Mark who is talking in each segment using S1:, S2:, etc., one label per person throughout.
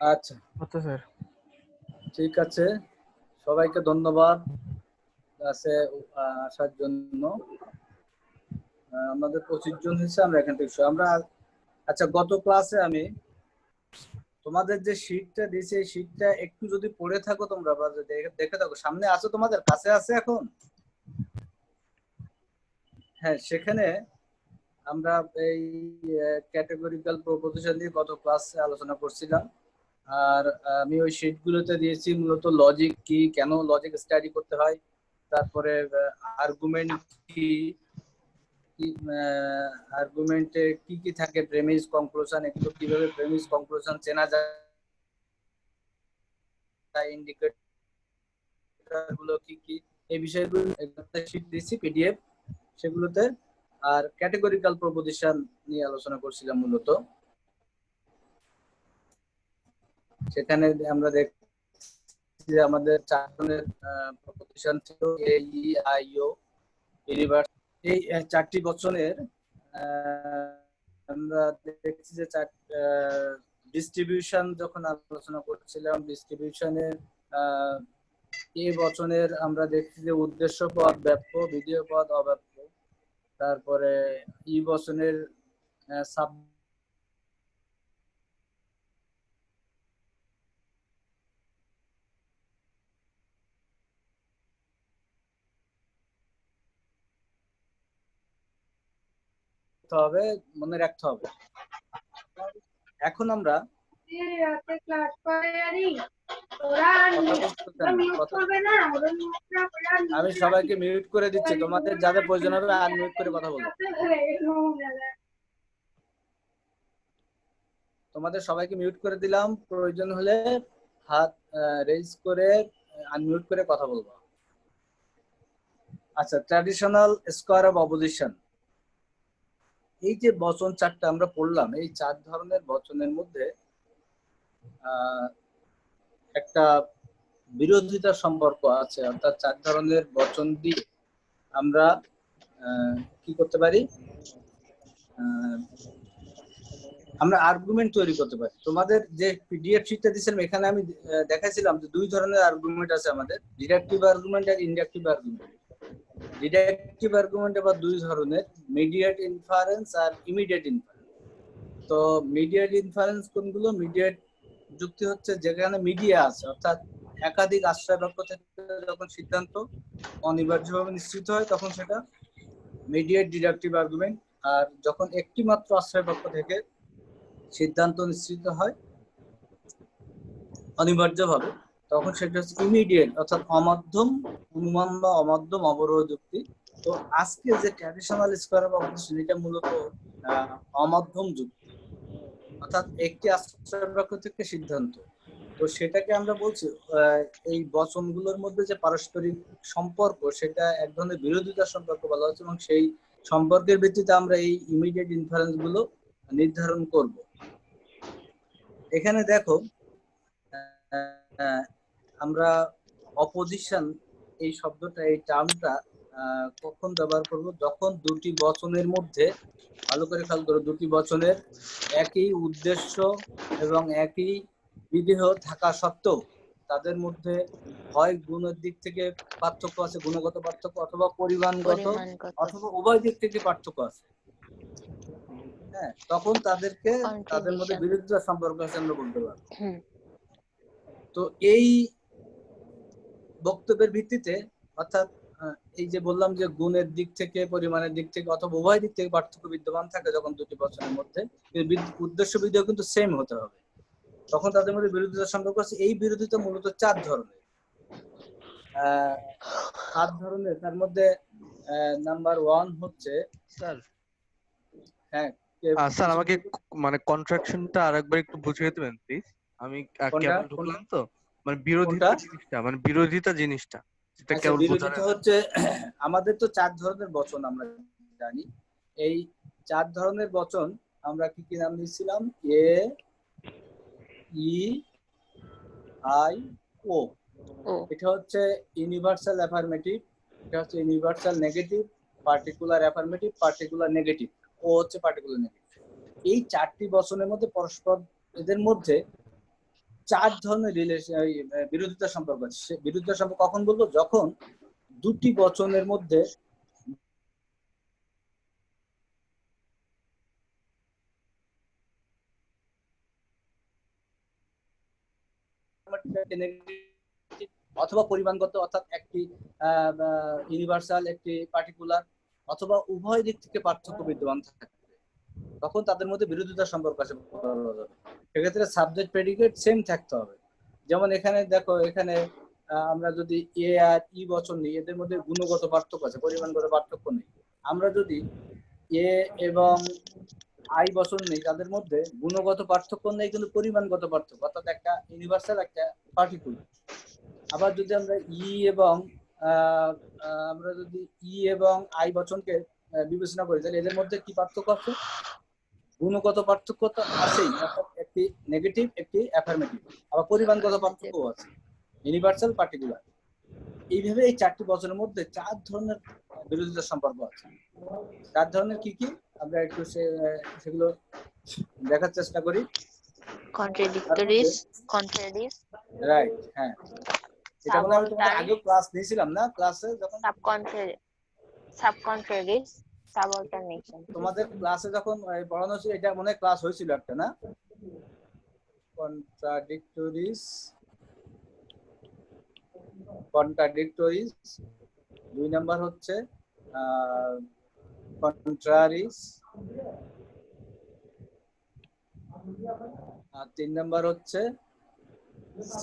S1: আচ্ছা
S2: আচ্ছা স্যার।
S1: ঠিক আছে, সবাইকে ধন্যবাদ ক্লাসে আসার জন্য। আমাদের 25 জন হয়েছে, আমরা এখান থেকে আমরা। আচ্ছা, গত ক্লাসে আমি তোমাদের যে শীটটা দিয়েছি এই শীটটা একটু যদি পড়ে থাকো তোমরা বা দেখে থাকো, সামনে আছো, তোমাদের কাছে আছে এখন? হ্যাঁ, সেখানে আমরা এই ক্যাটেগরিক্যাল প্রপোজিশন নিয়ে গত ক্লাসে আলোচনা করছিলাম। আর আমি ওই শীটগুলোতে দিয়েছি মূলত লজিক কি, কেন লজিক স্টাডি করতে হয়, তারপরে আর্গুমেন্ট কি, আর্গুমেন্টে কি কি থাকে, প্রেমিস কনক্লুশন, এগুলো কিভাবে প্রেমিস কনক্লুশন চেনা যায়, ইন্ডিকেটর গুলো কি কি, এই বিষয়গুলো শীট দিয়েছি পিডিএফ সেগুলোতে। আর ক্যাটেগরিক্যাল প্রপোজিশন নিয়ে আলোচনা করছিলাম মূলত। সেখানে আমরা দেখছি যে আমাদের 4 ধরনের প্রপোজিশন ছিল, এ ই আই ও ইউনিভার্স। এই 4টি বচনের আমরা দেখছি যে ডিস্ট্রিবিউশন যখন আলোচনা করছিলাম, ডিস্ট্রিবিউশনের এই বচনের আমরা দেখছি যে উদ্দেশ্য পদ ব্যাপ্য, বিধেয় পদ অব্যাপ্য। তারপরে ই বচনের সাব হবে, মনে রাখতে হবে। এখন আমরা আমি সবাইকে মিউট করে দিচ্ছি, তোমাদের যাদের প্রয়োজন হবে আনমিউট করে কথা বলো। তোমাদের সবাইকে মিউট করে দিলাম, প্রয়োজন হলে হাত রেজ করে আনমিউট করে কথা বলবো। আচ্ছা, ট্র্যাডিশনাল স্কোয়ার অফ অপোজিশন, এই যে বচন 4টা আমরা পড়লাম, এই 4 ধরনের বচনের মধ্যে একটা বিরোধিতার সম্পর্ক আছে। অর্থাৎ 4 ধরনের বচন দিয়ে আমরা কি করতে পারি, আমরা আর্গুমেন্ট তৈরি করতে পারি। তোমাদের যে পিডিএফ শিটটা দিয়েছিলাম এখানে আমি দেখাইছিলাম যে 2 ধরনের আর্গুমেন্ট আছে আমাদের, ডিডাকটিভ আর্গুমেন্ট আর ইনডাকটিভ আর্গুমেন্ট। ডিডাকটিভ আর্গুমেন্ট আবার 2 ধরনের, মিডিয়েট ইনফারেন্স আর ইমিডিয়েট ইনফারেন্স। তো মিডিয়েট ইনফারেন্স কোনগুলো? মিডিয়েট যুক্তি হচ্ছে যেখানে মিডিয়া আছে, অর্থাৎ একাধিক আশ্রয় বাক্য থেকে যখন সিদ্ধান্ত অনিবার্যভাবে নিশ্চিত হয় তখন সেটা মিডিয়েট ডিডাকটিভ আর্গুমেন্ট। আর যখন একটি মাত্র আশ্রয় বাক্য থেকে সিদ্ধান্ত নিশ্চিত হয় অনিবার্যভাবে তখন সেটা হচ্ছে ইমিডিয়েট, অর্থাৎ অমাধ্যম অনুমান বা অমাধ্যম অবরোধ যুক্তি। তো আজকে যে ট্র্যাডিশনাল স্কোয়ার অফ অপোজিশন এটা মূলত অমাধ্যম যুক্তি, অর্থাৎ একটি আশ্রয় বাক্য থেকে সিদ্ধান্ত। তো সেটাকে আমরা বলছি এই বচনগুলোর মধ্যে যে পারস্পরিক সম্পর্ক সেটা এক ধরনের বিরোধিতার সম্পর্ক বলা হচ্ছে, এবং সেই সম্পর্কের ভিত্তিতে আমরা এই ইমিডিয়েট ইনফারেন্স গুলো নির্ধারণ করব। এখানে দেখো আমরা অপোজিশন এই শব্দটা, এই টার্মটা কখন ব্যবহার করব? যখন দুটি বচনের মধ্যে, ভালো করে খেয়াল করো, দুটি বচনের একই উদ্দেশ্য এবং একই বিধেয় থাকা সত্ত্বেও তাদের মধ্যে হয় গুণের দিক থেকে পার্থক্য আছে, গুণগত পার্থক্য, অথবা পরিমাণগত, অথবা উভয় দিক থেকে পার্থক্য আছে। হ্যাঁ, তখন তাদের মধ্যে বিরোধিতা সম্পর্ক আছে আমরা বলতে পারবো। তো এই বক্তব্যের ভিত্তিতে, অর্থাৎ এই যে বললাম যে গুণের দিক থেকে, পরিমাণের দিক থেকে, অথবা উভয় দিক থেকে পার্থক্য বিদ্যমান থাকে যখন দুটি বচনের মধ্যে, উদ্দেশ্য বিধেয় কিন্তু সেম হতে হবে, তখন তাদের মধ্যে বিরোধিতার সম্পর্ক আছে। এই বিরোধিতা মূলত 4 ধরনের। 4 ধরনের, তার মধ্যে নাম্বার 1 হচ্ছে
S3: স্যার।
S1: হ্যাঁ
S3: স্যার, আমাকে মানে কন্ট্রাকশনটা আরেকবার একটু বুঝিয়ে দিবেন প্লিজ। আমি কেবল ঢুকলাম তো, মানে বিরোধিতা জিনিসটা, মানে বিরোধিতা জিনিসটা সেটা কেবল
S1: বিরোধিতা হচ্ছে আমাদের তো 4 ধরনের বচন আমরা জানি। এই 4 ধরনের বচন আমরা কি কি নাম দিয়েছিলাম? A, E, I, O. এটা হচ্ছে ইউনিভার্সাল অ্যাফার্মেটিভ, এটা হচ্ছে universal negative, particular affirmative, particular negative, O হচ্ছে পার্টিকুলার নেগেটিভ। এই 4টি বচনের মধ্যে পরস্পর এদের মধ্যে চার ধরনের রিলেশন বিরোধিতা সম্পর্ক আছে। সে বিরোধিতা সম্পর্ক কখন বলবো? যখন দুটি বচনের মধ্যে অথবা পরিমাণগত, অর্থাৎ একটি ইউনিভার্সাল, একটি পার্টিকুলার, অথবা উভয় দিক থেকে পার্থক্য বিদ্যমান থাকে, তখন তাদের মধ্যে বিরোধিতার সম্পর্ক আছে। সেক্ষেত্রে সাবজেক্ট প্রেডিকেট সেম থাকতে হবে। যেমন এখানে দেখো, এখানে আমরা যদি এ আর ই বচন নিই, এদের মধ্যে গুণগত পার্থক্য আছে, পরিমাণগত পার্থক্য নেই। আমরা যদি এ এবং আই বচন নেই, তাদের মধ্যে গুণগত পার্থক্য নেই, কিন্তু পরিমাণগত পার্থক্য, অর্থাৎ একটা ইউনিভার্সাল, একটা পার্টিকুলার। আবার যদি আমরা আমরা যদি ই এবং আই বচনকে বিবেচনা করি, তাহলে এদের মধ্যে কি পার্থক্য আছে? গুণগত পার্থক্য তো আছেই, অর্থাৎ একটি নেগেটিভ, একটি অ্যাফার্মেটিভ। আবার পরিমাণগত পার্থক্য আছে, ইউনিভার্সাল, পার্টিকুলার। এইভাবে এই চারটি বচনের মধ্যে চার ধরনের বিরোধিতার সম্পর্ক আছে। চার ধরনের কি কি আমরা একটু সেগুলো দেখার চেষ্টা করি।
S2: কন্ট্রাডিক্টরিস, কন্ট্রাডিস,
S1: রাইট, হ্যাঁ। এটা মনে হয় আমি তোমাদের আগেও ক্লাস নিয়েছিলাম না, ক্লাসে যখন
S2: সাবকন্ট্রাডিস, সাবঅল্টারনেশন।
S1: তোমাদের ক্লাসে যখন পড়ানো ছিল, এটা মনে হয় ক্লাস হয়েছিল একটা, না? কন্ট্রাডিক্টরিস, কন্ট্রাডিক্টরিস। 2 নাম্বার হচ্ছে কন্ট্রারিস, আর 3 নাম্বার হচ্ছে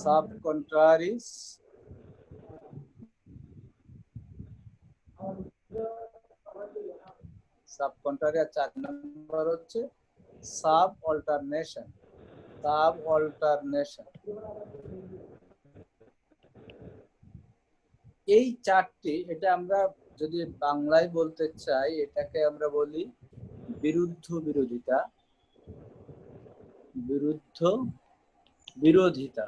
S1: সাব কন্ট্রারিস, সাব কন্ট্রারি, আর 4 নাম্বার হচ্ছে সাব অল্টারনেশন, সাব অল্টারনেশন। এই চারটি, এটা আমরা যদি বাংলায় বলতে চাই, এটাকে আমরা বলি বিরুদ্ধ বিরোধিতা, বিরুদ্ধ বিরোধিতা।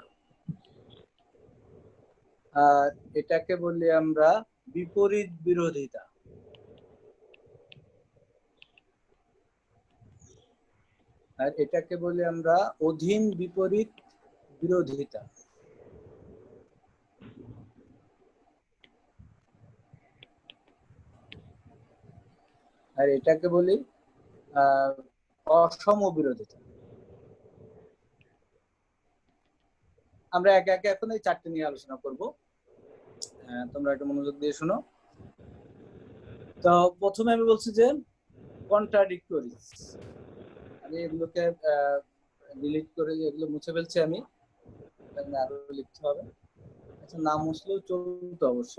S1: আর এটাকে বলি আমরা বিপরীত বিরোধিতা। আর এটাকে বলি আমরা অধীন বিপরীত বিরোধিতা। আর এটাকে বলি অসম বিরোধিতা। আমরা একে একে এখন এই চারটি নিয়ে আলোচনা করব, তোমরা একটু মনোযোগ দিয়ে শোনো। তো প্রথমে আমি বলছি যে কন্ট্রাডিক্টরিস। আমি এগুলোকে ডিলিট করে, এগুলো মুছে ফেলছি আমি, আরো লিখতে হবে। আচ্ছা, নাম মুছলেও চলতো অবশ্য,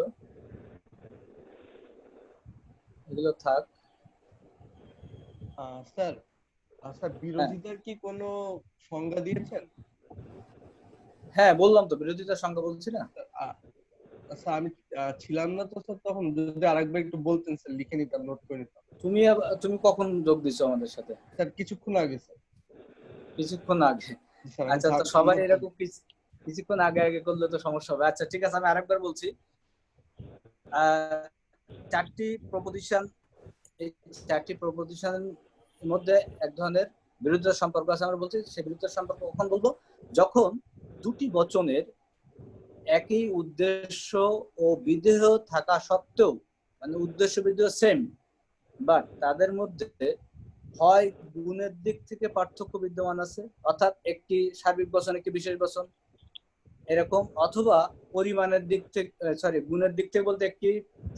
S1: এগুলো থাক।
S3: স্যার, স্যার বিরোধিতার কি কোনো সংজ্ঞা দিয়েছেন?
S1: হ্যাঁ, বললাম তো, বিরোধিতার সংজ্ঞা বলছি না।
S3: আচ্ছা, আমি ছিলাম না তো স্যার তখন, যদি আরেকবার একটু বলতেন স্যার, লিখে নিতাম, নোট করে নিতাম।
S1: তুমি কখন যোগ দিছো আমাদের সাথে?
S3: স্যার কিছুক্ষণ আগে স্যার।
S1: কিছুক্ষণ আগে?
S3: স্যার
S1: আচ্ছা, তো সবাই এরকম কিছুক্ষণ আগে আগে করলে তো সমস্যা হবে। আচ্ছা ঠিক আছে, আমি আরেকবার বলছি। চারটি প্রপোজিশন, এই চারটি প্রপোজিশনের মধ্যে এক ধরনের বিরোধিতার সম্পর্ক আছে। আমরা বলছি সেই বিরোধিতার সম্পর্ক কখন বলবো? যখন দুটি বচনের একই উদ্দেশ্য ও বিধেয় থাকা সত্ত্বেও, মানে উদ্দেশ্য বিধেয় সেম, বাট তাদের মধ্যে হয় গুণের দিক থেকে পার্থক্য বিদ্যমান আছে, অর্থাৎ একটি সার্বিক বচন, একটি বিশেষ বচন এরকম, অথবা পরিমাণের দিক থেকে, গুণের দিক থেকে বলতে একটি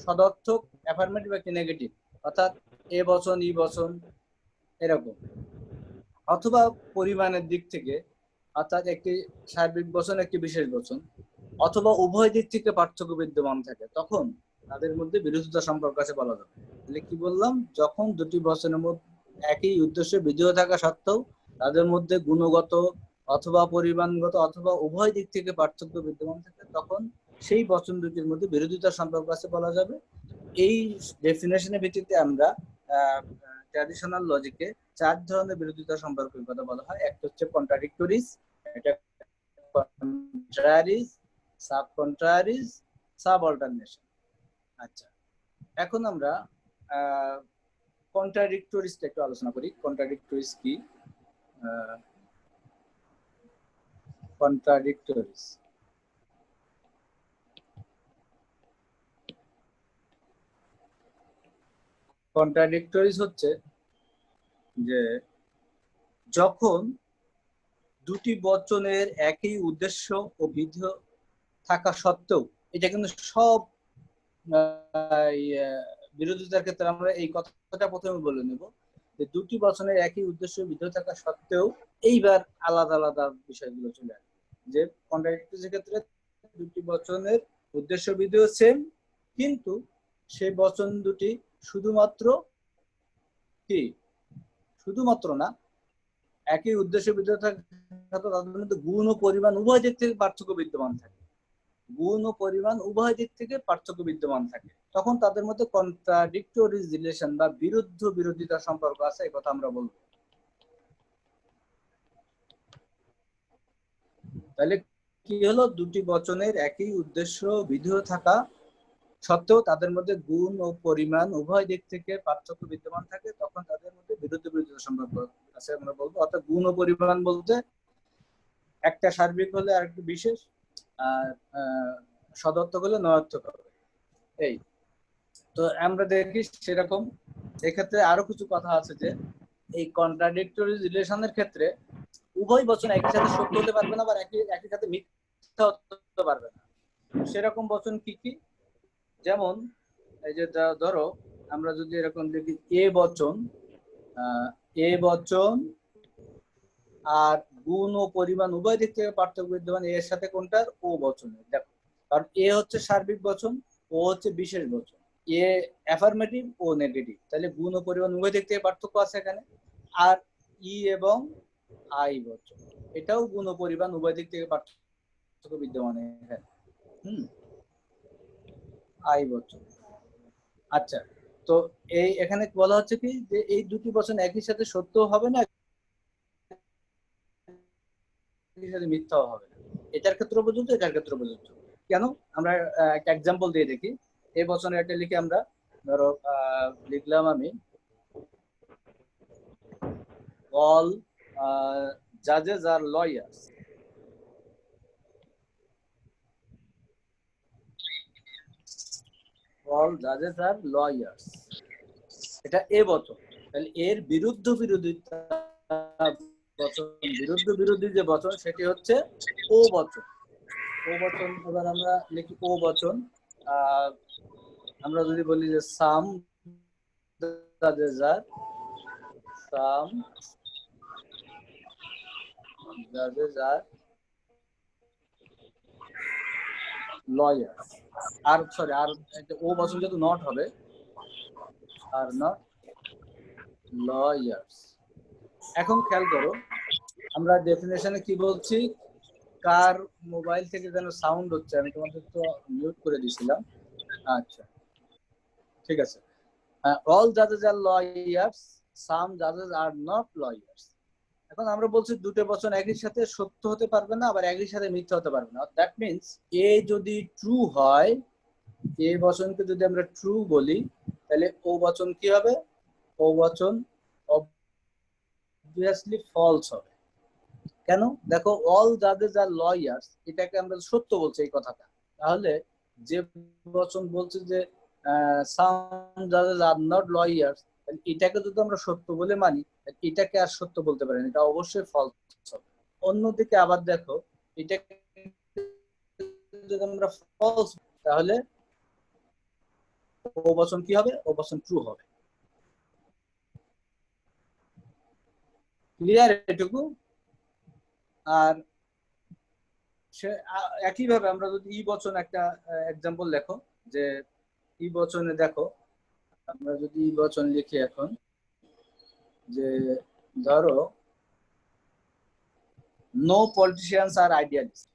S1: সদর্থক অ্যাফার্মেটিভ, একটি নেগেটিভ, অর্থাৎ এ বচন ই বচন এরকম, অথবা পরিমাণের দিক থেকে, অর্থাৎ একটি সার্বিক বচন, একটি বিশেষ বচন, অথবা উভয় দিক থেকে পার্থক্য বিদ্যমান থাকে, তখন তাদের মধ্যে বিরোধিতা সম্পর্ক আছে বলা যাবে। তাহলে কি বললাম? যখন দুটি বচনের মধ্যে একই উদ্দেশ্য বিধেয় থাকা সত্ত্বেও তাদের মধ্যে গুণগত অথবা পরিমাণগত অথবা উভয় দিক থেকে পার্থক্য বিদ্যমান থাকে, তখন সেই বচন দুটির মধ্যে বিরোধিতার সম্পর্ক আছে বলা যাবে। এই ডেফিনেশনের ভিত্তিতে আমরা ট্র্যাডিশনাল লজিকে চার ধরনের বিরোধিতা সম্পর্কের কথা বলা হয়। একটা হচ্ছে কন্ট্রাডিক্টরিস, এটা কন্ট্রারিস, সাব কন্ট্রারিস, সাব অল্টারনেশন। আচ্ছা, এখন আমরা কন্ট্রাডিক্টরিসটা একটু আলোচনা করি। কন্ট্রাডিক্টরিস কি? কন্ট্রাডিক্টরিজ। কন্ট্রাডিক্টরিজ হচ্ছে যে যখন দুটি বচনের একই উদ্দেশ্য ও বিধেয় থাকা সত্ত্বেও, এটা কিন্তু সব বিরোধিতার ক্ষেত্রে আমরা এই কথাটা প্রথমে বলে নেব যে দুটি বচনের একই উদ্দেশ্য বিধেয় থাকা সত্ত্বেও এইবার আলাদা আলাদা বিষয়গুলো চলে আসে। যে কন্ট্রাডিক্টরিজের ক্ষেত্রে দুটি বচনের উদ্দেশ্য বিধেয় সেম, কিন্তু সেই বচন দুটি শুধুমাত্র কি, শুধুমাত্র না, একই উদ্দেশ্য বিধেয় থাকা তাদের মধ্যে গুণ ও পরিমাণ উভয় দিক থেকে পার্থক্য বিদ্যমান থাকে, গুণ ও পরিমাণ উভয় দিক থেকে পার্থক্য বিদ্যমান থাকে, তখন তাদের মধ্যে কন্ট্রাডিক্টরি রিলেশন বা বিরুদ্ধ বিরোধিতা সম্পর্ক আছে, এই কথা আমরা বলবো। তাহলে কি হলো, দুটি বচনের একই উদ্দেশ্য বিধেয় থাকা সত্ত্বেও তাদের মধ্যে গুণ ও পরিমাণ উভয় দিক থেকে পার্থক্য বিদ্যমান থাকে, তখন তাদের মধ্যে বিরুদ্ধ বিরোধিতা সম্পর্ক আছে আমরা বলবো। অর্থাৎ গুণ ও পরিমাণ বলতে একটা সার্বিক হলে আর একটা বিশেষ, আর সদর্থক হলে নয়ার্থক হবে। এই তো আমরা দেখি সেরকম এক্ষেত্রে আরো কিছু কথা আছে যে এই কন্ট্রাডিক্টরি রিলেশনের ক্ষেত্রে উভয় বচন একই সাথে সত্য হতে পারবে না, আবার একই সাথে মিথ্যা হতে পারবে না। সেরকম বচন কি কি? যেমন এই যে ধরো আমরা যদি এরকম দেখি এ বচন আর গুণ ও পরিমাণ উভয় দিক থেকে পার্থক্য বিদ্যমান, এর সাথে কোনটার? ও বচনের। দেখো, কারণ এ হচ্ছে সার্বিক বচন, ও হচ্ছে বিশেষ বচন, এ অ্যাফার্মেটিভ ও নেগেটিভ, তাহলে গুণ ও পরিমাণ উভয় দিক থেকে পার্থক্য আছে এখানে। আর ই এবং আই বচন, এটাও গুণ ও পরিমাণ উভয় দিক থেকে পার্থক্য বিদ্যমান এখানে। আই বচন। আচ্ছা, তো এই এখানে বলা হচ্ছে কি যে এই দুটি বচন একই সাথে সত্য হবে না, একই সাথে মিথ্যাও হবে না। এটার ক্ষেত্রে প্রযোজ্য, এটার ক্ষেত্রে প্রযোজ্য। কেন? আমরা একটা এক্সাম্পল দিয়ে দেখি। এই বচনের একটা লিখে আমরা ধরো লিখলাম আমি অল জাজেস আর লয়ার্স। অল জাজেস আর লয়ার্স, এটা এ বচন। তাহলে এর বিরুদ্ধ বিরোধিতা বচন, বিরুদ্ধ বিরোধী যে বচন সেটি হচ্ছে ও বচন। ও বচন এবার আমরা লিখি ও বচন। আমরা যদি বলি যে সাম জাজেস আর, সাম জাজেস আর লয়ার্স, আর সরি আর ও বচন যেহেতু নট হবে, আর নট লয়ার্স। এখন খেয়াল করো আমরা ডেফিনেশনে কি বলছি, কার মোবাইল থেকে যেন সাউন্ড হচ্ছে, আমি তোমাদের তো মিউট করে দিয়েছিলাম। আচ্ছা ঠিক আছে। All জাজেস R lawyers, some জাজেস are not lawyers. এখন আমরা বলছি দুটো বচন একই সাথে সত্য হতে পারবে না, আবার একই সাথে মিথ্যা হতে পারবে না। দ্যাট মিনস এ যদি ট্রু হয়, এ বচনকে যদি আমরা ট্রু বলি, তাহলে ও বচন কি হবে? ও বচন অবভিয়াসলি ফলস হবে। কেন? দেখো অল জাজেস আর লয়ার্স, এটাকে আমরা সত্য বলছি এই কথাটা, তাহলে যে বচন বলছে যে সাম জাজেস আর নট লয়ার্স, এটাকে যদি আমরা সত্য বলে মানি, এটাকে আর সত্য বলতে পারি না, এটা অবশ্যই ফলস হবে। অন্যদিকে আবার দেখো, এটাকে যদি আমরা ফলস, তাহলে ও বচন কি হবে? ও বচন ট্রু হবে। ক্লিয়ার এটুকু? আর একইভাবে আমরা যদি ই বচন একটা এক্সাম্পল দেখো, যে ই বচনে দেখো আমরা যদি ই বচন লিখি এখন, যে ধরো নো পলিটিশিয়ানস আর আইডিয়ালিস্ট।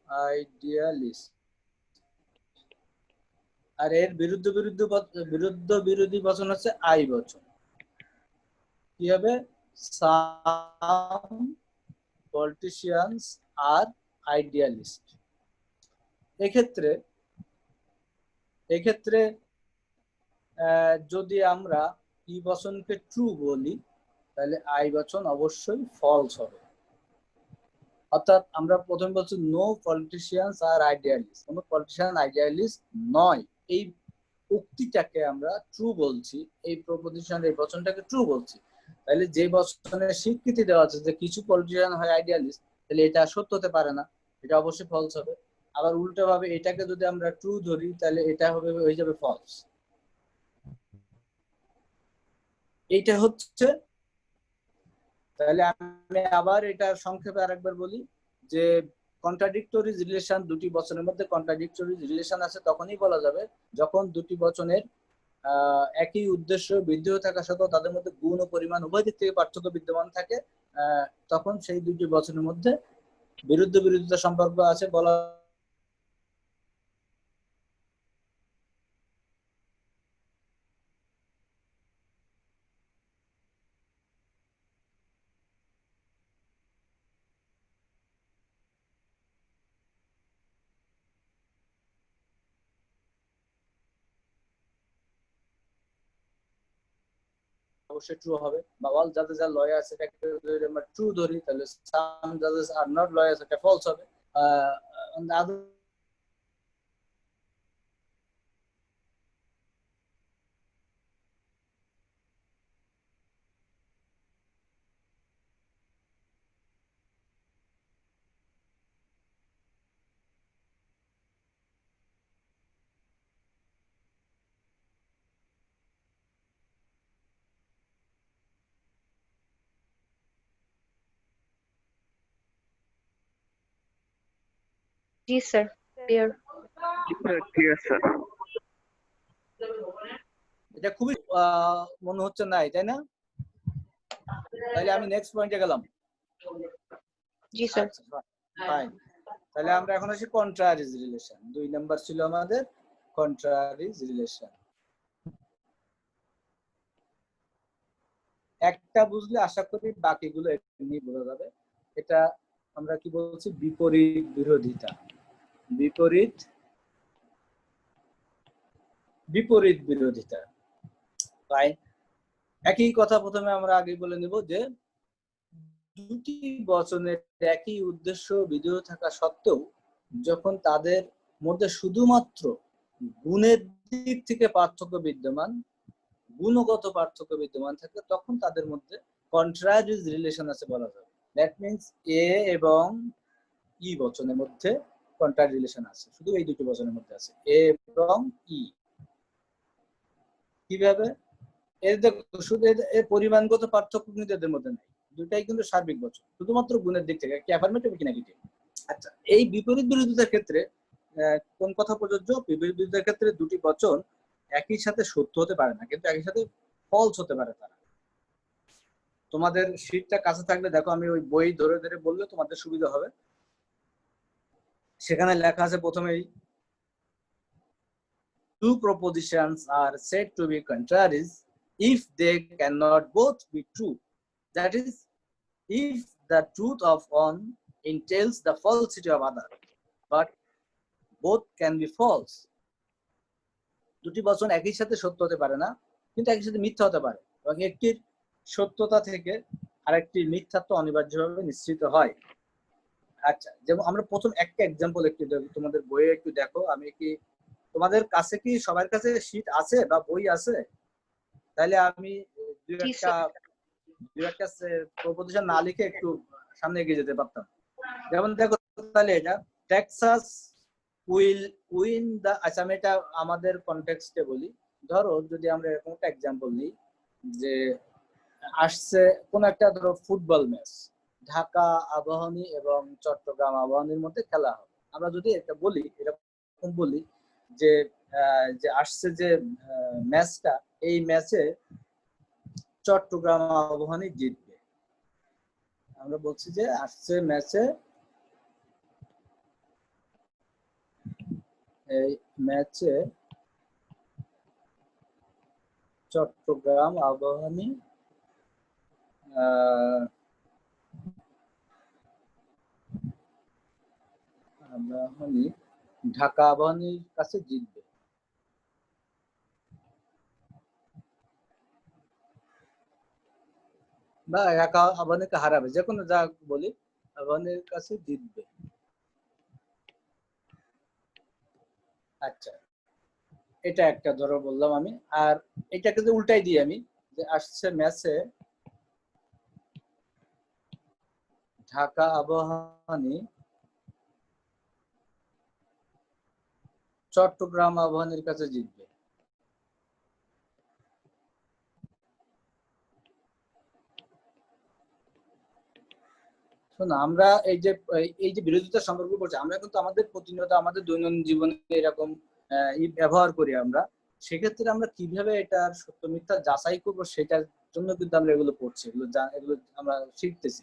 S1: আইডিয়ালিস্ট, আর এর বিরুদ্ধ বিরোধী বচন হচ্ছে আই বচন। কি হবে? সাম পলিটিশিয়ানস আর আইডিয়ালিস্ট। এক্ষেত্রে যদি আমরা পি বচনকে ট্রু বলি তাহলে আই বচন অবশ্যই ফলস হবে। অর্থাৎ আমরা প্রথমে বলছি নো পলিটিশিয়ানস আর আইডিয়ালিস্ট, কোনো পলিটিশিয়ান আইডিয়ালিস্ট নয়, এই উক্তিটাকে আমরা ট্রু বলছি, এই প্রপোজিশন এই বচনটাকে ট্রু বলছি। তাহলে যে বচনের স্বীকৃতি দেওয়া আছে যে কিছু পলিটিশিয়ান হয় আইডিয়ালিস্ট, তাহলে এটা সত্য হতে পারে না, এটা অবশ্যই ফলস হবে। আবার উল্টো ভাবে এটাকে যদি আমরা ট্রু ধরি তাহলে এটা হবে হয়ে যাবে ফলস। এইটা হচ্ছে, তাহলে আমি আবার এটা সংক্ষেপে আরেকবার বলি যে কন্ট্রাডিক্টরি রিলেশন, দুটি বচনের মধ্যে কন্ট্রাডিক্টরি রিলেশন আছে তখনই বলা যাবে যখন দুটি বচনের একই উদ্দেশ্য বিদ্যুৎ থাকা সত্ত্বেও তাদের মধ্যে গুণ ও পরিমাণ উভয় দিক থেকে পার্থক্য বিদ্যমান থাকে, তখন সেই দুটি বচনের মধ্যে বিরুদ্ধতা সম্পর্ক আছে বলা অবশ্যই ট্রু হবে। বা অল জাজেস আর লয়ার্স এটাকে যদি আমরা ট্রু ধরি তাহলে সাম জাজেস আর নট লয়ার্স এটা ফলস হবে। On the other
S2: G sir, clear.
S3: ঠিক আছে।
S1: এটা খুবই মনে হচ্ছে নাই, তাই না? তাহলে আমি নেক্সট পয়েন্টে গেলাম।
S2: জি স্যার।
S1: আচ্ছা ফাইন, তাহলে আমরা এখন আসি কন্ট্রারিজ রিলেশন। 2 নাম্বার ছিল আমাদের কন্ট্রারিজ রিলেশন। একটা বুঝলে আশা করি বাকিগুলো এমনি বোঝা যাবে। এটা আমরা কি বলছি, বিপরীত বিরোধিতা। বিপরীত বিরোধিতা। তাই একই কথা প্রথমে আমরা আগে বলে নিব যে দুটি বচনের একই উদ্দেশ্য বিধেয় থাকা সত্ত্বেও যখন তাদের মধ্যে শুধুমাত্র গুণের দিক থেকে পার্থক্য বিদ্যমান, গুণগত পার্থক্য বিদ্যমান থাকে, তখন তাদের মধ্যে কন্ট্রারিজ রিলেশন আছে বলা যাবে। দ্যাট মিনস এ এবং ই বচনের মধ্যে কন্ট্রারি রিলেশন আছে, শুধু এই দুটি বচনের মধ্যে আছে, এ এবং ই। কিভাবে? এর শুধু এর পরিমাণগত পার্থক্য কিন্তু এদের মধ্যে নেই, দুটাই কিন্তু সার্বিক বচন, শুধুমাত্র গুণের দিক থেকে কি অ্যাফার্মেটিভ কি নেগেটিভ। আচ্ছা, এই বিপরীত বিরোধিতার ক্ষেত্রে কোন কথা প্রযোজ্য? বিপরীত বিরোধিতার ক্ষেত্রে দুটি বচন একই সাথে সত্য হতে পারে না, কিন্তু একই সাথে ফলস হতে পারে। তারা, তোমাদের শীটটা কাছে থাকলে দেখো, আমি ওই বই ধরে ধরে বললে তোমাদের সুবিধা হবে। সেখানে লেখা আছে প্রথমেই, two propositions are said to be contraries if they cannot both be true. That is, if the truth of one entails the falsity of other, but both can be false. দুটি বচন একই সাথে সত্য হতে পারে না, কিন্তু একই সাথে মিথ্যা হতে পারে, এবং একটির সত্যতা থেকে আরেকটির মিথ্যাত্ব অনিবার্যভাবে নিশ্চিত হয়। আচ্ছা, যেমন আমরা প্রথম একটা এক্সাম্পল একটু তোমাদের বইয়ে একটু দেখো। আমি কি তোমাদের কাছে কি সবার কাছে শীট আছে বা বই আছে? তাহলে আমি দুই একটা প্রপোজিশন না লিখে একটু সামনে এগিয়ে যেতে পারতাম। যেমন দেখো, তাহলে এটা টেক্সাস উইল উইন দা, আচ্ছা আমি এটা আমাদের কনটেক্সটে বলি। ধরো যদি আমরা এরকম একটা এক্সাম্পল নিই যে আসছে কোন একটা ধরো ফুটবল ম্যাচ, ঢাকা আবাহনী এবং চট্টগ্রাম আবাহনীর মধ্যে খেলা হবে। আমরা যদি এটা বলি, এরকম বলি যে যে আসছে যে ম্যাচটা, এই ম্যাচে চট্টগ্রাম আবাহনী জিতবে। আমরা বলছি যে আসছে ম্যাচে, এই ম্যাচে চট্টগ্রাম আবাহনী ঢাকা আবাহনীর কাছে জিতবে। বা ঢাকা আবাহনীকে হারাবে, যে কোনো যা বলি আবাহনীর কাছে জিতবে। আচ্ছা, এটা একটা ধরো বললাম আমি। আর এটাকে যে উল্টাই দিই আমি, যে আসছে ম্যাচে ঢাকা আবাহনী চট্টগ্রাম আবাহনীর কাছে জিতবে। শোনো, আমরা এই যে বিরোধিতার সম্পর্ক করছি, আমরা কিন্তু আমাদের প্রতিনিয়ত আমাদের দৈনন্দিন জীবনে এরকম ব্যবহার করি আমরা। সেক্ষেত্রে আমরা কিভাবে এটার সত্য মিথ্যা যাচাই করবো, সেটার জন্য কিন্তু আমরা এগুলো পড়ছি, এগুলো আমরা শিখতেছি।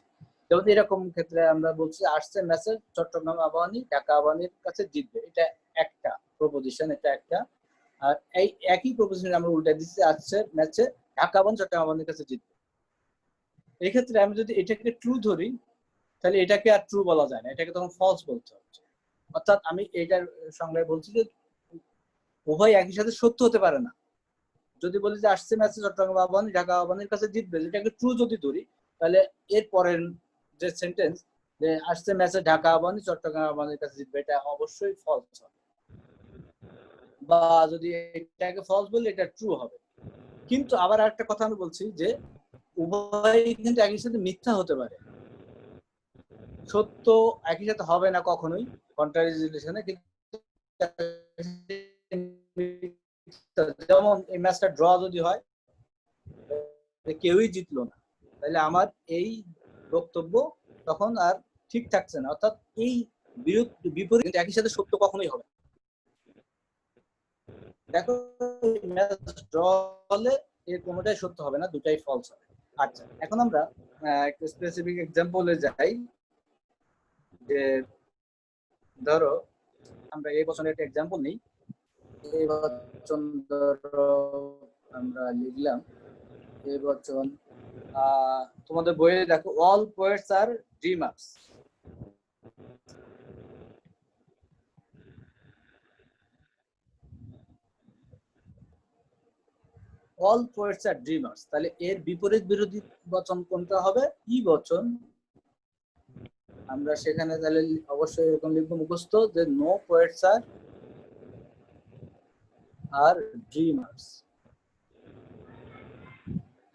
S1: যেমন এরকম ক্ষেত্রে আমরা বলছি আসছে ম্যাচে চট্টগ্রাম আবাহনী ঢাকা আবাহনীর কাছে জিতবে, এটা একটা প্রপোজিশন, এটা একটা। আর এই একই প্রপোজিশন আমরা উল্টা দিচ্ছি, আসছে ম্যাচে ঢাকা আবাহনী চট্টগ্রাম আবাহনীর কাছে জিতবে। এই ক্ষেত্রে আমি যদি এটাকে ট্রু ধরি, তাহলে এটাকে আর ট্রু বলা যায় না, এটাকে তখন ফলস বলতে হচ্ছে। অর্থাৎ আমি এটার সংজ্ঞায় বলছি যে উভয় একই সাথে সত্য হতে পারে না। যদি বলি যে আসছে ম্যাচে চট্টগ্রাম আবাহনী ঢাকা আবাহনীর কাছে জিতবে, এটাকে ট্রু যদি ধরি, তাহলে এর পরের যে সেন্টেন্স, যে আসছে ম্যাচে ঢাকা আবাহনী চট্টগ্রাম আবাহনীর কাছে জিতবে, এটা অবশ্যই ফলস হবে। বা যদি এটাকে ফলস বলি, এটা ট্রু হবে। কিন্তু আবার আরেকটা কথা আমি বলছি যে উভয় কিন্তু একই সাথে মিথ্যা হতে পারে, সত্য একই সাথে হবে না কখনোই কন্ট্রারি রিলেশনে। যেমন এই ম্যাচটা ড্র যদি হয়, কেউই জিতলো না, তাহলে আমার এই বক্তব্য তখন আর ঠিক থাকছে না। অর্থাৎ এই বিপরীত একই সাথে সত্য কখনোই হবে। দেখো, ম্যাচ ড্র হলে এর কোনোটাই সত্য হবে না, দুটাই ফলস হবে। আচ্ছা, এখন আমরা একটা স্পেসিফিক এক্সাম্পলে যাই। যে ধরো আমরা এই বছরের একটা এক্সাম্পল নিই। এই বচন ধরো আমরা লিখলাম, এই বচন তোমাদের বইয়ে দেখো, all poets are dreamers. All poets are dreamers, তাহলে এর বিপরীত বিরোধী বচন কোনটা হবে? ই বচন। আমরা সেখানে তাহলে অবশ্যই এরকম লিখবো মুখস্থ, যে নো পোয়েটস আর ড্রিমার্স।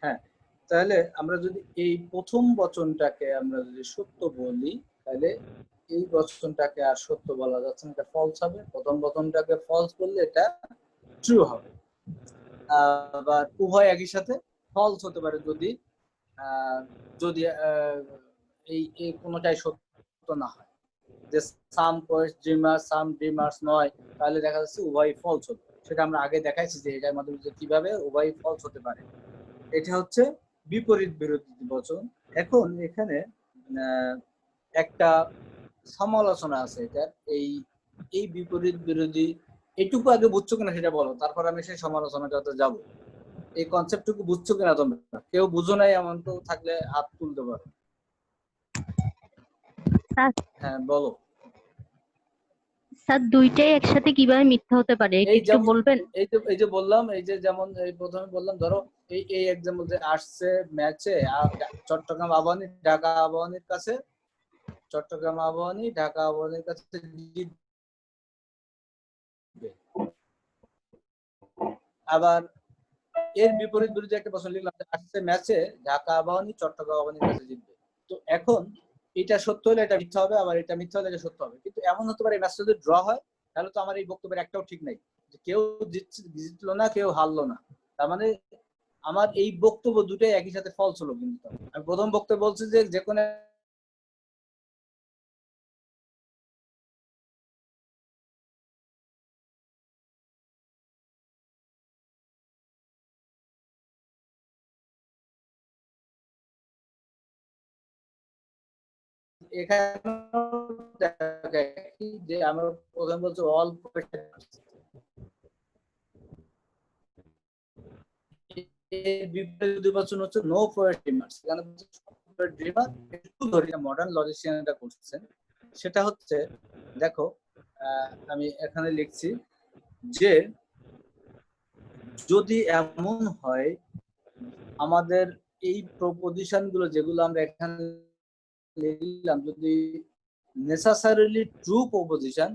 S1: হ্যাঁ, তাহলে আমরা যদি এই প্রথম বচনটাকে আমরা যদি সত্য বলি, তাহলে এই বচনটাকে আর সত্য বলা যাচ্ছে না, এটা ফলস হবে। প্রথম বচনটাকে ফলস বললে এটা ট্রু হবে। আবার উভয় একই সাথে ফলস হতে পারে যদি যদি এই কোনোটাই সত্য না হয়, যে সাম পোয়েটস ড্রিমার্স সাম ড্রিমার্স নয়, তাহলে দেখা যাচ্ছে উভয় ফলস হতো। সেটা আমরা আগে দেখাইছি যে এটার মাধ্যমে কিভাবে উভয় ফলস হতে পারে। এটা হচ্ছে বিপরীত বিরোধী বচন। এখন এখানে একটা সমালোচনা আছে এটার। এই বিপরীত বিরোধী এইটুকু আগে বুঝছো কিনা সেটা বলো, তারপর আমি সেই সমালোচনাটাতে যাব। এই কনসেপ্টটুকু বুঝছো কিনা তোমরা? কেউ বুঝো নাই এমন তো থাকলে হাত তুলতে পারো। হ্যাঁ বলো।
S4: স্যার, দুইটাই একসাথে কিভাবে মিথ্যা হতে পারে একটু বলবেন?
S1: এই যে বললাম, এই যে যেমন এই প্রথমে বললাম, ধরো এই এক্সাম্পল যে আসছে ম্যাচে চট্টগ্রাম আবাহনী ঢাকা আবাহনীর কাছে, চট্টগ্রাম আবাহনী ঢাকা আবাহনীর কাছে জিতবে। আবার এর বিপরীত বিরোধী একটা প্রশ্ন লিখলাম, আসছে ম্যাচে ঢাকা আবাহনী চট্টগ্রাম আবাহনীর কাছে জিতবে। তো এখন এটা সত্য হলে এটা মিথ্যা হবে, আবার এটা মিথ্যা হলে এটা সত্য হবে। কিন্তু এমন হতে পারে এই ম্যাচটা যদি ড্র হয়, তাহলে তো আমার এই বক্তব্যের একটাও ঠিক নাই, যে কেউ জিতলো না কেউ হারলো না। তার মানে আমার এই বক্তব্য দুটাই একই সাথে ফলস হলো। কিন্তু আমি প্রথম বক্তব্য বলছি যে কোনো এখানে যে আমরা প্রথম বলছি অল বিপরীত বচন হচ্ছে নো পোয়েট ড্রিমার্স। এখানে ড্রিমার একটু ধরে মডার্ন লজিশিয়ানটা করছেন। সেটা হচ্ছে, দেখো আমি এখানে লিখছি যে যদি এমন হয় আমাদের এই প্রপোজিশন গুলো যেগুলো আমরা এখানে লিখলাম যদি নেসেসারিলি ট্রু প্রপোজিশন,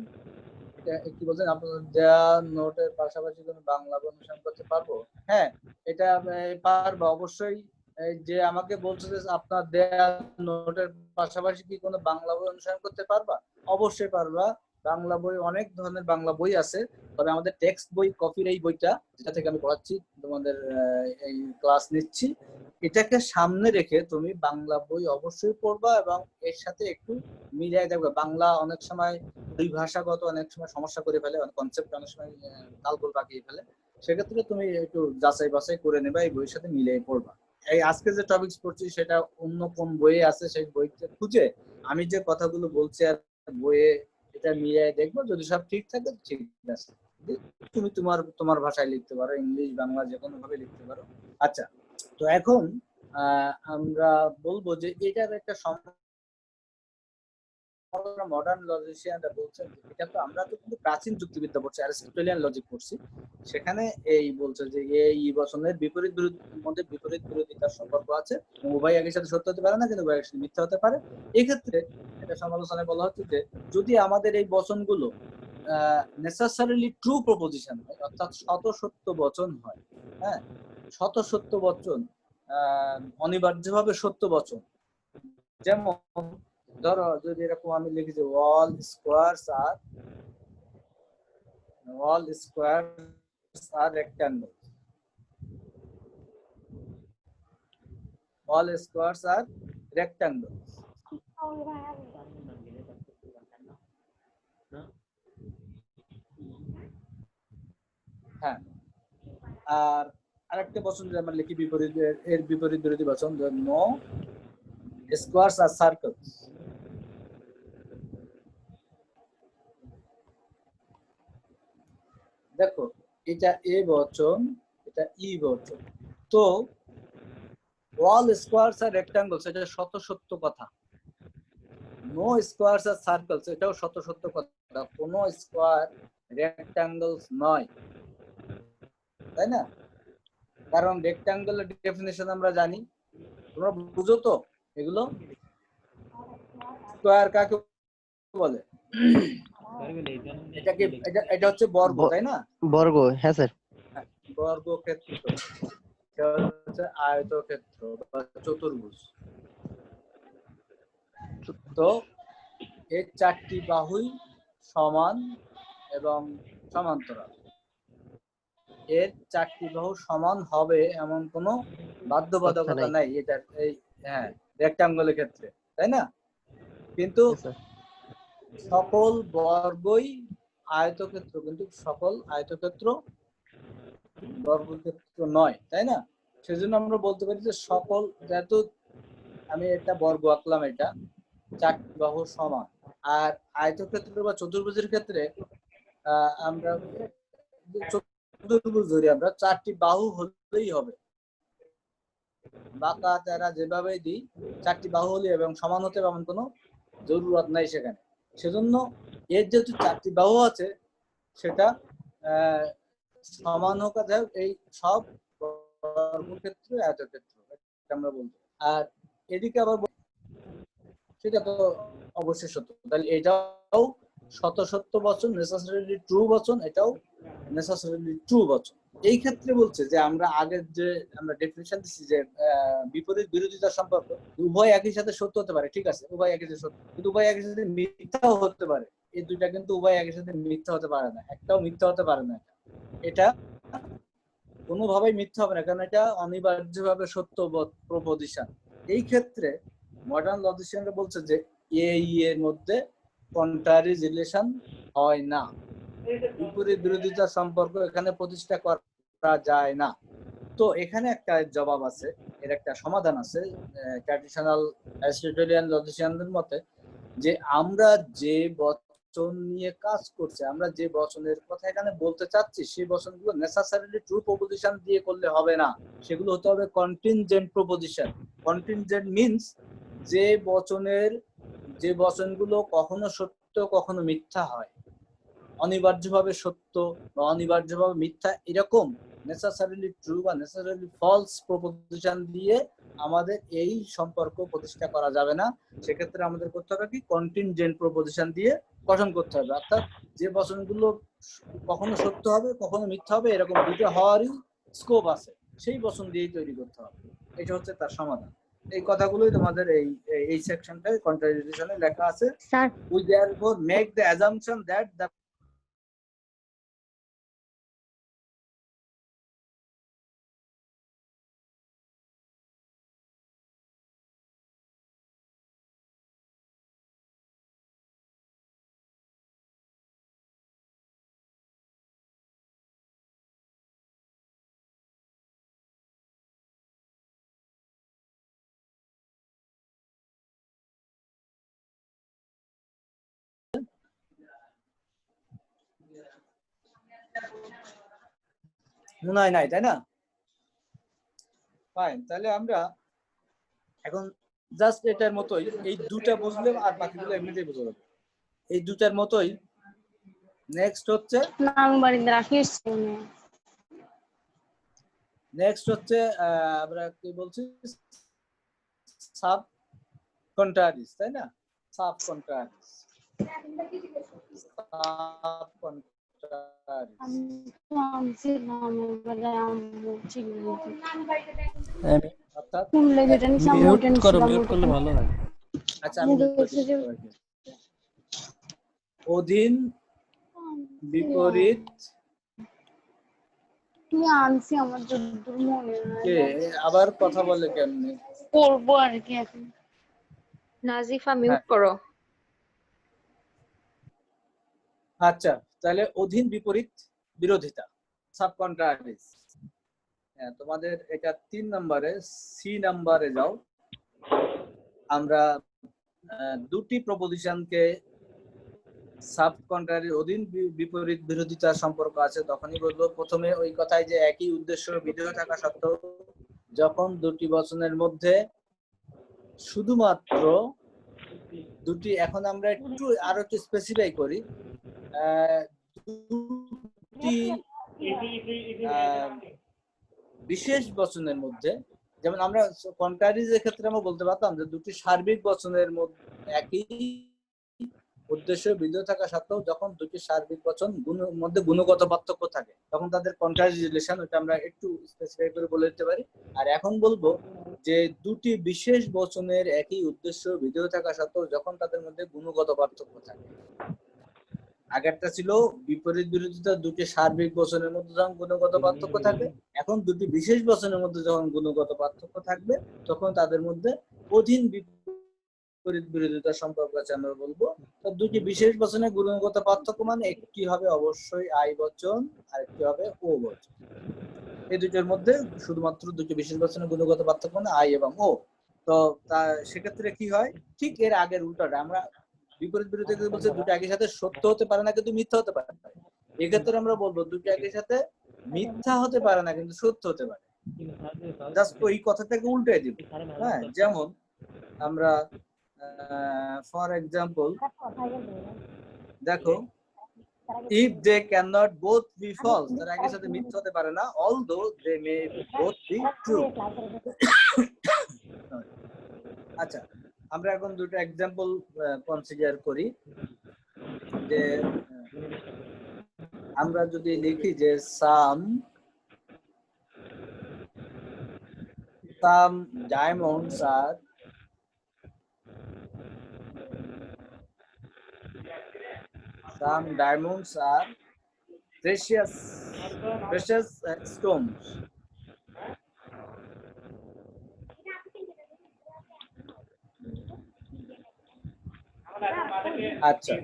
S1: এটা কি বলছেন আপনাদের দেয়া নোটের পাশাপাশি কোনো বাংলা অনুসরণ করতে পারবো? হ্যাঁ, এটা পারবো অবশ্যই। যে আমাকে বলছে যে আপনার দেয়া নোটের পাশাপাশি কি কোনো বাংলা বই অনুসরণ করতে পারবা? অবশ্যই পারবা। বাংলা বই, অনেক ধরনের বাংলা বই আছে, তবে আমাদের টেক্সট বই কপির এই বইটা যেটা থেকে আমি পড়াচ্ছি, তোমাদের এই ক্লাস নিচ্ছি, এটাকে সামনে রেখে তুমি বাংলা বই অবশ্যই পড়বা এবং এর সাথে একটু মিলিয়ে দেখবে। বাংলা অনেক সময় পরিভাষাগত অনেক সময় সমস্যা করে ফেলে, অনেক কনসেপ্ট অনেক সময় তালগোল পাকিয়ে ফেলে, সেক্ষেত্রে তুমি একটু যাচাই বাছাই করে নেবা, এই বইয়ের সাথে মিলিয়ে পড়বা। এই আজকে যে টপিকস পড়ছি সেটা অন্য কোন বইয়ে আছে সেই বইতে খুঁজে আমি যে কথাগুলো বলছি আর বইয়ে এটা মিলিয়ে দেখবো, যদি সব ঠিক থাকে ঠিক আছে, তুমি তোমার ভাষায় লিখতে পারো, ইংলিশ বাংলা যে কোনো ভাবে লিখতে পারো। আচ্ছা, তো এখন আমরা বলবো যে এটার একটা মডার্ন লজিশিয়ানরা বলছেন এটা তো আমরা তো কিন্তু প্রাচীন যুক্তিবিদ্যা পড়ছি, অ্যারিস্টটলিয়ান লজিক পড়ছি, সেখানে এই বলছে যে এই বচনের বিপরীত মধ্যে বিপরীত বিরোধিতার সম্পর্ক আছে, উভয় একই সাথে সত্য হতে পারে না, কিন্তু উভয় একই সাথে মিথ্যা হতে পারে। এই ক্ষেত্রে এটা সমালোচনায় বলা হচ্ছে যে যদি আমাদের এই বচনগুলো নেসেসারিলি ট্রু প্রপোজিশন হয়, অর্থাৎ শত সত্য বচন হয়, হ্যাঁ, শত সত্য বচন, অনিবার্যভাবে সত্য বচন, যেমন ধরো যদি এরকম আমি লিখি যে অল স্কোয়ারস আর রেক্ট্যাঙ্গল, অল স্কোয়ারস আর রেক্ট্যাঙ্গল, হ্যাঁ, আর আরেকটা বচন যে আমরা লিখি বিপরীত, এর বিপরীত বিরোধী বচন, নো স্কোয়ারস আর সার্কেলস। দেখো এটা এ বচন, এটা ই বচন, তো অল স্কোয়ারস আর রেক্ট্যাঙ্গলস এটা শত সত্য কথা, নো স্কোয়ারস আর সার্কেলস এটাও শত সত্য কথা, কোনো স্কোয়ার রেক্ট্যাঙ্গলস নয়, তাই না? কারণ রেক্ট্যাঙ্গেলের ডেফিনিশন আমরা জানি, তোমরা বুঝো তো এগুলো? স্কোয়ার কাকে বলে? এটা কি এটা হচ্ছে বর্গ, তাই না?
S5: বর্গ, হ্যাঁ স্যার।
S1: বর্গক্ষেত্র, এটা হচ্ছে আয়তক্ষেত্র বা চতুর্ভুজ। তো এর চারটি বাহুই সমান এবং সমান্তরাল, এর চারটি বাহু সমান হবে এমন কোনো বাধ্যবাধকতা নাই এটার, এই হ্যাঁ রেক্ট্যাঙ্গলের ক্ষেত্রে, তাই না? কিন্তু সকল বর্গই আয়তক্ষেত্র, কিন্তু সকল আয়তক্ষেত্র বর্গক্ষেত্র নয়, তাই না? সেজন্য আমরা বলতে পারি যে সকল, যেহেতু আমি একটা বর্গ আঁকলাম, এটা চারটি বাহু সমান, আর আয়তক্ষেত্র বা চতুর্ভুজের ক্ষেত্রে আমরা চতুর্ভুজ ধরি, আমরা চারটি বাহু হলেই হবে, বাঁকা তেরা যেভাবে দিই চারটি বাহু হলে এবং সমান হতে এমন কোনো জরুরত নাই সেখানে। সেজন্য এর যেহেতু চারটি বাহু আছে সেটা সমান হোক, এই সব বর্গক্ষেত্র আয়তক্ষেত্র আমরা বলবো। আর এদিকে আবার সেটা তো অবশ্যই সত্য, তাহলে এটাও শত সত্য বচন, নেসেসারিলি ট্রু বচন, এটাও নেসেসারিলি ট্রু বচন। এই ক্ষেত্রে বলছে যে আমরা আগের যে আমরা ডেফিনিশন দিচ্ছি যে বিপরীত বিরোধিতা সম্পর্ক, উভয় একই সাথে সত্য হতে পারে, ঠিক আছে, উভয় একই সাথে সত্য, কিন্তু উভয় একই সাথে মিথ্যাও হতে পারে। এই দুইটা কিন্তু উভয় একই সাথে মিথ্যা হতে পারে না, একটাও মিথ্যা হতে পারে না, এটা কোনোভাবেই মিথ্যা হবে না, কারণ এটা অনিবার্যভাবে সত্য প্রপোজিশন। এই ক্ষেত্রে মডার্ন লজিশিয়ানরা বলছে যে এর মধ্যে কন্ট্রারি রিলেশন হয় না, বিপরীত বিরোধিতা সম্পর্ক এখানে প্রতিষ্ঠা করা যায় না। তো এখানে একটা জবাব আছে, এর একটা সমাধান আছে ট্র্যাডিশনাল অ্যারিস্টটলিয়ান লজিশিয়ানদের মতে, যে আমরা যে বচন নিয়ে কাজ করছি, আমরা যে বচনের কথা এখানে বলতে চাচ্ছি, সেই বচনগুলো নেসেসারিলি ট্রু প্রপোজিশন দিয়ে করলে হবে না, সেগুলো হতে হবে কন্টিনজেন্ট প্রপোজিশন। কন্টিনজেন্ট মিন্স যে বচনগুলো কখনো সত্য কখনো মিথ্যা হয়, অনিবার্যভাবে সত্য বা অনিবার্যভাবে মিথ্যা, এরকম নেসেসারিলি ট্রু বা নেসেসারিলি ফলস প্রপোজিশন দিয়ে আমাদের এই সম্পর্ক প্রতিষ্ঠা করা যাবে না। সেক্ষেত্রে আমাদের করতে হবে কি, কন্টিনজেন্ট প্রপোজিশন দিয়ে গঠন করতে হবে। অর্থাৎ যে বচনগুলো কখনো সত্য হবে কখনো মিথ্যা হবে এরকম দুটো হওয়ারই স্কোপ আছে, সেই বচন দিয়েই তৈরি করতে হবে। এটা হচ্ছে তার সমাধান। এই কথাগুলোই তোমাদের এই সেকশনটায় কন্ট্রাডিকশনে লেখা আছে।
S4: Sir
S1: We therefore make the assumption that the মনে হয় নাই, তাই না? ফাইন, তাহলে আমরা এখন জাস্ট এটার মতোই, এই দুটা বুঝলে আর বাকিগুলো এমনিতেই বুঝে যাবে। এই দুটার মতোই নেক্সট হচ্ছে
S2: না আমি বাড়িতে রাখি এসছি
S1: আমরা কি বলছি, সাব কন্ট্রারিজ, তাই না? সাব কন্ট্রারিজ, সাব অর্থাৎ
S5: মিউট করো, মিউট করলে ভালো হয়।
S1: আচ্ছা আমি অধীন বিপরীত
S2: তুমি আনছি আমার যতদূর মনে হয়
S1: কে আবার কথা বলে কেমনে
S2: করবো আর কি এখন।
S6: নাজিফা মিউট করো।
S1: আচ্ছা, তাহলে অধীন বিপরীত বিরোধিতা, সাব কন্ট্রারিজ। তোমাদের এটা 3 নম্বরে, সি নম্বরে যাও। আমরা দুটি প্রপোজিশনকে সাব কন্ট্রারি অধীন বিপরীত বিরোধিতার সম্পর্ক আছে তখনই বলবো। প্রথমে ওই কথাই যে একই উদ্দেশ্য বিধেয় থাকা সত্ত্বেও যখন দুটি বচনের মধ্যে শুধুমাত্র দুটি, এখন আমরা আরো একটু স্পেসিফাই করি, দুটি বিশেষ বচনের মধ্যে, যেমন আমরা কন্ট্রারিজের ক্ষেত্রে আমরা বলতে পারতাম যে দুটি সার্বিক বচনের মধ্যে একই উদ্দেশ্য বিধেয় থাকা সত্ত্বেও যখন দুটি সার্বিক বচন মধ্যে গুণগত পার্থক্য থাকে তখন তাদের কন্ট্রারি রিলেশন, ওটা আমরা একটু স্পেসিফাই করে বলে দিতে পারি। আর এখন বলবো যে দুটি বিশেষ বচনের একই উদ্দেশ্য বিধেয় থাকা সত্ত্বেও যখন তাদের মধ্যে গুণগত পার্থক্য থাকে। আগেরটা ছিল বিপরীত বিরোধিতা দুটি সার্বিক বচনের মধ্যে যখন গুণগত পার্থক্য থাকে, এখন দুটি বিশেষ বচনের মধ্যে যখন গুণগত পার্থক্য থাকবে তখন তাদের মধ্যে অধীন বিপরীত বিরোধিতা সম্পর্ক আছে আমরা বলবো। তো দুটি বিশেষ বচনের গুণগত পার্থক্য মানে একটি হবে অবশ্যই আই বচন আর একটি হবে ও বচন। এই দুটোর মধ্যে শুধুমাত্র দুটি বিশেষ বচনের গুণগত পার্থক্য মানে আই এবং ও। তো সেক্ষেত্রে কি হয়, ঠিক এর আগের উল্টাটা, আমরা বিপরীত বিরোধিতা বলছে দুটো একই সাথে সত্য হতে পারে না কিন্তু মিথ্যা হতে পারে। এক্ষেত্রে আমরা বলবো দুটো একই সাথে মিথ্যা হতে পারে না কিন্তু সত্য হতে পারে। জাস্ট ওই কথাটাকে উল্টাই দিব। হ্যাঁ, যেমন আমরা ফর এক্সাম্পল দেখো, if they cannot both be false, তারা একই সাথে মিথ্যা হতে পারে না, although they may both be true। আচ্ছা, আমরা এখন দুটো এক্সাম্পল কনসিডার করি। যে আমরা যদি লিখি যে some diamonds are precious stones। আচ্ছা,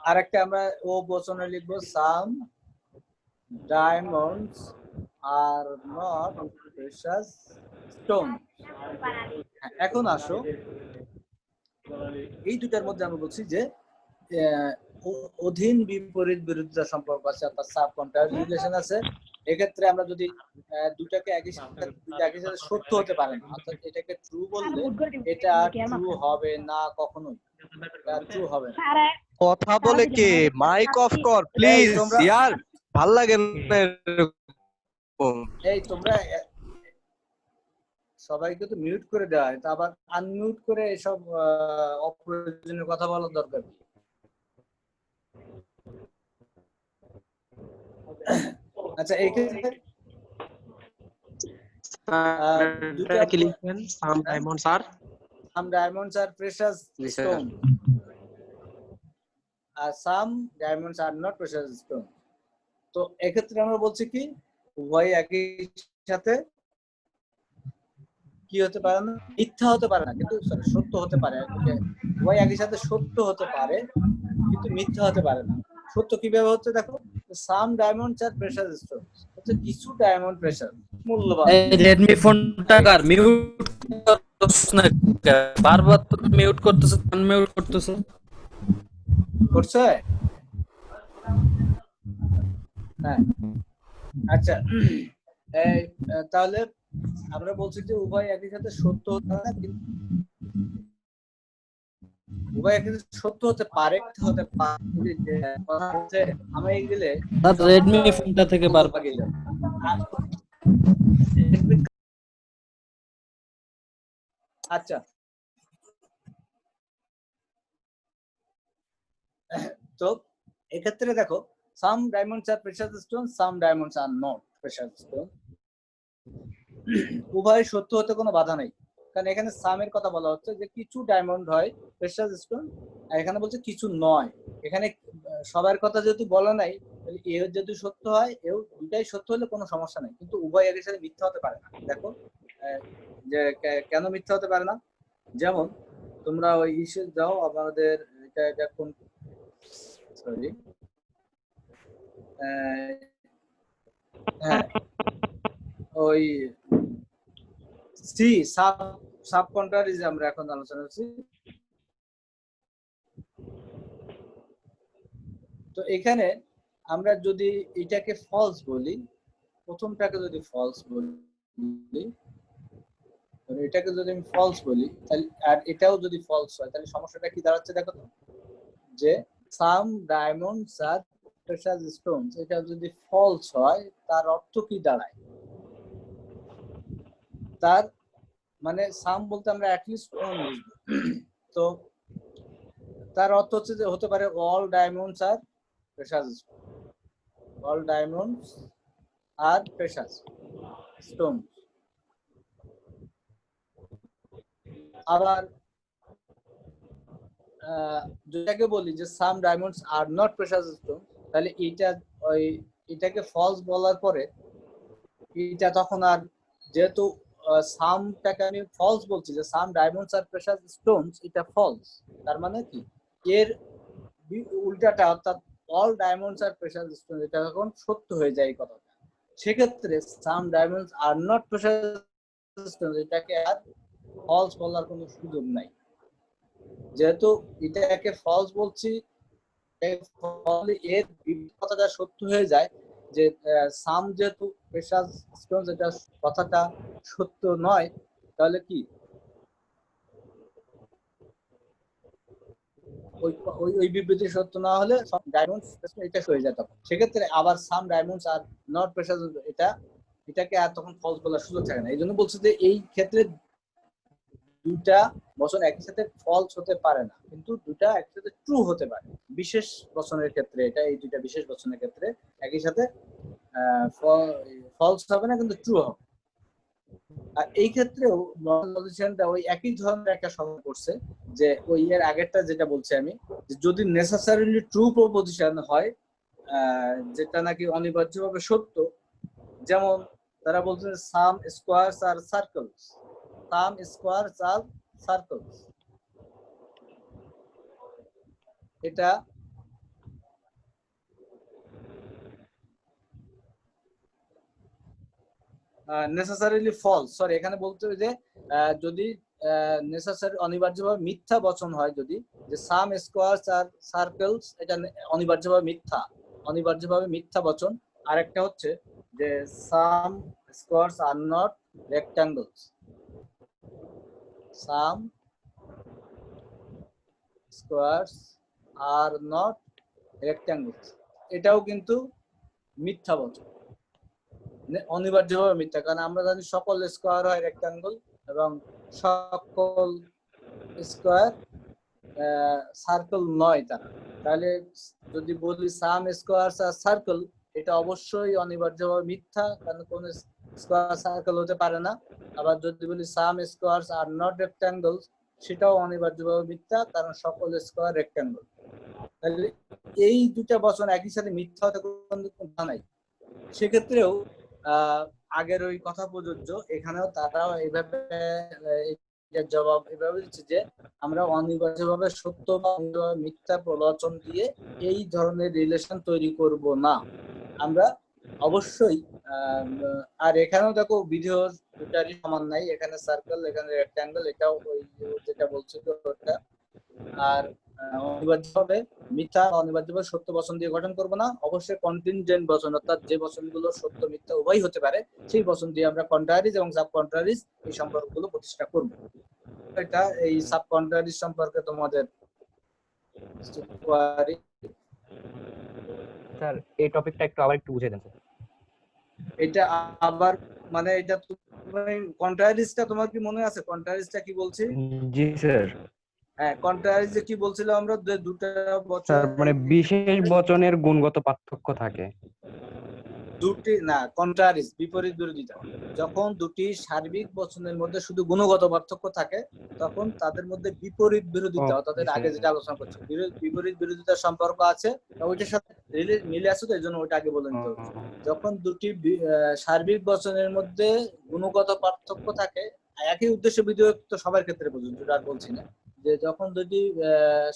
S1: আরেকটা আমরা ও বচনে লিখবো some diamonds are not precious stones। এখন আসো, এই দুটার মধ্যে আমরা বলছি যে অধীন বিপরীত বিরোধিতা সম্পর্ক আছে অর্থাৎ সাব কন্ট্রারি রিলেশন আছে। এক্ষেত্রে আমরা যদি দুটাকে একই সাথে সত্য হতে পারে না, অর্থাৎ এটাকে ট্রু বললে এটা ট্রু হবে না, কখনোই ট্রু হবে না।
S3: কথা বলে কে? মাইক অফ কর প্লিজ ইয়ার, ভাল লাগে না এরকম।
S1: এই তোমরা সবাইকে তো মিউট করে দেওয়া হয়, তা আবার আনমিউট করে এসব অপ্রয়োজনীয় কথা বলার দরকার কি? আচ্ছা, এই ক্ষেত্রে দুটো
S7: কি লিখবেন? Some diamonds are
S1: some diamonds are precious stone, are some diamonds are not precious stone. তো এক্ষেত্রে আমরা বলছি কি উভয় একই সাথে কি হতে পারে না, মিথ্যা হতে পারে না, কিন্তু সত্য হতে পারে। উভয় একই সাথে সত্য হতে পারে কিন্তু মিথ্যা হতে পারে না। সত্য কিভাবে হচ্ছে দেখো, some diamonds are precious stone হচ্ছে কিছু ডায়মন্ড প্রেশার মূল্যবান।
S5: এই রেডমি ফোনটা কার মিউট করতেছ না, বারবার তো মিউট করতেছ, আনমিউট করতেছ।
S1: করছে? হ্যাঁ, আচ্ছা। এই তাহলে আমরা বলছি যে উভয় একই সাথে সত্য হতে পারে না, কিন্তু উভয় একই সাথে সত্য হতে পারে, হতে পারে। কথা হচ্ছে আমরা এই গেলে
S5: রেডমি ফোনটা থেকে বারবার
S1: পাকিয়ে যাবে। আচ্ছা, তো এক্ষেত্রে দেখো some diamonds are precious stone, some diamonds are not precious stone. উভয় সত্য হতে কোনো বাধা নেই, কারণ এখানে সামের কথা বলা হচ্ছে যে কিছু ডায়মন্ড হয় প্রেশাস স্টোন, আর এখানে বলছে কিছু নয়। এখানে সবার কথা যেহেতু বলা নাই, তাহলে এও যদি সত্য হয় এও দুটাই সত্য হলে কোনো সমস্যা নেই, কিন্তু উভয় এর সাথে মিথ্যা হতে পারে না। দেখো যে কেন মিথ্যা হতে পারে না, যেমন তোমরা ওই ইসে যাও, আমাদের এটা কোন সরি হ্যাঁ ওই সি সাব কন্ট্রারিজম আমরা এখন আলোচনা করছি। তো এখানে আমরা যদি এটাকে ফলস বলি, প্রথমটাকে যদি ফলস বলি, এটাকে যদি আমি ফলস বলি, তাহলে আর এটাও যদি ফলস হয়, তাহলে সমস্যাটা কি দাঁড়াচ্ছে দেখো তো, যে some diamonds are precious stones এটা যদি ফলস হয় তার অর্থ কি দাঁড়ায়? তার মানে সাম বলতে আমরা অ্যাটলিস্ট তো তার অর্থ হচ্ছে যে হতে পারে all diamonds are precious stone, all diamonds are precious stone. আবার যেটাকে বলি যে some diamonds are not precious stone, তাহলে এটাকে ফলস বলার পরে এটা তখন আর যেহেতু সামটাকে আমি ফলস বলছি যে some diamonds are precious stones, এটা ফলস, তার মানে কি এর উল্টাটা অর্থাৎ all diamonds are precious stone এটা তখন সত্য হয়ে যায় এই কথাটা। সেক্ষেত্রে some diamonds are not precious stone এটাকে আর ফলস বলার কোনো সুযোগ নাই। যেহেতু এটাকে ফলস বলছি, এর কথাটা সত্য হয়ে যায় যে সাম যেহেতু প্রেশাস স্টোন এটা কথাটা সত্য নয়, তাহলে কি ওই বিবৃতি সত্য না হলে ডায়মন্ডস এটা হয়ে যায় তখন। সেক্ষেত্রে আবার সাম ডায়মন্ডস আর নট প্রেশাস এটাকে আর তখন ফলস বলার সুযোগ থাকে না। এই জন্য বলছি যে এই ক্ষেত্রে দুটা বচন একই সাথে ফলস হতে পারে না, কিন্তু দুটা একসাথে ট্রু হতে পারে। বিশেষ বচনের ক্ষেত্রে এটা, এই দুইটা বিশেষ বচনের ক্ষেত্রে একই সাথে ফলস হবে না, কিন্তু ট্রু হবে। আর এই ক্ষেত্রেও পজিশনটা ওই একই ধরনের একটা সময় করছে, যে ওই এর আগেরটা যেটা বলছি আমি, যে যদি নেসেসারিলি ট্রু প্রপোজিশন হয়, যেটা নাকি অনিবার্যভাবে সত্য, যেমন তারা বলছে সাম স্কোয়ারস আর সার্কেলস, সাম স্কোয়ারস আর সার্কেলস, এটা নেসেসারিলি ফলস, সরি এখানে বলতে হবে যে যদি নেসেসারি অনিবার্যভাবে মিথ্যা বচন হয়, যদি যে সাম স্কোয়ারস আর সার্কেলস এটা অনিবার্যভাবে মিথ্যা বচন। আরেকটা হচ্ছে যে some squares are not rectangles, some squares are not rectangles, এটাও কিন্তু মিথ্যা বচন, অনিবার্যভাবে মিথ্যা। কারণ আমরা জানি সকল স্কোয়ার হয় রেক্ট্যাঙ্গল, এবং সকল স্কোয়ার সার্কেল নয় তারা। তাহলে যদি বলি সাম স্কোয়ারস আর সার্কেল, এটা অবশ্যই অনিবার্যভাবে মিথ্যা, কারণ কোন স্কোয়ার সার্কেল হতে পারে না। আবার যদি বলি সাম স্কোয়ারস আর নট রেক্ট্যাঙ্গলস, সেটাও অনিবার্যভাবে মিথ্যা, কারণ সকল স্কোয়ার রেক্ট্যাঙ্গল। তাহলে এই দুটা বচন একই সাথে মিথ্যা হতে কোনো কথা নাই। সেক্ষেত্রেও আগের ওই কথা প্রযোজ্য, এখানেও তারাও এইভাবে জবাব এভাবে দিচ্ছে যে আমরা অনিবার্যভাবে সত্য বা মিথ্যা প্রবচন দিয়ে এই ধরনের রিলেশন তৈরি করব না। আমরা অবশ্যই আর এখানেও দেখো বিধিও দুটারই সমান নাই, এখানে সার্কেল এখানে রেক্ট্যাঙ্গেল, এটাও ওই যেটা বলছিল ওটা। আর অনিবার্যভাবে মিথ্যা অনিবার্যভাবে সত্য বচন দিয়ে গঠন করব না, অবশ্যই কন্টিনজেন্ট বচন, অর্থাৎ যে বচনগুলো সত্য মিথ্যা উভয় হতে পারে সেই বচন দিয়ে আমরা কন্ট্রারিজ এবং সাব কন্ট্রারিজ এই সম্পর্কগুলো প্রতিষ্ঠা করব। এটা এই সাব কন্ট্রারিজ সম্পর্কে তোমাদের
S8: স্যার এই টপিকটা আবার একটু বুঝিয়ে দেন স্যার।
S1: এটা আবার মানে এটা কন্ট্রারিজটা তোমার কি মনে আছে? কন্ট্রারিজটা কি বলছি?
S8: জি স্যার।
S1: হ্যাঁ, কন্ট্রারিজে কি বলছিলাম আমরা, যে দুটো বচন
S8: স্যার মানে বিশেষ বচনের গুণগত পার্থক্য থাকে।
S1: দুটি না, কন্ট্রারিজ বিপরীত বিরোধিতা। যখন দুটি সার্বিক বচনের মধ্যে শুধু গুণগত পার্থক্য থাকে তখন তাদের মধ্যে বিপরীত বিরোধিতা, অর্থাৎ আগে যেটা আলোচনা করছি বিপরীত বিরোধিতার সম্পর্ক আছে, ওইটার সাথে মিলে আছে, তো এই জন্য ওইটা আগে বলে নিতে হবে। যখন দুটি সার্বিক বচনের মধ্যে গুণগত পার্থক্য থাকে, একই উদ্দেশ্য বিধেয়ক তো সবার ক্ষেত্রে প্রযোজ্য, আর বলছি না, যে যখন দুটি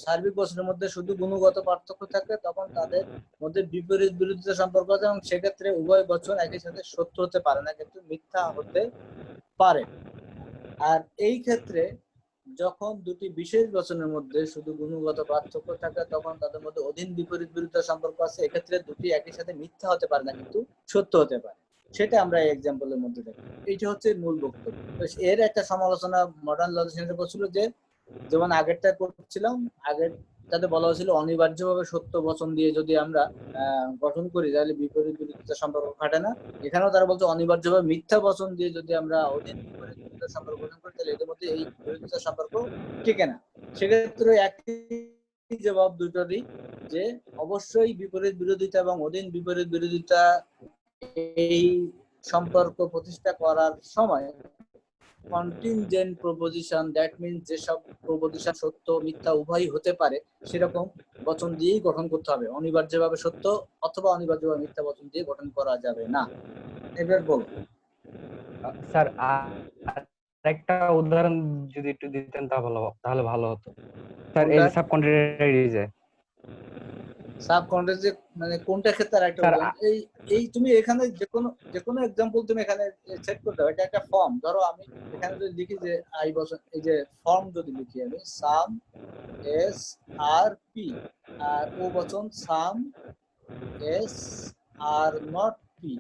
S1: সার্বিক বচনের মধ্যে শুধু গুণগত পার্থক্য থাকে তখন তাদের মধ্যে বিপরীত বিরোধিতা সম্পর্ক আছে, এবং সেক্ষেত্রে উভয় বচন একই সাথে সত্য হতে পারে না, কিন্তু মিথ্যা হতে পারে। আর এই ক্ষেত্রে যখন দুটি বিশেষ বচনের মধ্যে শুধু গুণগত পার্থক্য থাকে তখন তাদের মধ্যে অধীন বিপরীত বিরোধিতা সম্পর্ক আছে, এক্ষেত্রে দুটি একই সাথে মিথ্যা হতে পারে না কিন্তু সত্য হতে পারে। সেটা আমরা এই এক্সাম্পলের মধ্যে দেখি। এইটা হচ্ছে মূল বক্তব্য। তো এর একটা সমালোচনা মডার্ন লজিক করছিল, যে যেমন আগেরটা করছিলাম, আগেরটাতে বলা হয়েছিল অনিবার্যভাবে সত্য বচন দিয়ে যদি আমরা গঠন করি তাহলে বিপরীত বিরোধিতা সম্পর্ক খাটে না। এখানেও তারা বলছে অনিবার্যভাবে মিথ্যা বচন দিয়ে যদি আমরা অধীন বিপরীত বিরোধিতা সম্পর্ক গঠন করি তাহলে এদের মধ্যে এই বিরোধিতা সম্পর্ক টিকে না। সেক্ষেত্রে একই জবাব দুটোরই, যে অবশ্যই বিপরীত বিরোধিতা এবং অধীন বিপরীত বিরোধিতা এই সম্পর্ক প্রতিষ্ঠা করার সময় কন্টিনজেন্ট প্রপোজিশন, দ্যাট মিন্স যেসব প্রপোজিশন সত্য মিথ্যা উভয়ই হতে পারে সেরকম বচন দিয়েই গঠন করতে হবে, অনিবার্যভাবে সত্য অথবা অনিবার্যভাবে মিথ্যা বচন দিয়ে গঠন করা যাবে না। এবার বল
S8: স্যার একটা উদাহরণ যদি একটু দিতেন তাহলে ভালো হতো স্যার। এই সাব কন্ট্রারিজে
S1: সাব কন্ট্রারিজে মানে কোনটা ক্ষেত্রে আরেকটা এই তুমি এখানে যে কোনো एग्जांपल তুমি এখানে সেট করতে হবে। এটা একটা ফর্ম, ধরো আমি এখানে যদি লিখি যে আই বচন, এই যে ফর্ম যদি লিখি আমি সাম এস আর পি, আর ও বচন সাম এস আর নট পি,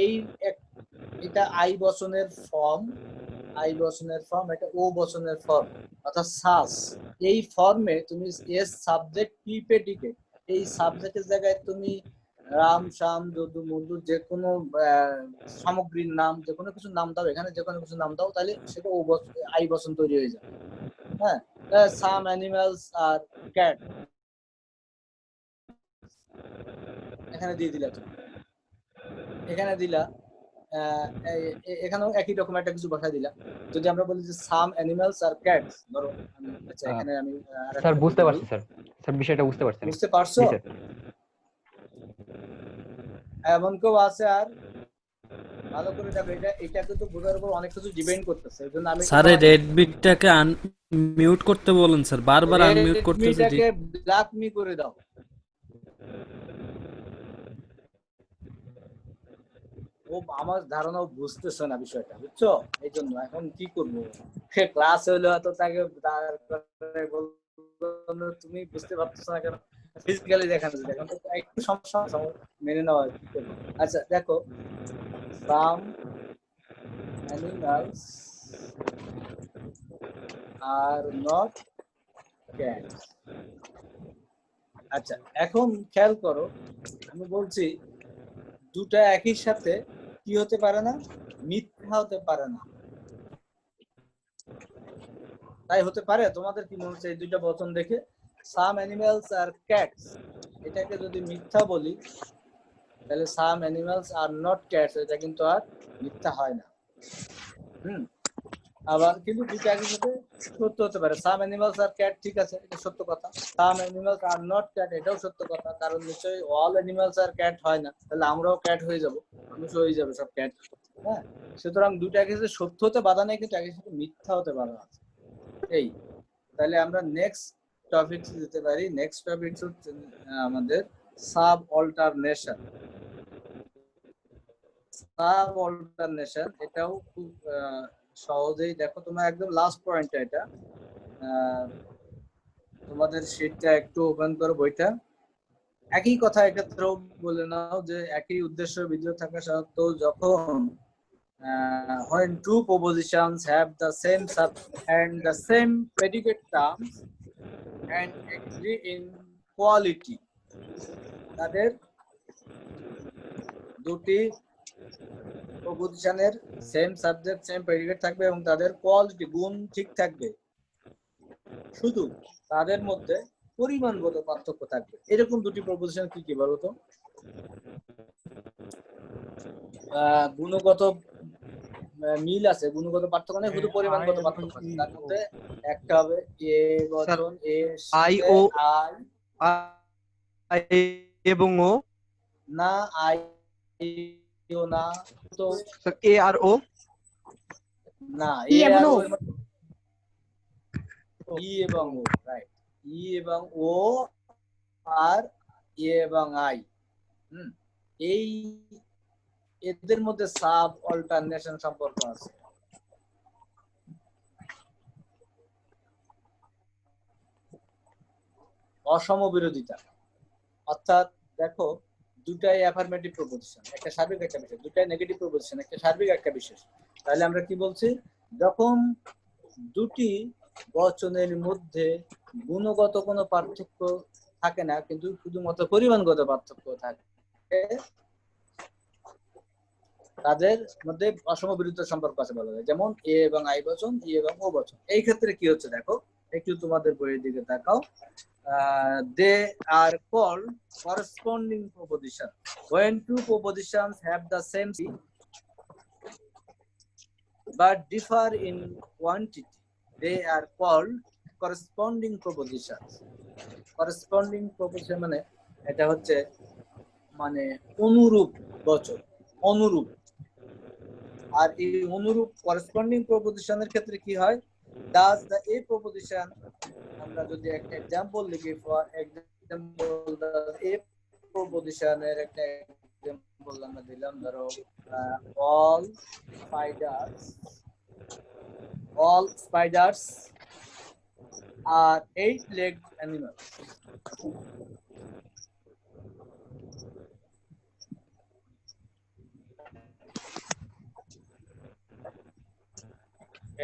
S1: এই এটা আই বচনের ফর্ম, এটা ও বচনের ফর্ম, অর্থাৎ সাস। এই ফর্মে তুমি এস সাবজেক্ট পি প্রেডিকেট, এই সাবজেক্টের জায়গায় তুমি রাম শ্যাম যদু মধু যে কোনো সামগ্রীর নাম যে কোনো কিছু নাম দাও, এখানে যে কোনো কিছু নাম দাও, তাহলে সেটা ও আই বচন তৈরি হয়ে যাবে। হ্যাঁ, সাম অ্যানিমালস আর ক্যাট এখানে দিয়ে দিলা, তুমি এখানে দিলা, এখানেও একই রকম একটা কিছু বসাই দিলা। যদি আমরা বলি যে সাম অ্যানিমালস আর ক্যাটস, ধরো আচ্ছা এখানে আমি
S8: স্যার বুঝতে পারছি স্যার বিষয়টা বুঝতে পারছেন?
S1: বুঝতে পারছো? এমন কেউ আছে আর ভালো করে দেখো, এটা কিন্তু বোঝার উপর অনেক কিছু ডিপেন্ড করতেছে। এজন্য আমি
S5: স্যার রেড বিটটাকে মিউট করতে বলেন স্যার, বারবার আনমিউট করতেছে।
S1: এটাকে ব্ল্যাক মি করে দাও। ও আমার ধারণা বুঝতেছে না বিষয়টা, বুঝছো? এই জন্য এখন কি করবো, ক্লাস হইলে হয়তো তাকে তুমি বুঝতে পারতেছো না কেন, ফিজিক্যালি দেখানো যায়, এখন তো একটু সমস্যা মেনে নেওয়া। আচ্ছা দেখো, some animals are not cats. আচ্ছা এখন খেয়াল করো, আমি বলছি দুটা একই সাথে কি হতে পারে না, মিথ্যা হতে পারে না। তাই হতে পারে? তোমাদের কি মনে হচ্ছে এই দুইটা বচন দেখে? সাম অ্যানিমালস আর ক্যাটস, এটাকে যদি মিথ্যা বলি তাহলে some animals are not cats, এটা কিন্তু আর মিথ্যা হয় না। আবার কিন্তু দুইটা একই সাথে সত্য হতে পারে। সাম অ্যানিমালস আর ক্যাট, ঠিক আছে, এটা সত্য কথা। সাম অ্যানিমালস আর নট ক্যাট, এটাও সত্য কথা, কারণ নিশ্চয়ই অল অ্যানিমালস আর ক্যাট হয় না, তাহলে আমরাও ক্যাট হয়ে যাব, মানুষ হয়ে যাবে সব ক্যাট। হ্যাঁ, সুতরাং দুইটা একই সাথে সত্য হতে বাধা নেই, কিন্তু একই সাথে মিথ্যা হতে বাধা আছে। এই তাহলে আমরা নেক্সট টপিক দিতে পারি। নেক্সট টপিক হচ্ছে আমাদের সাব অল্টারনেশন। সাব অল্টারনেশন এটাও খুব সহজেই, দেখো তোমার একদম লাস্ট পয়েন্টটা এটা, তোমাদের শীটটা একটু ওপেন করো বইটা। একই কথা এক্ষেত্রেও বলে নাও যে একই উদ্দেশ্য ভিডিও থাকা সত্ত্বেও যখন when two propositions have the same sub and the same predicate terms and agree in quality, তাদের দুটি প্রপোজিশনের সেম সাবজেক্ট সেম প্রেডিকেট থাকবে এবং তাদের কোয়ালিটি গুণ ঠিক থাকবে, শুধু তাদের মধ্যে পরিমাণগত পার্থক্য থাকবে। এরকম দুটি প্রপোজিশন কি কি বলো তো? গুণগত মিল আছে, গুণগত পার্থক্য নেই, শুধু পরিমাণগত পার্থক্য আছে। তার মধ্যে একটা হবে এ বচন এ
S3: আই ও আই এবং ও
S1: না, আই ও না, তো
S3: এ আর ও
S1: না,
S4: ই
S1: এ
S4: এবং
S1: আর
S4: ও।
S1: ই এবং ও, রাইট, ই এবং ও আর এ এবং আই। এই এদের মধ্যে সাব অল্টারনেশন সম্পর্ক আছে। অসম বিরোধিতা, অর্থাৎ দেখো দুটাই অ্যাফার্মেটিভ প্রপোজিশন, একটা সার্বিক একটা বিশেষ, দুটাই নেগেটিভ প্রপোজিশন, একটা সার্বিক একটা বিশেষ। তাহলে আমরা কি বলছি? যখন দুটি বচনের মধ্যে গুণগত কোনো পার্থক্য থাকে না, কিন্তু শুধুমাত্র পরিমাণগত পার্থক্য থাকে, তাদের মধ্যে অসম বিরোধিতা সম্পর্ক আছে বলা যায়। যেমন এ এবং আই বচন, ই এবং ও বচন। এই ক্ষেত্রে কি হচ্ছে দেখো, একটু তোমাদের বইয়ের দিকে তাকাও। they are called corresponding proposition when two propositions have the same but differ in quantity. They are called corresponding propositions. Corresponding proposition মানে এটা হচ্ছে মানে অনুরূপ বচন, অনুরূপ। আর এই অনুরূপ corresponding proposition এর ক্ষেত্রে কি হয়? does the a proposition, আমরা যদি একটা एग्जांपल লিখি, for example the a proposition এর একটা एग्जांपल আমরা দিলাম, ধরো all spiders are 8-legged animals.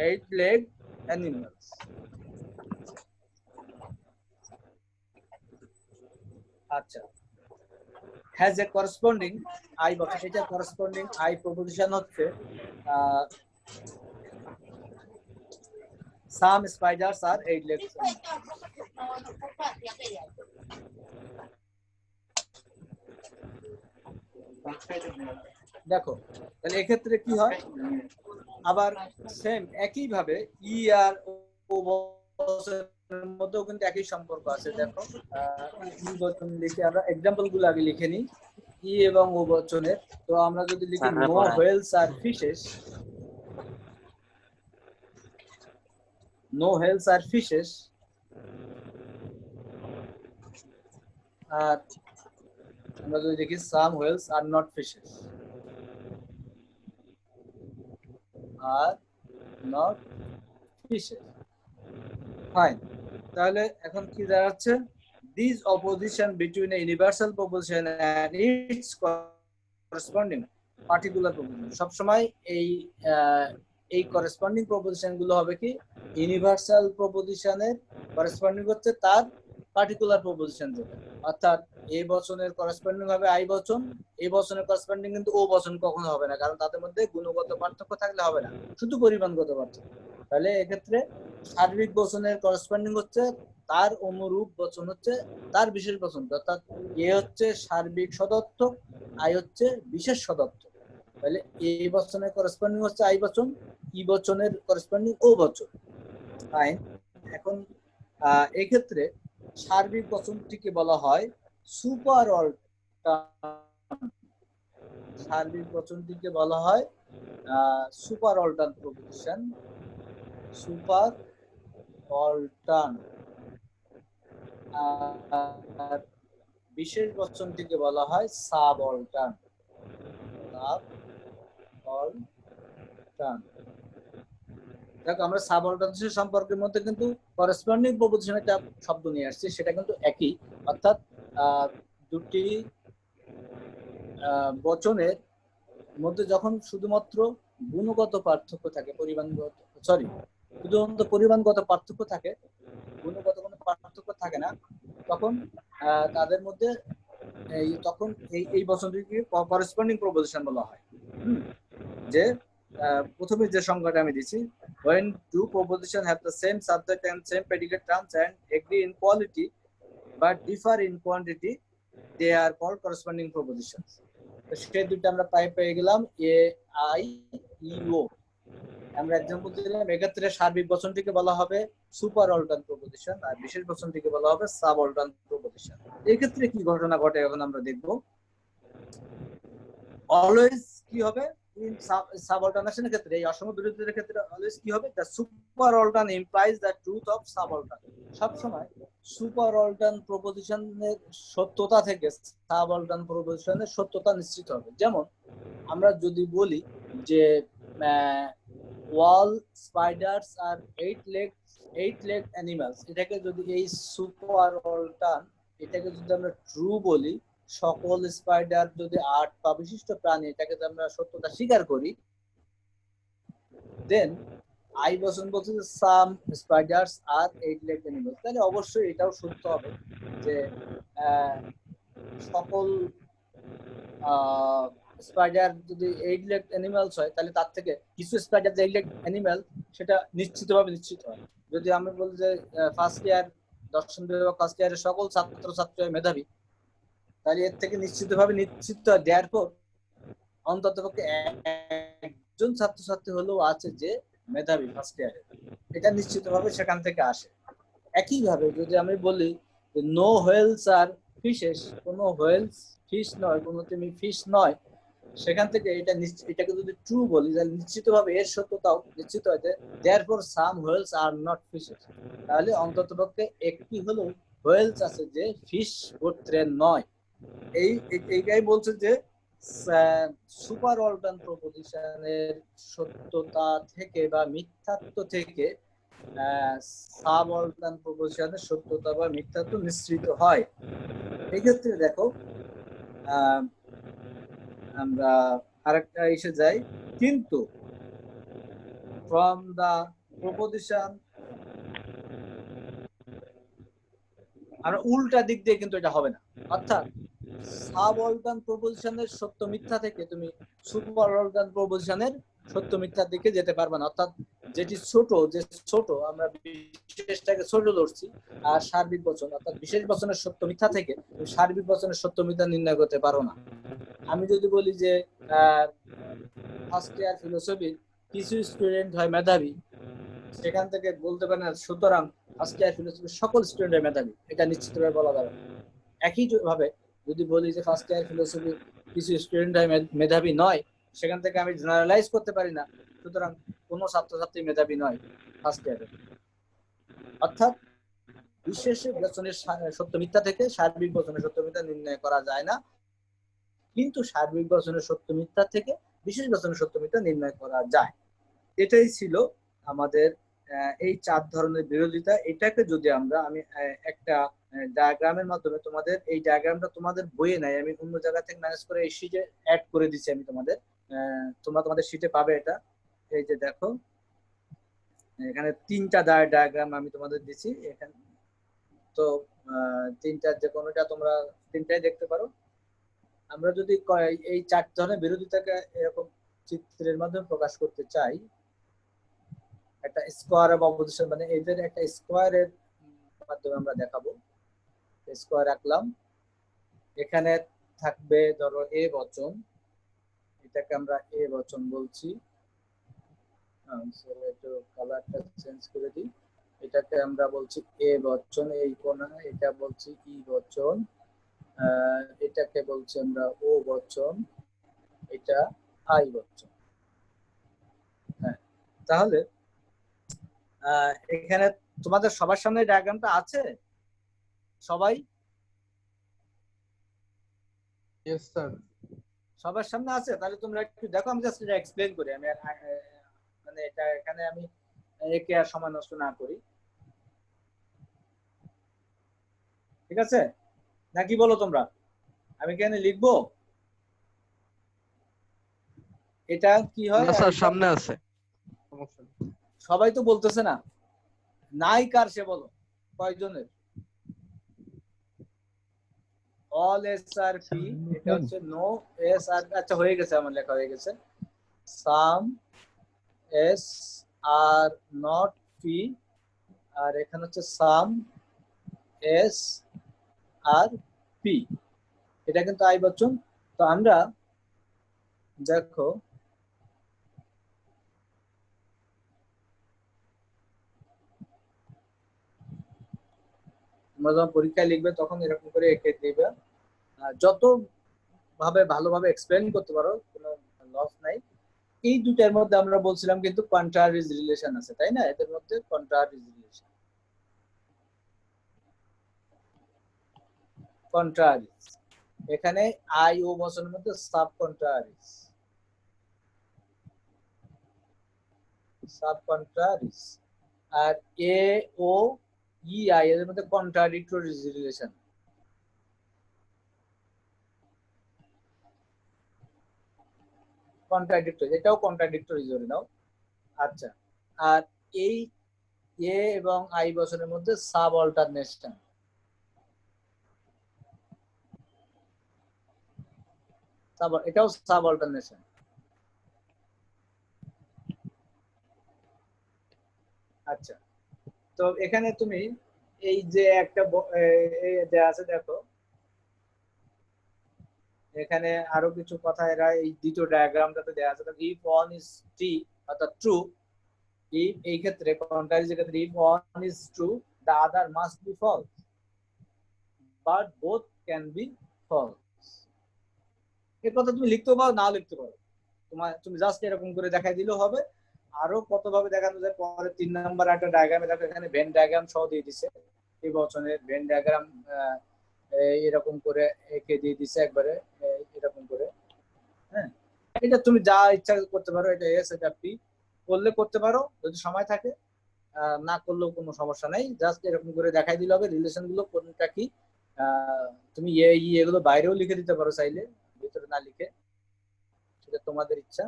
S1: Eight-legged animals. আচ্ছা, has a corresponding I বচন, এটা corresponding I proposition হচ্ছে some spiders are 8-legged animals. দেখো তাহলে এক্ষেত্রে কি হয়? আবার সেম একই ভাবে ই আর ও বচনের মধ্যেও কিন্তু একই সম্পর্ক আছে। দেখো ই বচন লিখে আমরা एग्जांपल গুলো আগে লিখে নিই ই এবং ও বচনের। তো আমরা যদি লিখি no whales are fishes, no whales are fishes, আর আমরা যদি দেখি some whales are not fishes, are not fishes, fine. তাহলে এখন কি দাঁড়াচ্ছে? This opposition between a universal proposition and its corresponding particular proposition, সব সময় এই করেসপন্ডিং প্রপোজিশন গুলো হবে কি ইউনিভার্সাল প্রপোজিশনের করেসপন্ডিং হচ্ছে তার পার্টিকুলার প্রপোজিশন যেটা, অর্থাৎ এই বচনের করেসপন্ডিং হবে আই বচন, এই বচনের করেসপন্ডিং কিন্তু ও বচন কখনো হবে না, কারণ তাদের মধ্যে গুণগত পার্থক্য থাকলে হবে না, শুধু পরিমাণগত পার্থক্য। তাহলে এক্ষেত্রে সার্বিক বচনের করসপন্ডিং হচ্ছে তার অনুরূপ বচন হচ্ছে তার বিশেষ বচন, অর্থাৎ এ হচ্ছে সার্বিক সদর্থক, আই হচ্ছে বিশেষ সদর্থক। তাহলে এই বচনের করসপন্ডিং হচ্ছে আই বচন, ই বচনের করসপন্ডিং ও বচন। ফাইন। এখন এক্ষেত্রে সার্বিক বচনটিকে বলা হয় সুপার অল্টার্ন। সার্বিক বচনটিকে বলা হয় সুপার অল্টার্ন প্রপোজিশন, সুপার অল্টার্ন। আর বিশেষ বচনটিকে বলা হয় সাব অল্টার্ন, সাব অল্টার্ন। দেখো আমরা সাব অল্টারনেশন সম্পর্কের মধ্যে কিন্তু করেসপন্ডিং প্রপোজিশন একটা শব্দ নিয়ে আসছে, সেটা কিন্তু একই, অর্থাৎ দুটি বচনের মধ্যে যখন শুধুমাত্র গুণগত পার্থক্য থাকে, শুধুমাত্র পরিমাণগত পার্থক্য থাকে, গুণগত কোনো পার্থক্য থাকে না, তখন তাদের মধ্যে তখন এই বচনটিকে করেসপন্ডিং প্রপোজিশন বলা হয়। যে প্রথমে যে সংজ্ঞাটা আমি দিচ্ছি, when two propositions have the same subject and same predicate terms and agree in quality but differ in quantity, they are called corresponding propositions. তো সেই দুটো আমরা পেয়ে গেলাম এ আই ই ও। আমরা एग्जांपल দিলাম, এক্ষেত্রে সার্বিক বচনটিকে বলা হবে সুপার অল্টার্ন প্রপোজিশন আর বিশেষ বচনটিকে বলা হবে সাব অল্টার্ন প্রপোজিশন। এই ক্ষেত্রে কি ঘটনা ঘটে এখন আমরা দেখব। অলওয়েজ কি হবে in subalternation এর ক্ষেত্রে, এই অসম বিরোধিতার ক্ষেত্রে অলওয়েজ কি হবে, the super altern implies the truth of subaltern। সব সময় সুপার অল্টার্ন প্রপোজিশনের সত্যতা থেকে সাবঅল্টার্ন প্রপোজিশনের সত্যতা নিশ্চিত হবে। যেমন আমরা যদি বলি যে ওয়াল স্পাইডারস আর 8 leg অ্যানিমালস, এটাকে যদি এই সুপার অল্টার্ন এটাকে যদি আমরা ট্রু বলি, সকল স্পাইডার যদি 8 পা বিশিষ্ট প্রাণী, এটাকে যদি আমরা সত্যতা স্বীকার করি, দেন আই বচন বলছে যে সাম স্পাইডারস আর 8 leg অ্যানিমালস, তাহলে অবশ্যই এটাও সত্য হবে যে সকল স্পাইডার যদি 8 leg অ্যানিমালস হয়, তাহলে তার থেকে কিছু স্পাইডার যে 8 leg অ্যানিমাল সেটা নিশ্চিতভাবে নিশ্চিত হয়। যদি আমি বলি যে ফার্স্ট ইয়ার দর্শন বিভাগ ফার্স্ট ইয়ারের সকল ছাত্রছাত্রী মেধাবী, তাহলে এর থেকে নিশ্চিতভাবে নিশ্চিত হয় দেয়ারফর অন্ততপক্ষে একজন ছাত্রছাত্রী হলেও আছে যে মেধাবী ফার্স্ট ইয়ারে, এটা নিশ্চিতভাবে সেখান থেকে আসে। একইভাবে যদি আমি বলি যে নো হোয়েলস আর ফিশেস, কোনো হোয়েলস ফিশ নয়, কোনো তেমনি ফিশ নয়, সেখান থেকে এটাকে যদি ট্রু বলি, তাহলে নিশ্চিতভাবে এর সত্যতাও নিশ্চিত হয় যে therefore some whales are not fishes, তাহলে অন্ততপক্ষে একটি হলেও হোয়েলস আছে যে ফিশ গোত্রের নয়। এইটাই বলছে যে সুপার অল্টার্ন প্রপোজিশনের সত্যতা থেকে বা মিথ্যাত্ব থেকে সাব অল্টার্ন প্রপোজিশনের সত্যতা বা মিথ্যাত্ব নিশ্চিত হয়। এক্ষেত্রে দেখো আমরা আরেকটা এসে যাই, কিন্তু ফ্রম দা প্রপোজিশন, আমরা উল্টা দিক দিয়ে কিন্তু এটা হবে না, অর্থাৎ সাব অল্টার্ন প্রপোজিশনের সত্য মিথ্যা থেকে তুমি সুপার অল্টার্ন প্রপোজিশনের সত্য মিথ্যার দিকে যেতে পারবে না। অর্থাৎ যেটি ছোট আমরা বিশেষটাকে ছোট ধরছি, আর সার্বিক বচন অর্থাৎ বিশেষ বচনের সত্য মিথ্যা থেকে তুমি সার্বিক বচনের সত্য মিথ্যা নির্ণয় করতে পারো না। আমি যদি বলি যে ফার্স্ট ইয়ার ফিলোসফির কিছু স্টুডেন্ট হয় মেধাবী, সেখান থেকে বলতে পারে না সুতরাং ফার্স্ট ইয়ার ফিলোসফির সকল স্টুডেন্ট মেধাবী, এটা নিশ্চিতভাবে বলা যাবে না। একই ভাবে যদি বলি যে ফার্স্ট ইয়ার ফিলোসফি কিছু স্টুডেন্ট মেধাবী নয়, সেখান থেকে আমি জেনারেলাইজ করতে পারি না সুতরাং কোনো ছাত্রছাত্রী মেধাবী নয় ফার্স্ট ইয়ারে। অর্থাৎ বিশেষ বচনের সত্য মিথ্যা থেকে সার্বিক বচনের সত্য মিথ্যা নির্ণয় করা যায় না, কিন্তু সার্বিক বচনের সত্য মিথ্যা থেকে বিশেষ বচনের সত্য মিথ্যা নির্ণয় করা যায়। এটাই ছিল আমাদের এই 4 ধরনের বিরোধিতা। এটাকে যদি আমি একটা ডায়াগ্রামের মাধ্যমে, তোমাদের এই ডায়াগ্রামটা তোমাদের বইয়ে নাই, আমি অন্য জায়গা থেকে ম্যানেজ করে এই শীটে অ্যাড করে দিচ্ছি আমি তোমাদের শীটে পাবে এটা। এই যে দেখো এখানে 3টা ডায়াগ্রাম আমি তোমাদের দিচ্ছি এখানে, তো 3টার যে কোনোটা তোমরা 3টাই দেখতে পারো। আমরা যদি এই 4 ধরনের বিরোধিতাকে এরকম চিত্রের মাধ্যমে প্রকাশ করতে চাই, একটা একটা স্কোয়ার অফ অপোজিশন, মানে এদের একটা স্কোয়ারের মাধ্যমে আমরা দেখাবো। স্কোয়ার আঁকলাম, এখানে থাকবে ধরো এ বচন, এটাকে আমরা এ বচন বলছি। একটু কালারটা চেঞ্জ করে দিই, এটাকে আমরা বলছি এ বচন, এই কোণা এটা বলছি ই বচন, এটাকে বলছি আমরা ও বচন, এটা আই বচন। হ্যাঁ, তাহলে এখানে তোমাদের সবার সামনে ডায়াগ্রামটা আছে? সবাই
S3: ইয়েস স্যার।
S1: সবার সামনে আছে? তাহলে তোমরা একটু দেখো, আমি জাস্ট এটা এক্সপ্লেইন করি। আমি মানে এটা এখানে আমি একে আর সময় নষ্ট না করি, ঠিক আছে? নাকি বলো তোমরা? আমি এখানে লিখবো, এটা কি হয়?
S3: না স্যার, সামনে আছে, সমস্যা নেই।
S1: সবাই তো বলতেছে না, নাই কার সে বলো, কয়জনের? অল এস আর পি, এটা হচ্ছে নো এস আর, আচ্ছা হয়ে গেছে, আমার লেখা হয়ে গেছে। সাম এস আর নট পি, আর এখানে হচ্ছে সাম এস আর পি, এটা কিন্তু আই বচন। তো আমরা দেখো তোমরা যখন পরীক্ষায় লিখবে তখন এরকম করে এঁকে দিবে, যত ভাবে ভালোভাবে এক্সপ্লেইন করতে পারো, কোনো লস নাই। এই দুটার মধ্যে আমরা বলছিলাম কিন্তু কন্ট্রারিজ রিলেশন আছে, তাই না? এদের মধ্যে কন্ট্রারিজ রিলেশন, কন্ট্রারিজ। এখানে আই ও বচনের মধ্যে সাব কন্ট্রারিজ, সাব কন্ট্রারিজ। আর এ ও ই আই এর মধ্যে কন্ট্রাডিক্টরি রিলেশন। কন্ট্রাডিক্টরি, এটাও কন্ট্রাডিক্টরি ধরে নাও। আচ্ছা, আর এই এ এবং আই বচনের মধ্যে সাব অল্টারনেশন, এটাও সাব অল্টারনেশন। আচ্ছা, তো এখানে তুমি এই যে একটা আছে দেখো, এখানে আরো কিছু কথা এরা এই দ্বিতীয় ডায়াগ্রামটাতে দেওয়া আছে। ইফ ওয়ান ইজ ট্রি অর্থাৎ ট্রু, ইফ এই ক্ষেত্রে কন্ট্রারিজের ক্ষেত্রে if one is true the other must be false, but both can be false. এই কথা তুমি লিখতে পারো, না লিখতে পারো, তুমি জাস্ট এরকম করে দেখাই দিলেও হবে। আরো কত ভাবে দেখানো যায় পরে 3 নাম্বার একটা ডায়াগ্রামে দেখো, এখানে ভেন ডায়াগ্রাম সহ দিয়ে দিছে, এই বচনের ভেন ডায়াগ্রাম এরকম করে এঁকে দিয়ে দিছে একবারে, এরকম করে। হ্যাঁ, এটা তুমি যা ইচ্ছা করতে পারো, এটা এস এটা পি করলে করতে পারো যদি সময় থাকে, না করলেও কোনো সমস্যা নাই। জাস্ট এরকম করে দেখাই দিলে হবে রিলেশন গুলো কোনটা কি। তুমি এগুলো বাইরেও লিখে দিতে পারো চাইলে, ভিতরে না লিখে, সেটা তোমাদের ইচ্ছা,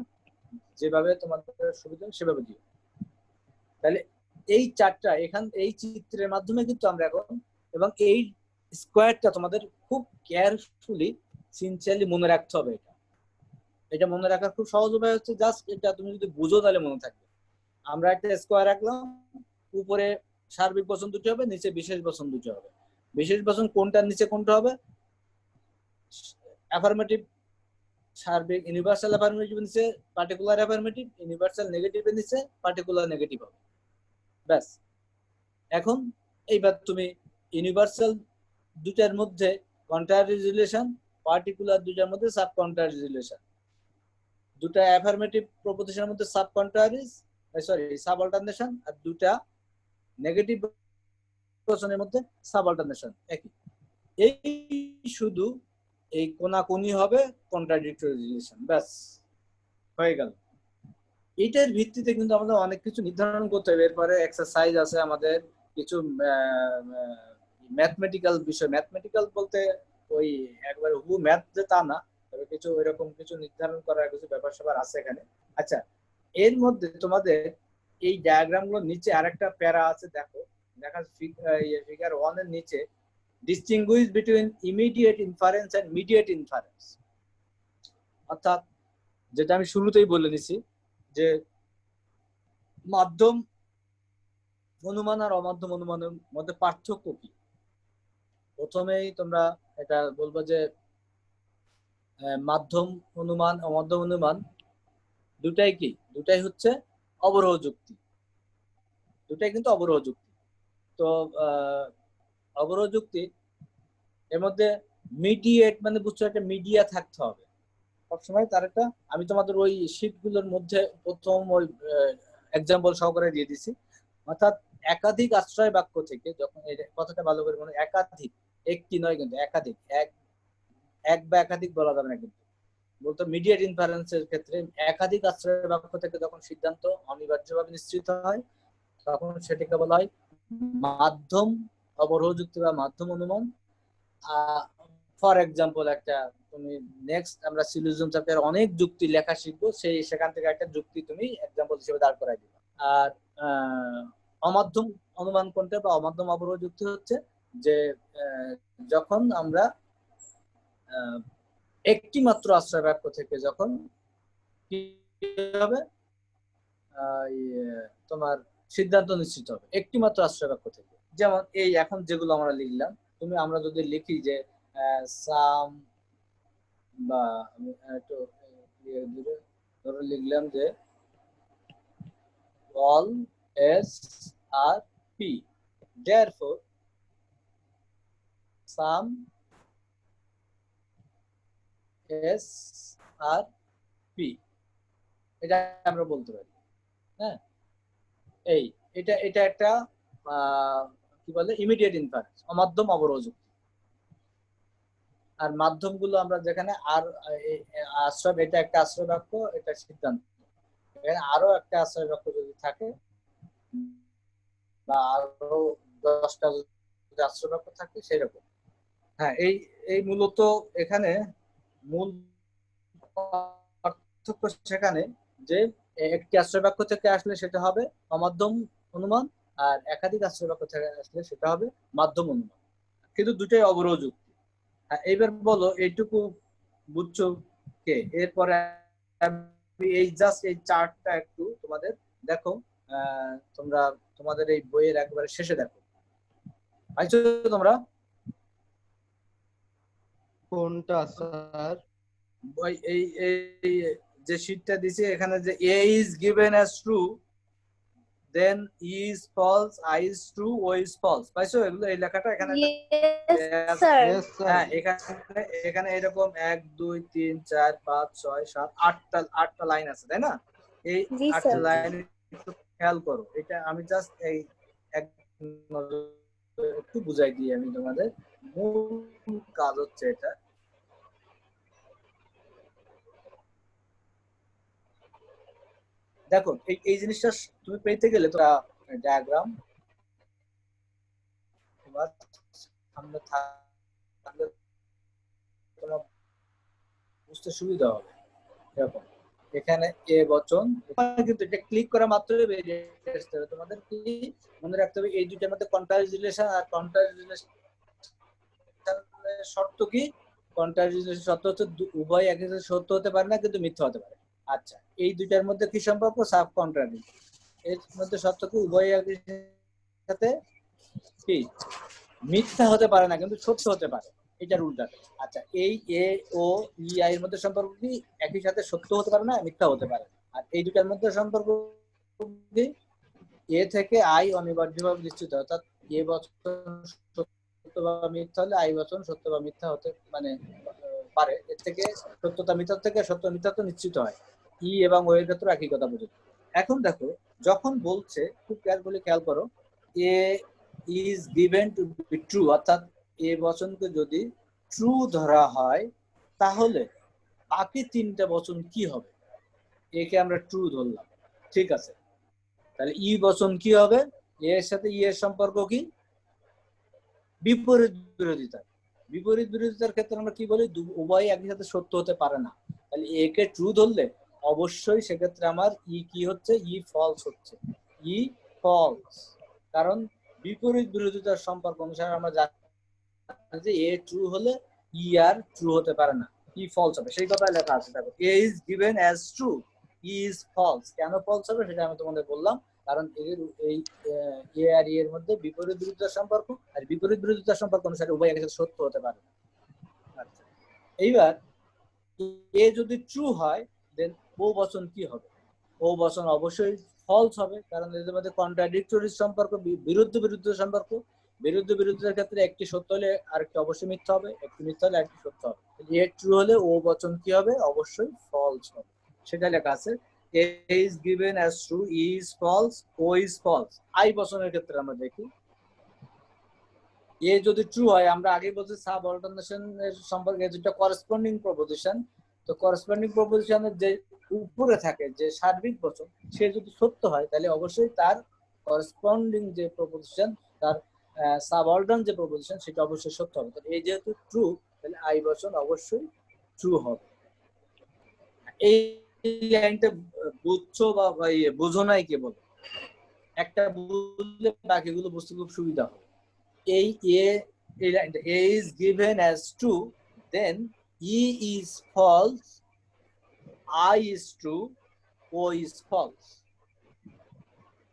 S1: যেভাবে তোমাদের সুবিধা সেভাবে দিও। তাহলে এই চারটা এই চিত্রের মাধ্যমে কিন্তু আমরা এখন, এবং এই স্কোয়ারটা তোমাদের খুব কেয়ারফুলি সিনসিয়ারলি মনে রাখতে হবে। এটা মনে রাখার খুব সহজ উপায় হচ্ছে জাস্ট এটা তুমি যদি বুঝো তাহলে মনে থাকবে। আমরা একটা স্কোয়ার রাখলাম, উপরে সার্বিক বচন দুটি হবে, নিচে বিশেষ বচন দুটি হবে। বিশেষ বচন কোনটার নিচে কোনটা হবে? অ্যাফার্মেটিভ সার্বিক ইউনিভার্সাল অ্যাফার্মেটিভ নিচে পার্টিকুলার অ্যাফার্মেটিভ, ইউনিভার্সাল নেগেটিভের নিচে পার্টিকুলার নেগেটিভ হবে। ব্যাস, এখন এইবার তুমি ইউনিভার্সাল দুটার মধ্যে কন্ট্রারি রিলেশন, পার্টিকুলার দুটার মধ্যে সাব কন্ট্রারি রিলেশন, দুটা অ্যাফার্মেটিভ প্রপোজিশনের মধ্যে সাব কন্ট্রারিজ সাব অল্টারনেশন, আর দুটা নেগেটিভ বচনের মধ্যে সাব অল্টারনেশন একই। এই শুধু এই কোনাকুনি হবে কন্ট্রাডিক্টরি রিলেশন, ব্যাস হয়ে গেল। এইটার ভিত্তিতে কিন্তু আমাদের অনেক কিছু নির্ধারণ করতে হবে। এরপরে এক্সারসাইজ আছে আমাদের কিছু ম্যাথমেটিক্যাল বিষয়, ম্যাথমেটিক্যাল বলতে ওই একবার হু ম্যাথ যে তা না, তবে কিছু এরকম কিছু নির্ধারণ করার কিছু ব্যাপার স্যাপার আছে এখানে। আচ্ছা, এর মধ্যে তোমাদের এই ডায়াগ্রাম গুলোর নিচে আরেকটা প্যারা আছে, দেখো দেখা ফিগার 1 এর নিচে distinguish between immediate inference and mediate inference. অর্থাৎ যেটা আমি শুরুতেই বলে নিছি যে মাধ্যম অনুমান আর অমাধ্যম অনুমানের মধ্যে পার্থক্য কি? প্রথমেই তোমরা এটা বলবো যে মাধ্যম অনুমান অমাধ্যম অনুমান দুটাই কি? দুটাই হচ্ছে অবরোহ যুক্তি, দুটাই কিন্তু অবরোহ যুক্তি। তো অবরোহ যুক্তি এর মধ্যে মিডিয়েট মানে বুঝছো একটা মিডিয়া থাকতে হবে সবসময়। তার একটা আমি তোমাদের ওই শীটগুলোর মধ্যে প্রথম ওই এক্সাম্পল সহকারে দিয়ে দিছি। অর্থাৎ একাধিক আশ্রয় বাক্য থেকে, যখন এই কথাটা ভালো করে মনে, একাধিক, একটি নয় কিন্তু একাধিক, এক বা একাধিক বলা যাবে না কিন্তু, বলতো মিডিয়েট ইনফারেন্সের ক্ষেত্রে একাধিক আশ্রয় বাক্য থেকে যখন সিদ্ধান্ত অনিবার্যভাবে নিশ্চিত হয় তখন সেটাকে বলা হয় মাধ্যম অবরোহ যুক্তি বা মাধ্যম অনুমান। ফর এক্সাম্পল একটা তুমি নেক্সট আমরা সিলোজিজম চ্যাপ্টারে অনেক যুক্তি লেখা শিখবো, সেখান থেকে একটা যুক্তি তুমি এক্সাম্পল হিসেবে দাঁড় করাই দিবা। আর অমাধ্যম অনুমান কোনটা বা অমাধ্যম অবরোহ যুক্তি হচ্ছে যে যখন আমরা একটি মাত্র আশ্রয় বাক্য থেকে যখন কি হবে তোমার সিদ্ধান্ত নিশ্চিত হবে একটি মাত্র আশ্রয় বাক্য থেকে। যেমন এই এখন যেগুলো আমরা লিখলাম, আমরা যদি লিখি যে সাম বা একটু ধরে লিখলাম যে all s are p, therefore some s are p, এটা আমরা বলতে পারি। হ্যাঁ, এটা এটা একটা কি বলে ইমিডিয়েট ইনফারেন্স, অমাধ্যম অবরোহ যুক্তি। আর মাধ্যমগুলো আমরা যেখানে আর আশ্রয়, এটা একটা আশ্রয় বাক্য, এটা সিদ্ধান্ত, এখানে আরো একটা আশ্রয় বাক্য যদি থাকে বা আরো 10টা যদি আশ্রয় বাক্য থাকে সেরকম। হ্যাঁ, এই মূলত এখানে মূল পার্থক্য সেখানে যে একটি আশ্রয় বাক্য থেকে আসলে সেটা হবে অমাধ্যম অনুমান, আর একাধিক আশ্রয় বাক্য থেকে আসলে সেটা হবে মাধ্যম অনুমান, কিন্তু দুটাই অবরোহ যুক্তি। এইবার বলো এইটুকু বুঝছো কে? এরপরে আমি এই জাস্ট এই চার্টটা একটু তোমাদের দেখো, তোমরা তোমাদের এই বইয়ের একবারে শেষে দেখো, পাইছো তোমরা?
S3: কোনটা স্যার?
S1: এই এই যে শীটটা দিছি এখানে যে a is given as true, then e is false, I is true, o is false, পাইছো এগুলো? এই লেখাটা এখানে
S2: Yes, sir.
S1: হ্যাঁ, এখানে এরকম 1 2 3 4 5 6 7 8টা লাইন আছে, তাই না? এই
S2: জি,
S1: 8টা
S2: স্যার।
S1: লাইন একটু খেয়াল করো। এটা আমি জাস্ট এই একটু বুঝাই দিই আমি তোমাদের, মূল কাজ হচ্ছে এটা। দেখো এই জিনিসটা তুমি পেতে গেলে তোরা ডায়াগ্রাম তোমার সামনে থাকলে তোমার বুঝতে সুবিধা হবে। এরকম এখানে এ বচন, কিন্তু এটা ক্লিক করা মাত্রই বেরিয়ে আসতে হবে। তোমাদের কি মনে রাখতে হবে এই দুইটার মধ্যে কন্ট্রাস্ট রিলেশন আর কন্ট্রাস্ট রিলেশন শর্ত কি? কন্ট্রাস্ট রিলেশন শর্ত হচ্ছে উভয় একই সাথে সত্য হতে পারে না কিন্তু মিথ্যা হতে পারে। আচ্ছা, এই দুইটার মধ্যে কি সম্পর্ক? Sub contrary. এর মধ্যে শর্ত কি? উভয় একই সাথে কি মিথ্যা হতে পারে না কিন্তু সত্য হতে পারে, এটার উল্টাটা। আচ্ছা, এই এ ও ই আই এর মধ্যে সম্পর্ক কি? একই সাথে সত্য হতে পারে না, মিথ্যা হতে পারে। আর এই দুটার মধ্যে সম্পর্ক কি? এ থেকে আই অনিবার্যভাবে নিশ্চিত, অর্থাৎ এ বচন সত্য বা মিথ্যা হলে আই বচন সত্য বা মিথ্যা হতে মানে পারে। এর থেকে সত্যতা মিথ্যা থেকে সত্য মিথ্যা তো নিশ্চিত হয়। ই এবং ও এর ক্ষেত্রে একই কথা বুঝে। এখন দেখো যখন বলছে, খুব কেয়ারফুলি খেয়াল করো, A is given to be true, অর্থাৎ এ বচনকে যদি ট্রু ধরা হয় তাহলে বাকি তিনটা বচন কি হবে? একে আমরা ট্রু ধরলাম, ঠিক আছে। তাহলে ই বচন কি হবে? এর সাথে ই এর সম্পর্ক কি? বিপরীত বিরোধিতা। বিপরীত বিরোধিতার ক্ষেত্রে আমরা কি বলি? উভয় একই সাথে সত্য হতে পারে না। তাহলে একে ট্রু ধরলে অবশ্যই সেক্ষেত্রে আমার ই কি হচ্ছে? ই ফলস হচ্ছে। ই ফলস, কারণ বিপরীত বিরোধিতার সম্পর্ক অনুসারে আমরা জানি যে এ ট্রু হলে ই আর ট্রু হতে পারে না, ই ফলস হবে। সেই কথাই লেখা আছে। দেখো, A is given as true, E is false. কেন ফলস হবে সেটা আমি তোমাদের বললাম। কারণ এই এ আর ই এর মধ্যে বিপরীত বিরোধিতার সম্পর্ক, আর বিপরীত বিরোধিতার সম্পর্ক অনুসারে উভয় একসাথে সত্য হতে পারে না। আচ্ছা, এইবার এ যদি ট্রু হয় দেন বহু বচন কি হবে? বহু বচন অবশ্যই ফলস হবে, কারণ এদের মধ্যে কন্ট্রাডিক্টরি সম্পর্ক, বিরুদ্ধ বিরুদ্ধ সম্পর্ক। বিরুদ্ধ বিরুদ্ধের ক্ষেত্রে একটি সত্য হলে আরেকটি অবশ্যই মিথ্যা হবে, একটি মিথ্যা হলে আরেকটি সত্য হবে। এ ট্রু হলে ও বচন কি হবে? অবশ্যই ফলস হবে। সেটা লেখা আছে A is given as true, E is false, O is false. I বচনের ক্ষেত্রে আমরা দেখি এ যদি ট্রু হয়, আমরা আগে বলছি সাব অল্টারনেশন এর সম্পর্কে যেটা করেসপন্ডিং প্রপোজিশন, তো করেসপন্ডিং প্রপোজিশনের যে উপরে থাকে যে সার্বিক বচন, সে যদি সত্য হয় তাহলে অবশ্যই তার করেসপন্ডিং যে প্রপোজিশন, তার সাব অল্টার্ন যে প্রপোজিশন, সেটা অবশ্যই সত্য হবে। তো এই যেহেতু ট্রু, তাহলে আই বচন অবশ্যই ট্রু হবে। এই লাইনটা বুঝছো বা বুঝো নাই কে বলো? একটা বুঝলে বাকিগুলো বুঝতে খুব সুবিধা হবে। এই লাইনটা A is given as true, then E is false, I is true, O is false.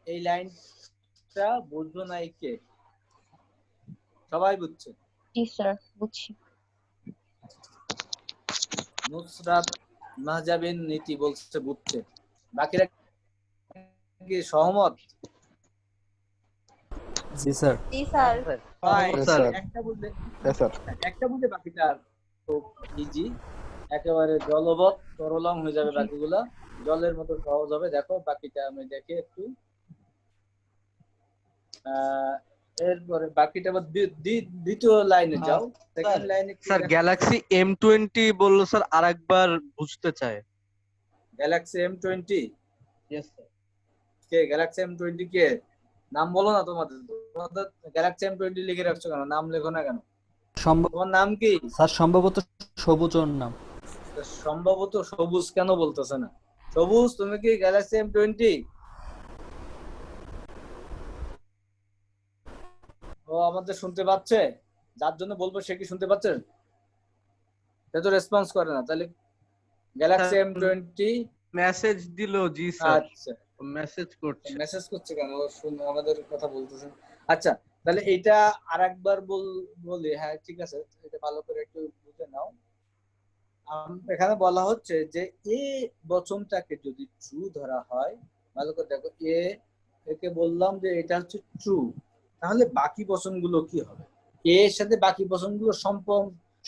S1: এই লাইনটা বুঝো নাই কে? সবাই বুঝছে?
S2: জি স্যার, বুঝছি।
S1: নুসরাত মাহজাবিন নীতি বলছে বুঝছে, বাকিরা কি সহমত?
S5: জি স্যার।
S2: জি স্যার।
S3: স্যার
S1: একটা বুঝলে বাকিটা খুব ইজি, একেবারে জলবৎ তরলং হয়ে যাবে, বাকিগুলা জলের মতো সহজ হবে। দেখো বাকিটা আমি দেখি একটু। এরপরে বাকিটা আবার দ্বিতীয় লাইনে যাও, সেকেন্ড লাইনে।
S3: স্যার গ্যালাক্সি M20 বললো স্যার, আরেকবার বুঝতে চায়।
S1: Galaxy M20
S3: yes sir.
S1: কে গ্যালাক্সি M20 কে? নাম বলো না তোমাদের। গ্যালাক্সি M20 লিখে রাখছো কেন? নাম লেখো না কেন? তোমার নাম কি
S5: স্যার? সম্ভবত সবুজ ওর নাম।
S1: সম্ভবত সবুজ কেন বলতেছে না? সবুজ, তুমি কি গ্যালাক্সি M20? ও আমাদের শুনতে পাচ্ছে, যার জন্য বলবো সে কি শুনতে পাচ্ছে? সে তো রেসপন্স করে না, তাহলে গ্যালাক্সি M20
S3: মেসেজ দিলো। জি স্যার,
S1: আচ্ছা
S3: মেসেজ করছে।
S1: মেসেজ করছে কেন? ও আমাদের কথা বলতেছেন। আচ্ছা, তাহলে এইটা আরেকবার বলি। হ্যাঁ ঠিক আছে, এটা ভালো করে একটু বুঝে নাও। এখানে বলা হচ্ছে যে এ বচনটাকে যদি ট্রু ধরা হয়, ভালো করে দেখো, একে বললাম যে এটা হচ্ছে ট্রু, তাহলে বাকি বচনগুলো কি হবে? এর সাথে বাকি বচনগুলো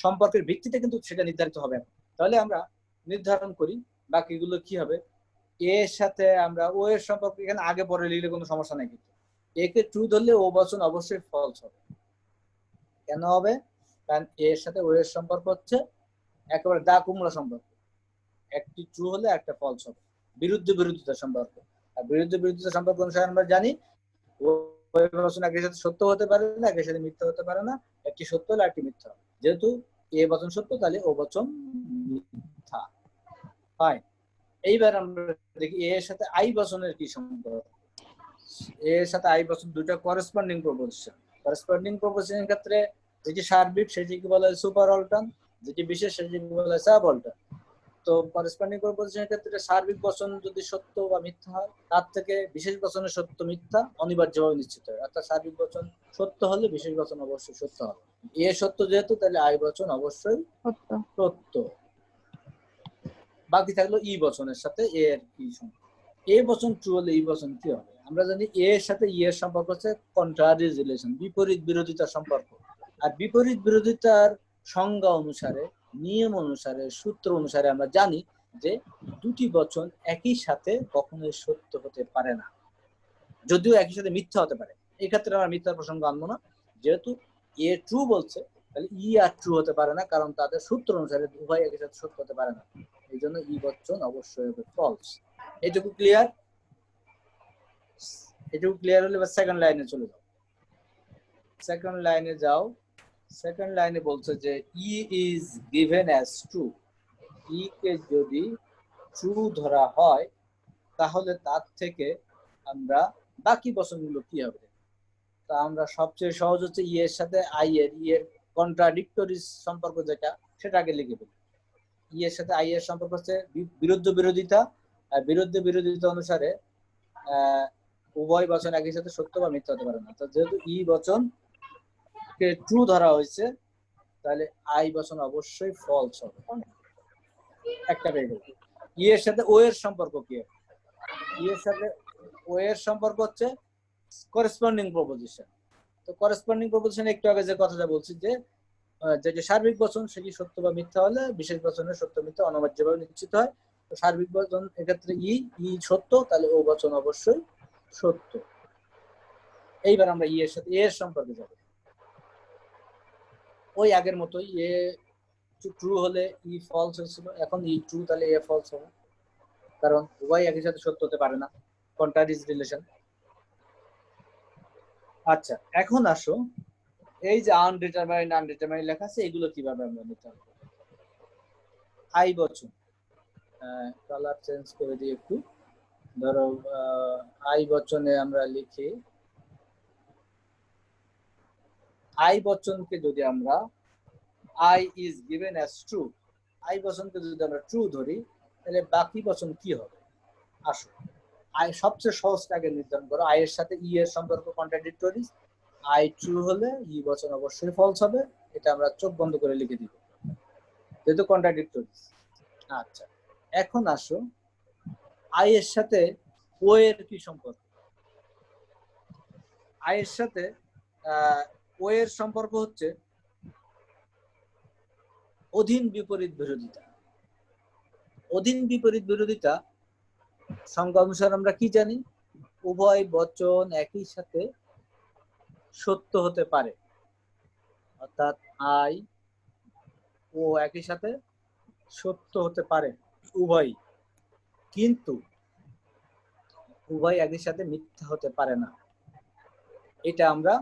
S1: সম্পর্কের ভিত্তিতে কিন্তু সেটা নির্ধারিত হবে। তাহলে আমরা নির্ধারণ করি বাকিগুলো কি হবে। এর সাথে আমরা ও এর সম্পর্ক এখানে আগে পরে লিখলে কোনো সমস্যা নাই, কিন্তু একে ট্রু ধরলে ও বচন অবশ্যই ফলস হবে। কেন হবে? কারণ এর সাথে ও এর সম্পর্ক হচ্ছে একেবারে দা কুমড়া সম্পর্ক, একটি ট্রু হলে একটা ফলস হবে। বিরুদ্ধ বিরোধিতা সম্পর্ক, আর বিরুদ্ধ বিরোধিতা সম্পর্ক অনুসারে আমরা জানি ওই বচন একের সাথে সত্য হতে পারে না, একের সাথে মিথ্যা হতে পারে না, একটি সত্য হলে একটি মিথ্যা। যেহেতু এ বচন সত্য, তাহলে ও বচন মিথ্যা। ফাইন, এইবার আমরা দেখি এর সাথে আই বচনের কি সম্পর্ক। এর সাথে আই বচন দুটো করেসপন্ডিং প্রপোজিশন। করেসপন্ডিং প্রপোজিশনের ক্ষেত্রে যেটি সার্বিক সেটিকে বলা হয় সুপার অল্টার্ন, যেটি বিশেষ সেটিকে বলা হয় সাব অল্টার্ন। তো করেসপন্ডিং প্রপোজিশনের ক্ষেত্রে সার্বিক বচন যদি সত্য বা মিথ্যা হয়, তার থেকে বিশেষ বচনের সত্য মিথ্যা অনিবার্যভাবে নিশ্চিত হয়। অর্থাৎ সার্বিক বচন সত্য হলে বিশেষ বচন অবশ্যই সত্য হবে। এ সত্য যেহেতু, তাহলে আই বচন অবশ্যই
S2: সত্য।
S1: সত্য। বাকি থাকলো ই বচনের সাথে এ এর কি সম্পর্ক। এ বচন ট্রু হলে ই বচন কি হবে? আমরা জানি এ এর সাথে ই এর সম্পর্ক হচ্ছে কন্ট্রারি রিলেশন, বিপরীত বিরোধিতার সম্পর্ক। আর বিপরীত বিরোধিতার সংজ্ঞা অনুসারে, নিয়ম অনুসারে, সূত্র অনুসারে আমরা জানি যে দুটি বচন একই সাথে কখনোই সত্য হতে পারে না, যদিও একই সাথে মিথ্যা হতে পারে। এই ক্ষেত্রে আমরা মিথ্যার প্রসঙ্গ আনবো না। যেহেতু এ ট্রু বলছে, তাহলে ই আর ট্রু হতে পারে না, কারণ তাদের সূত্র অনুসারে উভয় একই সাথে সত্য হতে পারে না। এই জন্য ই বচন অবশ্যই হবে ফলস। এইটুকু ক্লিয়ার? এটুকু ক্লিয়ার হলে বা সেকেন্ড লাইনে চলে যাও। সেকেন্ড লাইনে যাও। সেকেন্ড লাইনে বলছে যে ই ইজ গিভেন অ্যাজ ট্রু। ই কে যদি ট্রু ধরা হয়, তাহলে তার থেকে আমরা বাকি বচনগুলো কি হবে? তা আমরা সবচেয়ে সহজ হচ্ছে ই এর সাথে আই এর কন্ট্রাডিক্টরি সম্পর্ক যেটা, সেটাকে লিখে ফেলি। ই এর সাথে আই এর সম্পর্ক হচ্ছে বিরুদ্ধ বিরোধিতা, আর বিরুদ্ধ বিরোধিতা অনুসারে ও উভয় বচন একই সাথে সত্য বা মিথ্যা হতে পারে না। তো যেহেতু ই বচন কে ট্রু ধরা হয়েছে, তাহলে আই বচন অবশ্যই ফলস হবে। একটা পেয়ে গেল। ই এর সাথে ও এর সম্পর্ক কি? ই এর সাথে ও এর সম্পর্ক হচ্ছে করেসপন্ডিং প্রপোজিশন। তো করেসপন্ডিং প্রপোজিশন একটু আগে যে কথাটা বলছি যে যেটি সার্বিক বচন সেটি সত্য বা মিথ্যা হলে বিশেষ বচনের সত্য মিথ্যা অনিবার্যভাবে নিশ্চিত হয়। তো সার্বিক বচন এক্ষেত্রে ই সত্য, তাহলে ও বচন অবশ্যই সত্য। এইবার আমরা ই এর সাথে এ এর সম্পর্কে যাব। ওই আগের মতোই এ ট্রু হলে ই ফলস হয়েছিল, এখন ই ট্রু তাহলে এ ফলস হবে, কারণ উভয় একই সাথে সত্য হতে পারে না, কন্ট্রাডিক্ট রিলেশন। আচ্ছা, এখন আসো এই যে আনডিটারমাইন্ড লেখা আছে, এগুলো কিভাবে আমরা নির্ধারণ করব? আই বচন কালার চেঞ্জ করে দিই একটু। ধরো আই বচনে আমরা লিখি, আই বচনকে যদি আমরা I is given as true, I বচনকে যদি আমরা ট্রু ধরি, তাহলে বাকি বচন কি হবে? আসো, আই সবচেয়ে সহজটা আগে নির্ধারণ করো। আই এর সাথে ই এর সম্পর্ক কন্ট্রাডিক্টরি, আই ট্রু হলে ই বচন অবশ্যই ফলস হবে। এটা আমরা চোখ বন্ধ করে লিখে দিব, যেহেতু কন্ট্রাডিক্টরি। আচ্ছা, এখন আসো আই এর সাথে ও এর কি সম্পর্ক? আই এর সাথে ও এর সম্পর্ক হচ্ছে অধীন বিপরীত বিরোধিতা। অধীন বিপরীত বিরোধিতা সংজ্ঞা অনুসারে আমরা কি জানি? উভয় বচন একই সাথে সত্য হতে পারে, অর্থাৎ আই ও একই সাথে সত্য হতে পারে উভয়, কিন্তু উভয় একই সাথে মিথ্যা হতে পারে না। এটা আমরা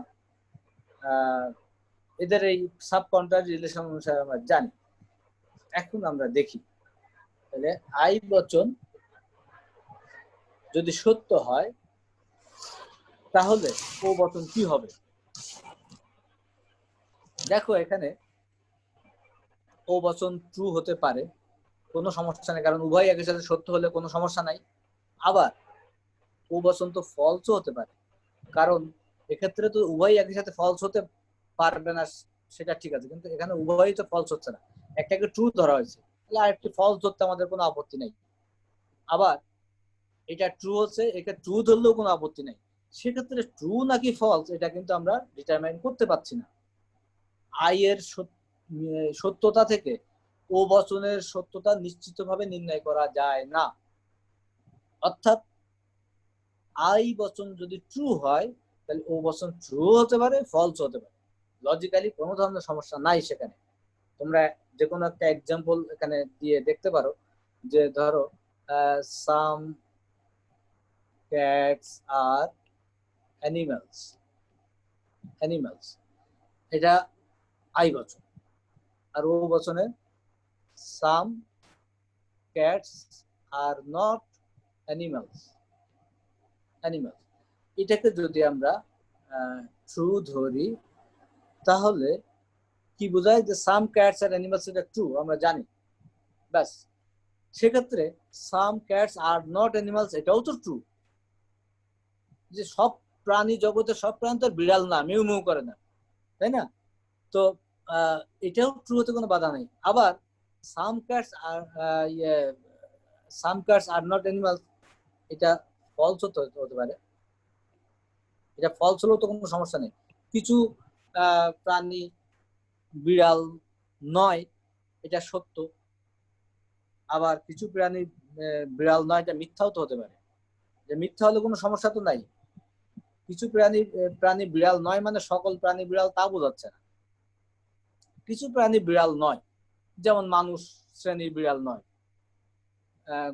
S1: এদের এই সাব কন্ট্রাক্ট রিলেশন অনুসারে আমরা জানি। এখন আমরা দেখি, তাহলে আই বচন যদি সত্য হয় তাহলে ও বচন কি হবে? দেখো এখানে ও বচন ট্রু হতে পারে, কোনো সমস্যা নেই, কারণ উভয় একই সাথে সত্য হলে কোনো সমস্যা নাই। আবার ও বচন তো ফলসও হতে পারে, কারণ এক্ষেত্রে তো উভয় একই সাথে ফলস হতে পারবে না, সেটা ঠিক আছে, কিন্তু এখানে উভয়ই তো ফলস হচ্ছে না, একটাকে ট্রু ধরা হয়েছে, তাহলে আরেকটি ফলস ধরতে আমাদের কোনো আপত্তি নেই। আবার এটা ট্রু হচ্ছে, এটা ট্রু ধরলেও কোনো আপত্তি নেই। সেক্ষেত্রে ট্রু নাকি ফলস এটা কিন্তু আমরা ডিটারমাইন করতে পারছি না। আই এর সত্যতা থেকে ও বচনের সত্যতা নিশ্চিতভাবে নির্ণয় করা যায় না। অর্থাৎ আই বচন যদি ট্রু হয়, তাহলে ও বচন ট্রু হতে পারে, ফলস হতে পারে। লজিক্যালি কোনো ধরনের সমস্যা নাই সেখানে। তোমরা যে কোনো একটা এক্সাম্পল এখানে দিয়ে দেখতে পারো, যে ধরো সাম ক্যাটস আর অ্যানিমালস, এটা আই বচন, আর ও বচনে সাম ক্যাটস আর নট অ্যানিমালস। এটাকে যদি আমরা ট্রু ধরি, তাহলে কি বোঝায়? যে সাম ক্যাটস আর অ্যানিমালস এটা ট্রু আমরা জানি, ব্যাস। সেক্ষেত্রে সাম ক্যাটস আর নট অ্যানিমালস এটাও তো ট্রু, যে সব প্রাণী জগতে সব প্রাণী তো বিড়াল না, মিউ মিউ করে না, তাই না? তো এটাও ট্রু হতে কোনো বাধা নেই। আবার সাম ক্যাটস আর নট অ্যানিমালস এটা ফলস হতে পারে, এটা ফলস হলেও তো কোনো সমস্যা নেই। কিছু প্রাণী বিড়াল নয়, এটা সত্য। আবার কিছু প্রাণী বিড়াল নয়, এটা মিথ্যাও তো হতে পারে, যে মিথ্যা হলে কোনো সমস্যা তো নাই। কিছু প্রাণী বিড়াল নয় মানে সকল প্রাণী বিড়াল তা বোঝাচ্ছে না। কিছু প্রাণী বিড়াল নয়, যেমন মানুষ শ্রেণীর বিড়াল নয়,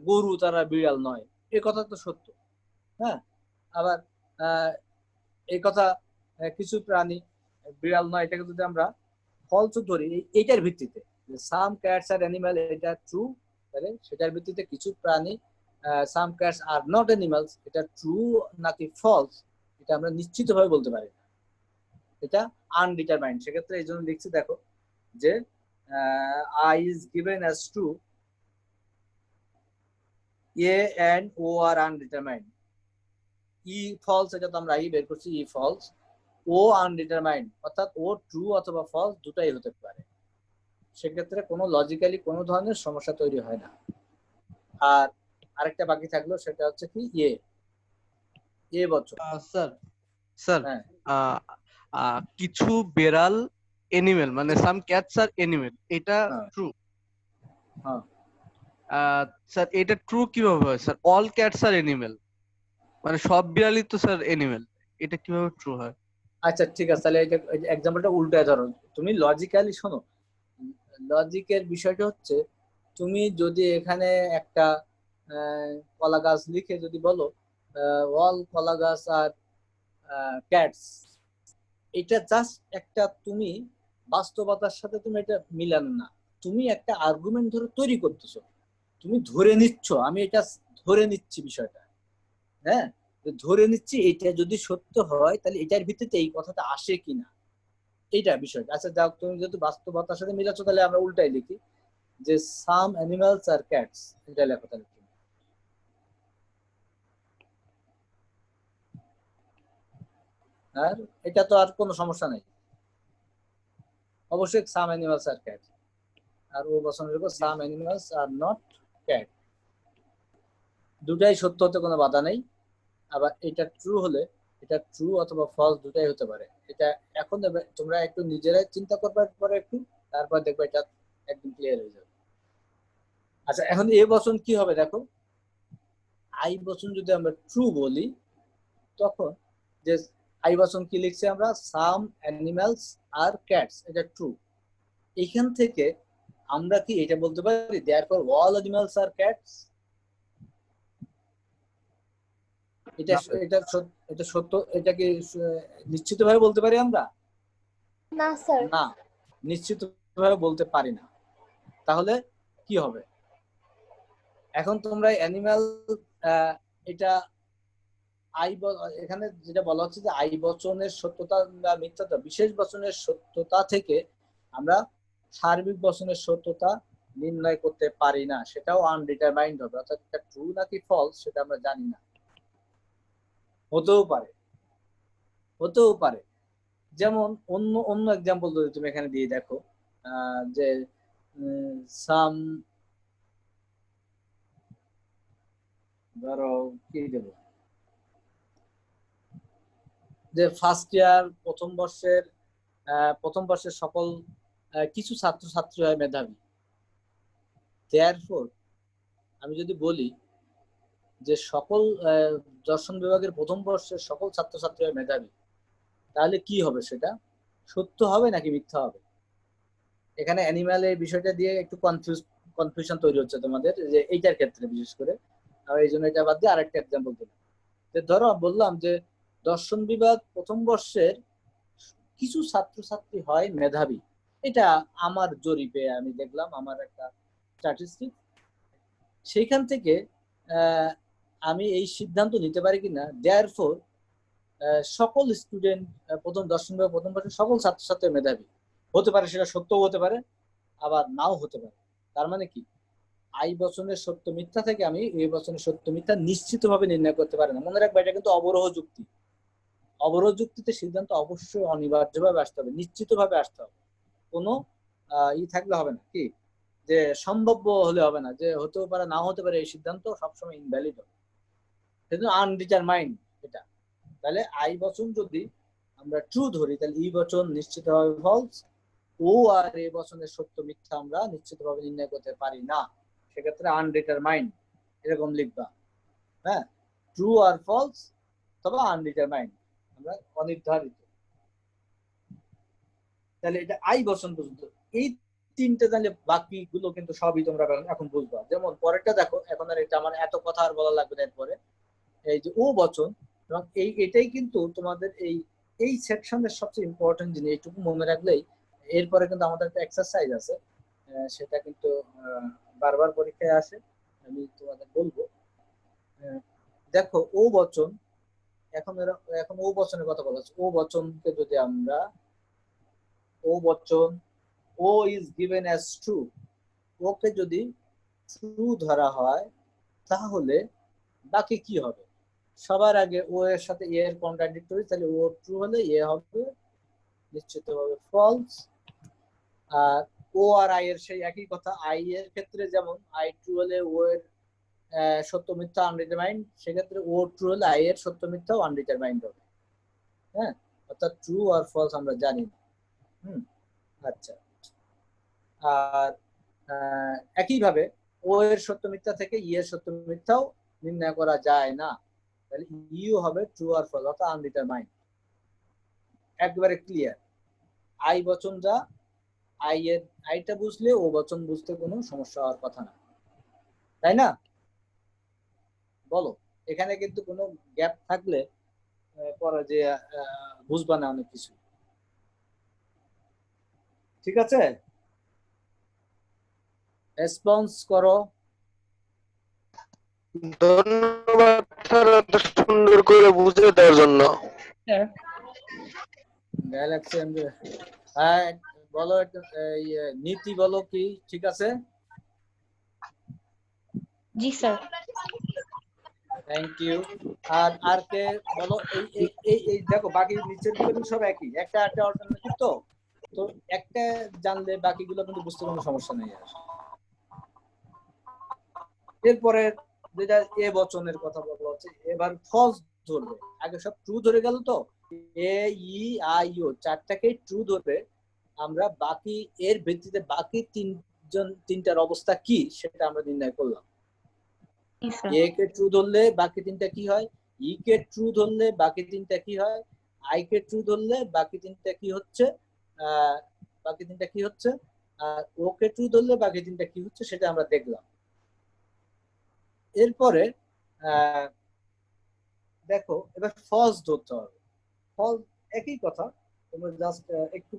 S1: গরু তারা বিড়াল নয়, এ কথা তো সত্য। হ্যাঁ, আবার এই কথা কিছু প্রাণী বিড়াল নয়, এটাকে যদি আমরা ফলস ধরি এইটার ভিত্তিতে, সাম ক্যাটস আর অ্যানিমাল এটা ট্রু, তাহলে সেটার ভিত্তিতে কিছু প্রাণী সাম ক্যাটস আর নট অ্যানিমালস এটা ট্রু নাকি ফলস এটা আমরা নিশ্চিতভাবে বলতে পারি না, এটা আনডিটারমাইন্ড। সেক্ষেত্রে এই জন্য লিখছি, দেখো যে I is given as true, A and O are undetermined. E false, এটা তো আমরা বের করছি ই ফলস। ও আনডিটারমাইন্ড, অর্থাৎ ও ট্রু অথবা ফলস দুটাই হতে পারে। সেক্ষেত্রে কোনো লজিক্যালি কোনো ধরনের সমস্যা তৈরি হয় না। আর আরেকটা বাকি থাকলো, সেটা হচ্ছে কি এ বছর।
S3: স্যার স্যার
S1: হ্যাঁ
S3: কিছু বেড়াল এনিমেল, মানে সাম ক্যাটস আর এনিমেল, এটা
S1: হ্যাঁ
S3: ট্রু।
S1: হ্যাঁ
S3: স্যার এটা ট্রু কিভাবে হয় স্যার? অল ক্যাটস আর এনিমেল, মানে সব বিড়ালই তো স্যার এনিমেল, এটা কিভাবে ট্রু হয়?
S1: আচ্ছা ঠিক আছে, তাহলে এটা এক্সাম্পলটা উল্টায় ধরো। তুমি লজিক্যালি শোনো, লজিকের বিষয়টা হচ্ছে, তুমি যদি এখানে একটা কলা গাছ লিখে যদি বলো অল কলা গাছ আর ক্যাটস, এটা জাস্ট একটা তুমি বাস্তবতার সাথে তুমি এটা মিলান না, তুমি একটা আর্গুমেন্ট ধরে তৈরি করতেছো, তুমি ধরে নিচ্ছ, আমি এটা ধরে নিচ্ছি বিষয়টা, হ্যাঁ ধরে নিচ্ছি এটা যদি সত্য হয় তাহলে এটার ভিত্তিতে এই কথাটা আসে কিনা, এইটা বিষয়টা। আচ্ছা যাও, তুমি যদি বাস্তবতার সাথে মিলাচ্ছ তাহলে আমরা উল্টাই লিখি যে সাম অ্যানিমালস আর ক্যাটস, এটা লেখো তাহলে। আর এটা তো আর কোনো সমস্যা নেই, অবশ্যই সাম অ্যানিমালস আর ক্যাট, আর ও বসানোর উপর সাম অ্যানিমালস আর নট ক্যাট, দুটাই সত্য হতে কোনো বাধা নেই। আবার এটা ট্রু হলে এটা ট্রু অথবা ফলস দুটাই হতে পারে। এটা এখন তোমরা একটু নিজেরাই চিন্তা করবার পরে একটু, তারপর দেখবে এটা একদম ক্লিয়ার হয়ে যাবে। আচ্ছা এখন এ বচন কি হবে দেখো, আই বচন যদি আমরা ট্রু বলি, তখন যে আই বচন কি লিখছি আমরা, সাম অ্যানিমালস আর ক্যাটস, এটা ট্রু। এখান থেকে আমরা কি এটা বলতে পারি দেয়ারফর অল অ্যানিমালস আর ক্যাটস? এটা এটা সত্য, এটা কি নিশ্চিতভাবে বলতে পারি আমরা?
S2: না স্যার।
S1: না, নিশ্চিতভাবে বলতে পারি না। তাহলে কি হবে? এখন তোমরা অ্যানিমাল, এটা এখানে যেটা বলা হচ্ছে যে আই বচনের সত্যতা বা মিথ্যাতা, বিশেষ বচনের সত্যতা থেকে আমরা সার্বিক বচনের সত্যতা নির্ণয় করতে পারি না, সেটাও আনডিটারমাইন্ড হবে, অর্থাৎ এটা ট্রু নাকি ফলস সেটা আমরা জানি না। হতেও পারে, হতেও পারে। যেমন অন্য অন্য এক্সাম্পল যদি তুমি এখানে দিয়ে দেখো, যে সাম, ধরো কি দেবো, যে ফার্স্ট ইয়ার প্রথম বর্ষের সকল কিছু ছাত্রছাত্রী হয় মেধাবী। দেয়ারফর আমি যদি বলি যে সকল দর্শন বিভাগের প্রথম বর্ষের সকল ছাত্রছাত্রী হয় মেধাবী, তাহলে কি হবে? সেটা সত্য হবে নাকি মিথ্যা হবে? এখানে অ্যানিমালের বিষয়টা দিয়ে একটু কনফিউশন তৈরি হচ্ছে তোমাদের, যে এইটার ক্ষেত্রে বিশেষ করে। এই জন্য এটা বাদ দিয়ে আরেকটা এক্সাম্পল দিলাম, যে ধরো বললাম যে দর্শন বিভাগ প্রথম বর্ষের কিছু ছাত্রছাত্রী হয় মেধাবী, এটা আমার জরিপে আমি দেখলাম, আমার একটা স্ট্যাটিস্টিক। সেইখান থেকে আমি এই সিদ্ধান্ত নিতে পারি কিনা দেয়ারফর সকল স্টুডেন্ট দর্শন বিভাগ প্রথম বর্ষের সকল ছাত্রছাত্রী মেধাবী হতে পারে, সেটা সত্যও হতে পারে আবার নাও হতে পারে। তার মানে কি, আই বচনের সত্য মিথ্যা থেকে আমি এই বচনের সত্য মিথ্যা নিশ্চিতভাবে নির্ণয় করতে পারি না। মনে রাখবে এটা কিন্তু অবরোহ যুক্তি। অবরোহ যুক্তিতে সিদ্ধান্ত অবশ্যই অনিবার্যভাবে আসতে হবে, নিশ্চিতভাবে আসতে হবে, কোনো থাকলে হবে না, কি যে সম্ভাব্য হলে হবে না, যে হতেও পারে নাও হতে পারে, এই সিদ্ধান্ত সবসময় ইনভ্যালিড হবে, সেজন্য আনডিটারমাইন্ড এটা। তাহলে আই বচন যদি আমরা ট্রু ধরি তাহলে ই বচন নিশ্চিতভাবে ফলস, ও আর এ বচনের সত্য মিথ্যা আমরা নিশ্চিতভাবে নির্ণয় করতে পারি না, সেক্ষেত্রে আনডিটারমাইন্ড এরকম লিখবা। হ্যাঁ, ট্রু আর ফলস অথবা আনডিটারমাইন্ড, আমরা অনির্ধারিত। তাহলে এটা আই বচন পর্যন্ত, এই তিনটে জানলে বাকিগুলো কিন্তু সবই তোমরা এখন বুঝবা। যেমন পরেরটা দেখো, এখন আর এটা আমার এত কথা আর বলা লাগবে না। এরপরে এই যে ও বচন, এবং এটাই কিন্তু তোমাদের এই সেকশনের সবচেয়ে ইম্পর্টেন্ট জিনিস, এইটুকু মনে রাখলেই। এরপরে কিন্তু আমাদের একটা এক্সারসাইজ আছে, সেটা কিন্তু বারবার পরীক্ষায় আসে, আমি তোমাদের বলবো। দেখো ও বচন, এখন ও বচনের কথা বলা হচ্ছে। ও বচনকে যদি আমরা ও বচন, ও ইজ গিভেন অ্যাজ ট্রু, ওকে যদি ট্রু ধরা হয় তাহলে বাকি কি হবে? সবার আগে ও এর সাথে এ এর কন্ট্রাডিক্টরি, তাহলে ও ট্রু হলে এ হবে নিশ্চিতভাবে false. R O R I এর সেই একই কথা, আই এর ক্ষেত্রে যেমন আই ট্রু হলে ও এর সত্য মিথ্যা আনডিটারমাইন্ড, সেক্ষেত্রে ও ট্রু হলে আই এর সত্য মিথ্যাও আনডিটারমাইন্ড হবে। হ্যাঁ, অর্থাৎ ট্রু আর ফলস আমরা জানি না। আচ্ছা, আর একইভাবে ও এর সত্য মিথ্যা থেকে ই এর সত্য মিথ্যাও নির্ণয় করা যায় না, তাহলে ইও হবে ট্রু আর ফলস অর্থাৎ আনডিটারমাইন্ড। একবারে ক্লিয়ার। আই বচনটা আইটা বুঝলে ও বচন বুঝতে কোনো সমস্যা হওয়ার কথা না, তাই না? বলো, এখানে কিন্তু কোনো গ্যাপ থাকলে পরে যে বুঝবা না অনেক কিছু। ঠিক আছে, রেসপন্স করো।
S9: ধন্যবাদ স্যার এত সুন্দর করে বুঝিয়ে দেওয়ার জন্য।
S1: গ্যালাক্সি হ্যাঁ, বলো নীতি বলো কি? ঠিক আছে,
S2: জি স্যার।
S1: Thank you. আর কে বলো? এই দেখো, বাকি নিচের গুলো কিন্তু সব একই, একটা অল্টারনেটিভ, তো একটা জানলে বাকিগুলো কিন্তু বুঝতে কোনো সমস্যা নেই আর। এরপরে যেটা এ বচনের কথা বলা হচ্ছে, এবার ফলস ধরবে। আগে সব ট্রু ধরে গেল, তো এ ই আই ও চারটাকে ট্রু ধরবে আমরা, বাকি এর ভিত্তিতে বাকি তিনটার অবস্থা কি সেটা আমরা নির্ণয় করলাম। এ কে ট্রু ধরলে বাকি তিনটা কি হয়, ই কে ট্রু ধরলে বাকি তিনটা কি হয়, আই কে ট্রু ধরলে বাকি তিনটা কি হচ্ছে, আর ও কে ট্রু ধরলে বাকি তিনটা কি হচ্ছে সেটা আমরা দেখলাম। এরপরে দেখো, এবার ফলস ধরতে হবে। ফলস একই কথা, তোমরা জাস্ট একটু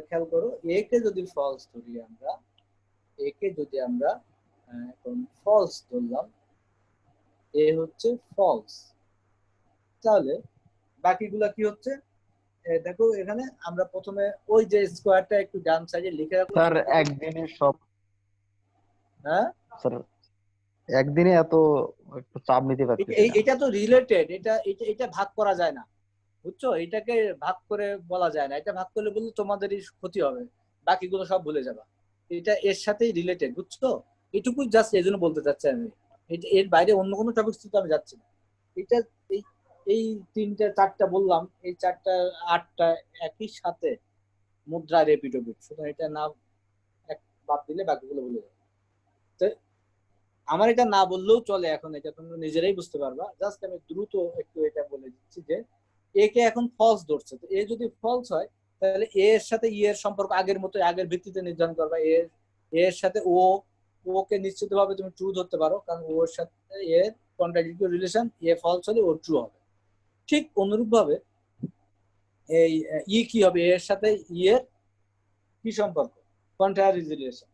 S1: খেয়াল করো। এ কে যদি ফলস ধরি আমরা, এখন ফলস ধরলাম, এ হচ্ছে ফলস, তাহলে বাকিগুলা কি হচ্ছে? দেখো এখানে আমরা প্রথমে ওই যে স্কোয়ারটা একটু ডান সাইডে লিখে রাখবো
S8: স্যার একদিনে সব,
S1: হ্যাঁ
S8: স্যার একদিনে এত একটু চাপ নিতে পারতেছি না।
S1: এটা তো রিলেটেড, এটা ভাগ করা যায় না, বুঝছো? এটাকে ভাগ করে বলা যায় না, এটা ভাগ করলে বললে তোমাদেরই ক্ষতি হবে, বাকিগুলো সব ভুলে যাবা। এটা এর সাথেই রিলেটেড, বুঝছো? এটুকু জাস্ট এই জন্য বলতে চাচ্ছি আমি, এটা এর বাইরে অন্য কোনো টপিক তো আমি যাচ্ছি না। এটা এই এই তিনটা চারটা বললাম, এই চারটা আটটা একই সাথে মুদ্রা রেপিটোপিট, সুতরাং এটা না বাদ দিলে বাকিগুলো ভুলে যাবে। তো আমার এটা না বললেও চলে, এখন এটা তোমরা নিজেরাই বুঝতে পারবা। জাস্ট আমি দ্রুত একটু এটা বলে দিচ্ছি যে এ কে এখন ফলস ধরছে, তো এ যদি ফলস হয় তাহলে এ এর সাথে ই এর সম্পর্ক আগের মতো, আগের ভিত্তিতে নির্ধারণ করবা। এর সাথে ও কে নিশ্চিতভাবে তুমি ট্রু ধরতে পারো, কারণ ওর সাথে এর কন্ট্রাডিক্টরি রিলেশন, এ ফলস হলে ও ট্রু হবে। ঠিক অনুরূপ ভাবে এই ই কি হবে, এর সাথে ই এর কি সম্পর্ক, কন্ট্রারি রিলেশন।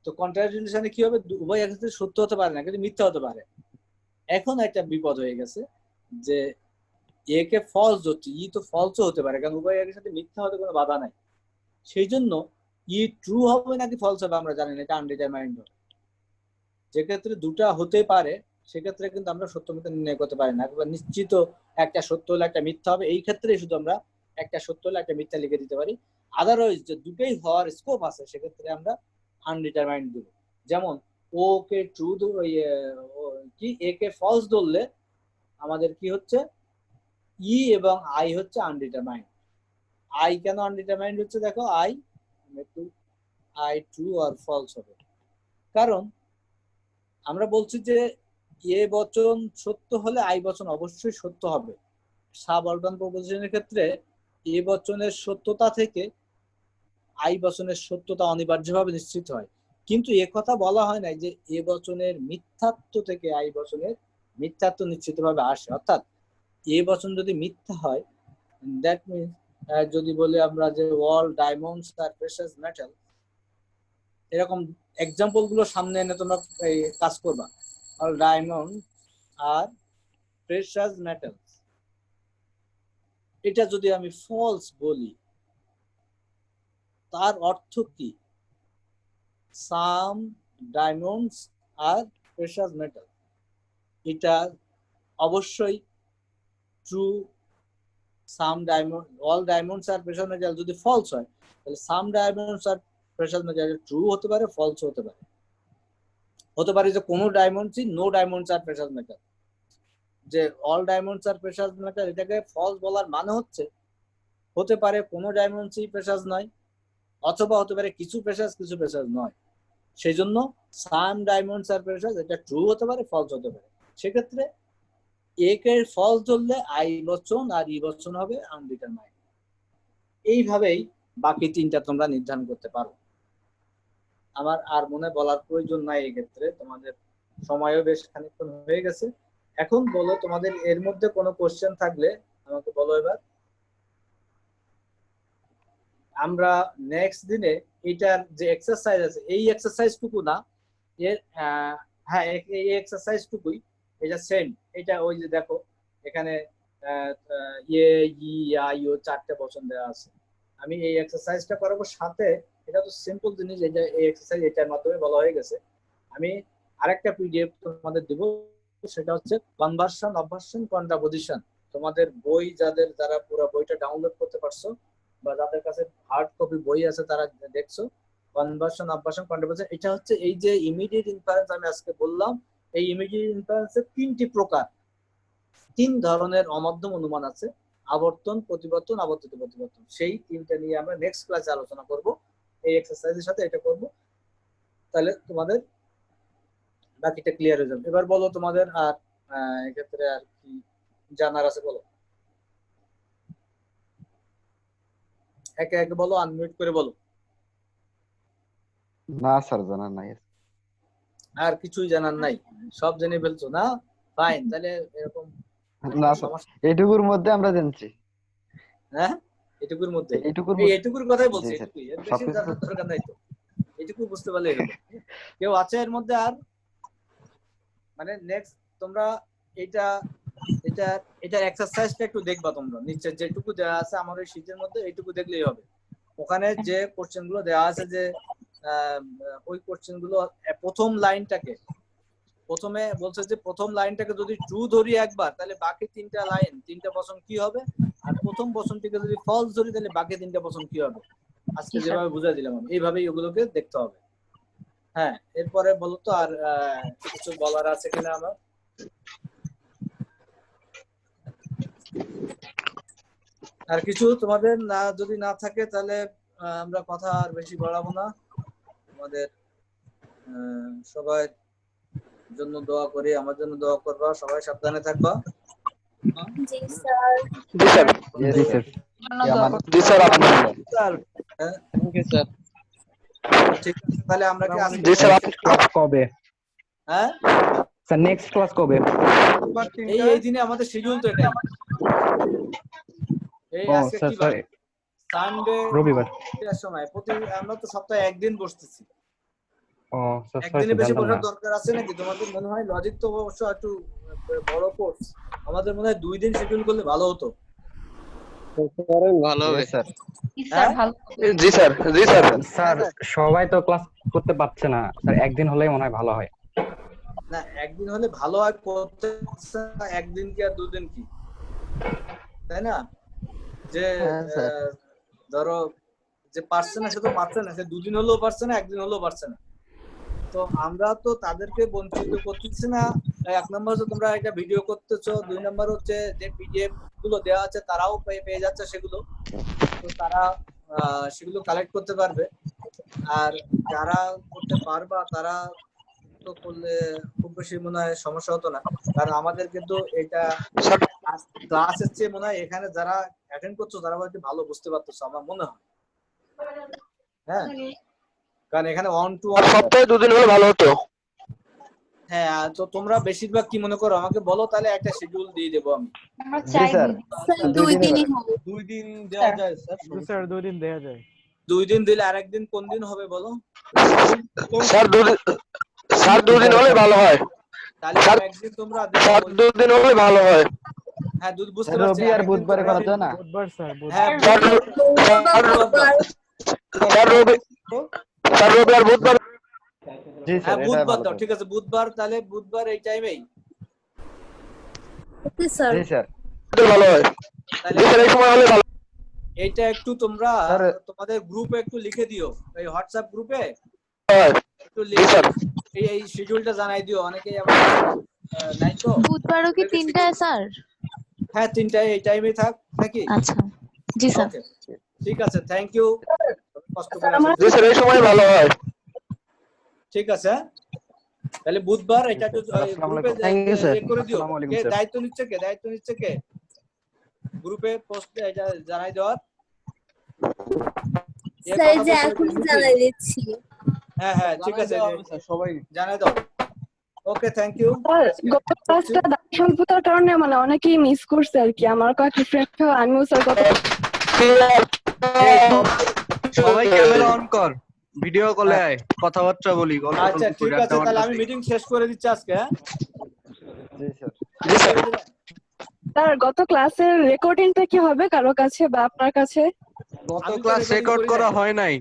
S1: তো কন্ট্রারি রিলেশনে কি হবে, উভয় একসাথে সত্য হতে পারে না, কিন্তু মিথ্যা হতে পারে। এখন একটা বিপদ হয়ে গেছে যে এ কে ফলস ধরছে, ই তো ফলসও হতে পারে, কারণ উভয় একের সাথে মিথ্যা হতে কোনো বাধা নাই। সেই জন্য ই ট্রু হবে নাকি ফলস হবে আমরা জানি না, এটা আনডিটারমাইন্ড হবে। যে ক্ষেত্রে দুটা হতে পারে সেক্ষেত্রে কিন্তু আমরা সত্য মিথ্যা নির্ণয় করতে পারি না, একবার নিশ্চিত একটা সত্য হলে একটা মিথ্যা হবে, এই ক্ষেত্রে শুধু আমরা একটা সত্য হলে একটা মিথ্যা লিখে দিতে পারি। আদারওয়াইজ যে দুটোই হওয়ার স্কোপ আছে সেক্ষেত্রে আমরা আনডিটারমাইন্ড দেবো। যেমন ও কে ট্রু কি এ কে ফলস ধরলে আমাদের কি হচ্ছে, ই এবং আই হচ্ছে আনডিটারমাইন্ড। আই কেন আনডিটারমাইন্ড হচ্ছে, দেখো আই ট্রু আর ফলস হবে, কারণ আমরা বলছি যে এ বচন সত্য হলে আই বচন অবশ্যই সত্য হবে। সাবঅর্গান প্রপোজিশনের ক্ষেত্রে এ বচনের সত্যতা থেকে আই বচনের সত্যতা অনিবার্যভাবে নিশ্চিত হয়, কিন্তু এ কথা বলা হয় না যে এ বচনের মিথ্যাত্ব থেকে আই বচনের মিথ্যাত্ব নিশ্চিতভাবে আসে। অর্থাৎ এ বচন যদি মিথ্যা হয়, দ্যাট মিনস যদি বলি আমরা যে all diamonds are precious metal, এরকম এক্সাম্পল গুলো সামনে এনে তোমরা কাজ করবা। অল ডায়মন্ড আর প্রেশাস মেটাল, এটা যদি আমি ফলস বলি তার অর্থ কি, সাম ডায়মন্ডস আর প্রেশাস মেটাল, এটা অবশ্যই true, some diamond, all diamonds are precious material যদি ফলস হয় তাহলে সাম diamonds are precious material true হতে পারে, ফলস হতে পারে। হতে পারে যে কোনো ডায়মন্ডসই no diamonds are precious metal, যে all diamonds are precious metal এটাকে ফলস বলার মানে হতে পারে কোনো ডায়মন্ডসই প্রেশাস নয়, অথবা হতে পারে কিছু প্রেশাস নয়। সেই জন্য সাম ডায়মন্ডস আর প্রেশাস এটা ট্রু হতে পারে, ফলস হতে পারে। সেক্ষেত্রে একের ফলস ধরলে আই বচন আর ই বচন হবে আনডিটারমাইন্ড। এইভাবেই বাকি তিনটা তোমরা নির্ধারণ করতে পারো। আমার আর মনে বলার প্রয়োজন নাই, এই ক্ষেত্রে তোমাদের সময়ও বেশ খানিকক্ষণ হয়ে গেছে। এখন বলো, তোমাদের এর মধ্যে কোনো কোশ্চেন থাকলে আমাকে বলো। এবার আমরা নেক্সট দিনে এটার যে এক্সারসাইজ আছে, এই এক্সারসাইজটুকু না, এর হ্যাঁ এই এক্সারসাইজটুকুই, এটা সেম। এটা ওই যে দেখো এখানে ইয়ে ই আ ইউ চারটে বচন দেওয়া আছে। আমি এই এক্সারসাইজটা করাবো, সাথে এটা তো সিম্পল জিনিস, এটা এই এক্সারসাইজ এটার মাধ্যমে বলা হয়ে গেছে। আমি আরেকটা পিডিএফ তোমাদের দেব, সেটা হচ্ছে কনভার্সন, অবভার্সন, কন্ট্রাপোজিশন। তোমাদের বই যারা পুরো বইটা ডাউনলোড করতে পারছো বা যাদের কাছে হার্ড কপি বই আছে তারা দেখছো, কনভার্সন, অবভার্সন, কন্ট্রাপোজিশন। এটা হচ্ছে এই যে ইমিডিয়েট ইনফারেন্স আমি আজকে বললাম, এই ইমিডিয়েট ইনফারেন্সের তিনটি প্রকার, তিন ধরনের অমাধ্যম অনুমান আছে: আবর্তন, প্রতিবর্তন, আবর্তিত প্রতিবর্তন। সেই তিনটা নিয়ে আমরা নেক্সট ক্লাসে আলোচনা করব, এই এক্সারসাইজের সাথে এটা করব। তাহলে তোমাদের বাকিটা ক্লিয়ার হয়ে যাবে। এবার বলো তোমাদের আর এক্ষেত্রে আর কি জানার আছে বলো, একে একে বলো, আনমিউট করে বলো।
S10: না স্যার, জানার নাই।
S1: আর কিছুই জানার নাই, সব জেনে ফেলছো না? ফাইন, তাহলে এরকম
S10: না স্যার, এইটুকুর মধ্যে আমরা জানছি।
S1: হ্যাঁ, এটুকুর মধ্যে, এইটুকুর কথাই বলছি, এটুকুই, এর বেশি জানার দরকার নাই তো, এটুকু বুঝতে পারলে হলো। কেউ আছে এর মধ্যে আর? মানে নেক্সট তোমরা এটার এক্সারসাইজটা একটু দেখবা তোমরা, নিচে যেটুকু দেওয়া আছে আমার ওই শীটের মধ্যে, এইটুকু দেখলেই হবে। ওখানে যে কোশ্চেন গুলো দেওয়া আছে, যে ওই কোশ্চেন গুলো প্রথম লাইনটাকে, প্রথমে বলছে যে প্রথম লাইনটাকে যদি ট্রু ধরি একবার, তাহলে বাকি তিনটা লাইন, তিনটা বচন কি হবে, আর প্রথম বচনটিকে যদি ফলস ধরি তাহলে বাকি তিনটা বচন কি হবে। আজকে যেভাবে বুঝাই দিলাম আমি, এইভাবেই ওগুলোকে দেখতে হবে। হ্যাঁ, এরপরে বলো তো আর কিছু বলার আছে কিনা আমার? আর কিছু তোমাদের না যদি না থাকে তাহলে আমরা কথা আর বেশি বাড়াবো না। আমাদের সবাই জন্য দোয়া করি, আমার জন্য দোয়া করবা, সবাই সাবধানে থাকবা।
S2: জি স্যার।
S9: জি স্যার।
S10: জি স্যার।
S9: জি স্যার।
S5: Thank you sir.
S1: ঠিক আছে, তাহলে আমরা কি আজকে
S9: জি স্যার।
S8: ক্লাস কবে?
S1: হ্যাঁ
S8: স্যার নেক্সট ক্লাস কবে?
S1: এই দিনে আমাদের শিডিউল তো এটাই। এই আজকে কি বার? সানডে,
S8: রবিবার।
S1: এর সময় আমরা তো সপ্তাহে একদিন বসতেছি।
S8: ও স্যার,
S1: একদিনে বেশি বসার দরকার আছে নাকি? তোমাদের মনে হয়? লজিক তো অবশ্য একটু বড় কোর্স, আমাদের মনে হয় 2 দিন শিডিউল করলে ভালো হতো।
S5: ভালো হবে
S10: স্যার।
S9: জি স্যার। জি স্যার।
S8: স্যার সবাই তো ক্লাস করতে পারছে না স্যার, একদিন হলেই মনে হয় ভালো হয়।
S1: না, একদিন হলে ভালো হয়, করতে একদিন কি আর 2 দিন কি, তাই না? যে ধরো যে পারছে না সে তো পারছে না, সে 2 দিন হলেও পারছে না, একদিন হলেও পারছে না। তো আমরা তো তাদেরকে বঞ্চিত করতেছি না। 1 নম্বর হচ্ছে তোমরা একটা ভিডিও করতেছো, 2 নম্বর হচ্ছে যে পিডিএফ গুলো দেওয়া আছে তারাও পেয়ে যাচ্ছে সেগুলো, তো তারা সেগুলো কালেক্ট করতে পারবে। আর যারা করতে পারবা তারা তো করলে খুব বেশি মনে হয় সমস্যা হতো না, কারণ আমাদের কিন্তু এটা ক্লাসের চেয়ে মনে হয় এখানে যারা অ্যাটেন্ড করছো তারা হয়তো ভালো বুঝতে পারতেছো আমার মনে হয়। হ্যাঁ, কারণ এখানে 1 to 1
S9: সপ্তাহে 2 দিন হলে ভালো হতো।
S1: হ্যাঁ, তো তোমরা বেশিরভাগ কি মনে করো আমাকে বলো, তাহলে একটা শিডিউল দিয়ে দেবো আমি।
S2: আমরা চাই
S10: স্যার।
S2: 2 দিনই হবে।
S5: 2 দিন দেওয়া যায় স্যার।
S8: স্যার 2 দিন দেয়া যায়।
S1: 2 দিন দিলে আরেকদিন কোন দিন হবে বলো?
S9: স্যার 2 দিন হলে ভালো হয়।
S1: তাহলে একদিন তোমরা
S9: স্যার 2 দিন হলে ভালো হয়।
S1: হ্যাঁ, বুঝতে পারছি।
S10: রবি আর বুধবারে করা যায় না?
S8: বুধবার স্যার,
S1: হ্যাঁ,
S9: স্যার রবি আর বুধবার।
S10: জি স্যার,
S1: হ্যাঁ, বুধবার দাও, ঠিক আছে, বুধবার, তাহলে বুধবার এই টাইমেই
S2: ওকে স্যার
S10: জি স্যার
S9: ভালো হয়।
S1: তাহলে
S9: জি স্যার এই সময় হলে ভালো
S1: এইটা একটু তোমরা
S10: স্যার
S1: তোমাদের গ্রুপে একটু লিখে দিও, এই হোয়াটসঅ্যাপ গ্রুপে
S9: হয়।
S1: একটু
S9: জি
S1: লিখে
S9: স্যার
S1: এই শিডিউলটা জানাই দিও, অনেকেই আবার নাই তো।
S2: বুধবারও কি 3টায় স্যার?
S1: হ্যাঁ 3টায় এই টাইমে থাক নাকি?
S2: আচ্ছা জি স্যার।
S1: ওকে ঠিক আছে, থ্যাংক ইউ, কষ্ট করে
S10: আমার
S1: আসার
S9: জি
S1: জন্য।
S9: স্যার এই সময় ভালো হয়।
S1: ঠিক আছে, হ্যাঁ? তাহলে বুধবার এটা একটু
S10: আসসালামু
S1: গ্রুপে
S10: আলাইকুম।
S8: Thank you, sir.
S1: করে দিও।
S10: আসসালামু আলাইকুম,
S1: কে
S10: স্যার।
S1: দায়িত্ব নিচ্ছে, কে গ্রুপে পোস্ট এটা জানাই দেওয়ার।
S2: স্যার যে এখনই জানাই দিচ্ছি।
S1: হ্যাঁ হ্যাঁ ঠিক আছে, সবাই জানাই দাও। Okay thank you.
S11: গত ক্লাসটা দায় স্বল্পতার কারণে মানে অনেকেই মিস করছে আর কি। আমার কয়েকটা ফ্রেন্ড আমিও স্যার গত
S3: সবাই ক্যামেরা অন কর, ভিডিও কলে আয়, কথাবার্তা বলি, গল্প
S1: আচ্ছা
S3: টল্প
S1: ঠিক
S3: করি,
S1: আছে,
S3: আড্ডা
S1: তাহলে
S3: মাড্ডা
S1: আমি
S3: দিই।
S1: মিটিং শেষ করে দিচ্ছি আজকে, হ্যাঁ?
S10: জি স্যার
S9: জি স্যার
S11: স্যার গত ক্লাসের রেকর্ডিংটা কি হবে কারো কাছে বা আপনার কাছে?
S3: গত
S1: আমি তো
S3: ক্লাস
S1: recording
S3: রেকর্ড
S1: করি
S3: করা
S1: নাই।
S3: হয় নাই।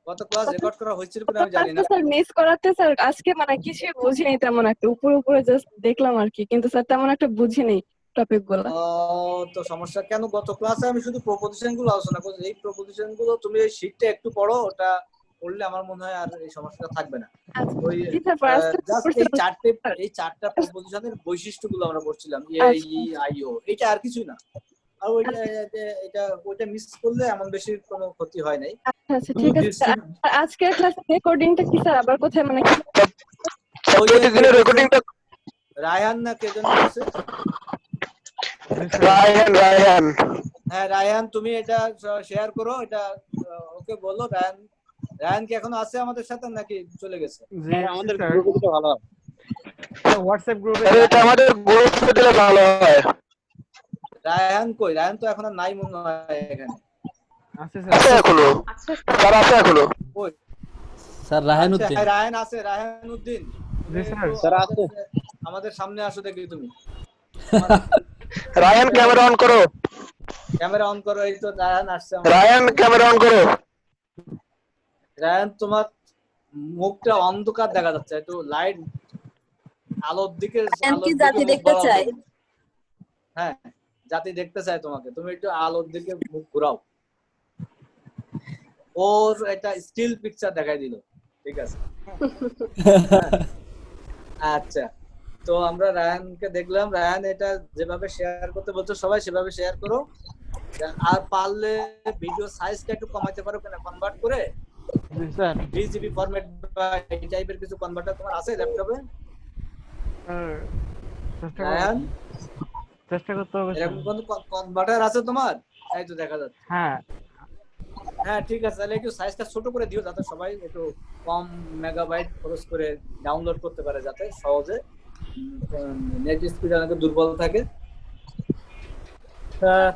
S1: গত ক্লাস রেকর্ড করা হয়েছিল
S11: গত
S1: কিনা আমি জানি না।
S11: ক্লাসটা স্যার মিস করাতে স্যার আজকে মানে কিছুই বুঝিনি তেমন একটা, উপরে উপরে জাস্ট দেখলাম আর কি, কিন্তু স্যার তেমন একটা বুঝিনি টপিক গুলো।
S1: তো সমস্যা কেন, গত ক্লাসে আমি শুধু প্রপোজিশন গুলো আলোচনা করছি। এই প্রপোজিশন গুলো তুমি এই শীটটা একটু পড়ো, ওটা পড়লে আমার মনে হয় আর এই সমস্যাটা থাকবে না। ওই
S11: জি স্যার ফার্স্ট
S1: জাস্ট এই চারটা প্রপোজিশনের বৈশিষ্ট্যগুলো আমরা পড়ছিলাম, এ ই আই ও, এটা আর কিছুই না। আর ওইটা মিস করলে এমন বেশি কোনো ক্ষতি হয় নাই।
S11: আচ্ছা ঠিক আছে স্যার। আর আজকের ক্লাসের রেকর্ডিংটা কি স্যার আবার কোথায় মানে কি?
S9: প্রতিদিনের রেকর্ডিংটা
S1: রায়হান না কে যেন আছে?
S9: রায়হান
S1: হ্যাঁ রায়হান, তুমি এটা শেয়ার করো, এটা ওকে বলো। রায়হান কি এখনো আছে আমাদের সাথে নাকি চলে গেছে?
S8: আমাদের গ্রুপে দিলে ভালো হয়। হোয়াটসঅ্যাপ গ্রুপে
S9: এটা আমাদের গ্রুপে দিলে ভালো হয়।
S1: রায়হান কই? রায়হান তো এখন আর নাই মনে হয় এখানে।
S8: আছে
S9: আছে এখনো স্যার, আছে এখনো।
S1: কই
S5: স্যার রায়হান
S1: আচ্ছা,
S5: উদ্দিন।
S1: হ্যাঁ, রায়হান আছে, রায়হান উদ্দিন।
S8: জি স্যার।
S1: স্যার আছে আমাদের সামনে আসো দেখি তুমি।
S9: রায়হান ক্যামেরা অন করো।
S1: ক্যামেরা অন করো, এই তো রায়হান আসছে।
S9: রায়হান ক্যামেরা অন করো।
S1: রায়হান তোমার মুখটা অন্ধকার দেখা যাচ্ছে, একটু লাইট আলোর দিকে
S2: জাতি দেখতে চাই।
S1: হ্যাঁ জাতি দেখতে চায় তোমাকে, তুমি একটু আলোর দিকে মুখ ঘুরাও। ওর একটা স্টিল পিকচার দেখাই দিল, ঠিক আছে। আচ্ছা, তো আমরা রায়হানকে দেখলাম। রায়হান এটা যেভাবে শেয়ার করতে বলছো সবাই সেভাবে শেয়ার করো। আর পারলে ভিডিও সাইজটা একটু কমাইতে পারো কিনা, কনভার্ট করে।
S8: জি স্যার।
S1: 3GB ফরম্যাট বা এই টাইপের কিছু কনভার্টার তোমার আছে ল্যাপটপে? রায়হান
S8: চেষ্টা করতে হবে।
S1: এরকম কোন কনভার্টার আছে তোমার? এই তো দেখা যাচ্ছে।
S8: হ্যাঁ
S1: হ্যাঁ ঠিক আছে, তাহলে একটু সাইজটা ছোট করে দিও, যাতে সবাই একটু কম মেগাবাইট খরচ করে ডাউনলোড করতে পারে, যাতে সহজে। নেট স্পিড অনেক দুর্বল থাকে।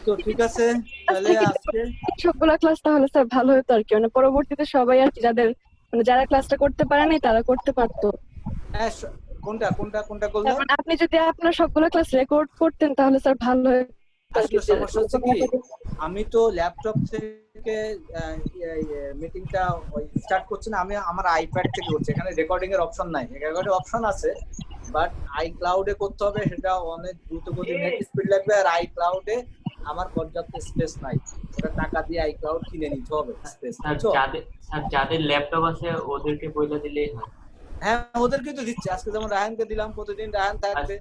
S1: তো ঠিক আছে, তাহলে আজকে
S11: সবগুলা ক্লাস তাহলে স্যার ভালো হতো আর কি, মানে পরবর্তীতে সবাই আর কি যাদের মানে যারা ক্লাসটা করতে পারে নাই তারা করতে পারতো।
S1: হ্যাঁ কোনটা করলে
S11: মানে আপনি যদি আপনার সবগুলো ক্লাস রেকর্ড করতেন তাহলে স্যার ভালো হতো।
S1: আসলে সমস্যা হচ্ছে কি, আমি তো ল্যাপটপ থেকে মিটিংটা স্টার্ট করছি না, আমি আমার আইপ্যাড থেকে করছি। এখানে রেকর্ডিং এর অপশন নাই, রেকর্ডিং অপশন আছে বাট আইক্লাউডে করতে হবে, সেটা অনেক দ্রুতগতির নেট স্পিড লাগবে। আর আইক্লাউডে আমার পর্যাপ্ত স্পেস নাই, ওটা টাকা দিয়ে আইক্লাউড কিনে নিতে হবে স্পেস।
S12: যাদের ল্যাপটপ আছে ওদেরকে বলে দিলেই হয়।
S1: হ্যাঁ ওদেরকে তো দিচ্ছি, আজকে যেমন রায়হানকে দিলাম, প্রতিদিন রায়হান থাকবে।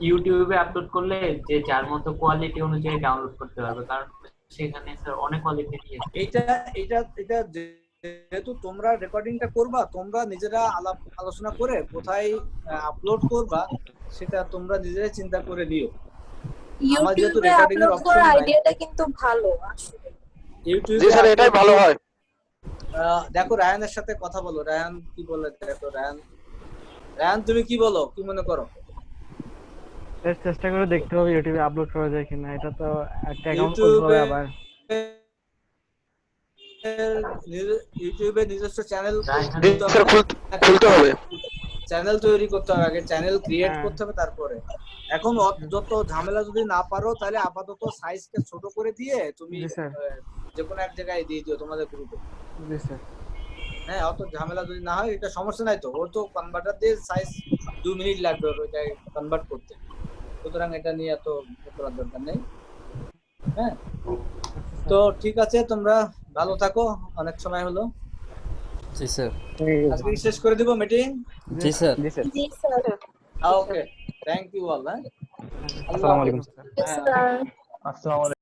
S12: ইউটিউবে আপলোড করলে যে যার মতো কোয়ালিটি অনুযায়ী ডাউনলোড করতে পারবে, কারণ সেখানে স্যার অনেক কোয়ালিটি দিয়ে।
S1: এটা যেহেতু তোমরা রেকর্ডিংটা করবা, তোমরা নিজেরা আলোচনা করে কোথায় আপলোড করবা সেটা তোমরা নিজেরাই চিন্তা করে নিও। আমার যেহেতু
S2: ইউটিউবে
S1: রেকর্ডিং এর
S2: আপলোড
S1: অপশন
S2: করার
S1: নাই,
S2: আইডিয়াটা কিন্তু ভালো আসলে।
S1: ইউটিউবে
S9: জি স্যার এটাই ভালো হয়।
S1: দেখো রায়হানের সাথে কথা বলো, রায়হান কি বলে দেখো। রায়হান তুমি কি বলো, কি মনে করো?
S8: চেষ্টা করে দেখতে হবে ইউটিউবে আপলোড করা যায় কিনা। এটা তো একটা অ্যাকাউন্ট খুলতে হবে আবার।
S1: ইউটিউবে নিজস্ব চ্যানেল
S9: খুলতে হবে,
S1: চ্যানেল তৈরি করতে হবে, আগে চ্যানেল ক্রিয়েট করতে হবে। তারপরে এখন যত ঝামেলা যদি না পারো তাহলে আপাতত সাইজকে ছোট করে দিয়ে তুমি যে কোনো এক জায়গায় দিয়ে দিও তোমাদের গ্রুপে।
S8: জি স্যার।
S1: হ্যাঁ অত ঝামেলা যদি না হয়, এটা সমস্যা নাই তো। ওর তো কনভার্টার দিয়ে সাইজ 2 মিনিট লাগবে ওইটা কনভার্ট করতে। সুতরাং এটা নিয়ে এত করার দরকার নেই। হ্যাঁ, তো ঠিক আছে, তোমরা ভালো থাকো, অনেক সময় হলো।
S5: জি স্যার।
S1: আজকে শেষ করে দিব মিটিং।
S5: জি স্যার।
S8: জি স্যার।
S2: জি sir.
S1: Okay, thank you all. হ্যাঁ,
S8: আসসালামু আলাইকুম
S1: হ্যাঁ।
S2: স্যার।
S9: আসসালামু আলাইকুম।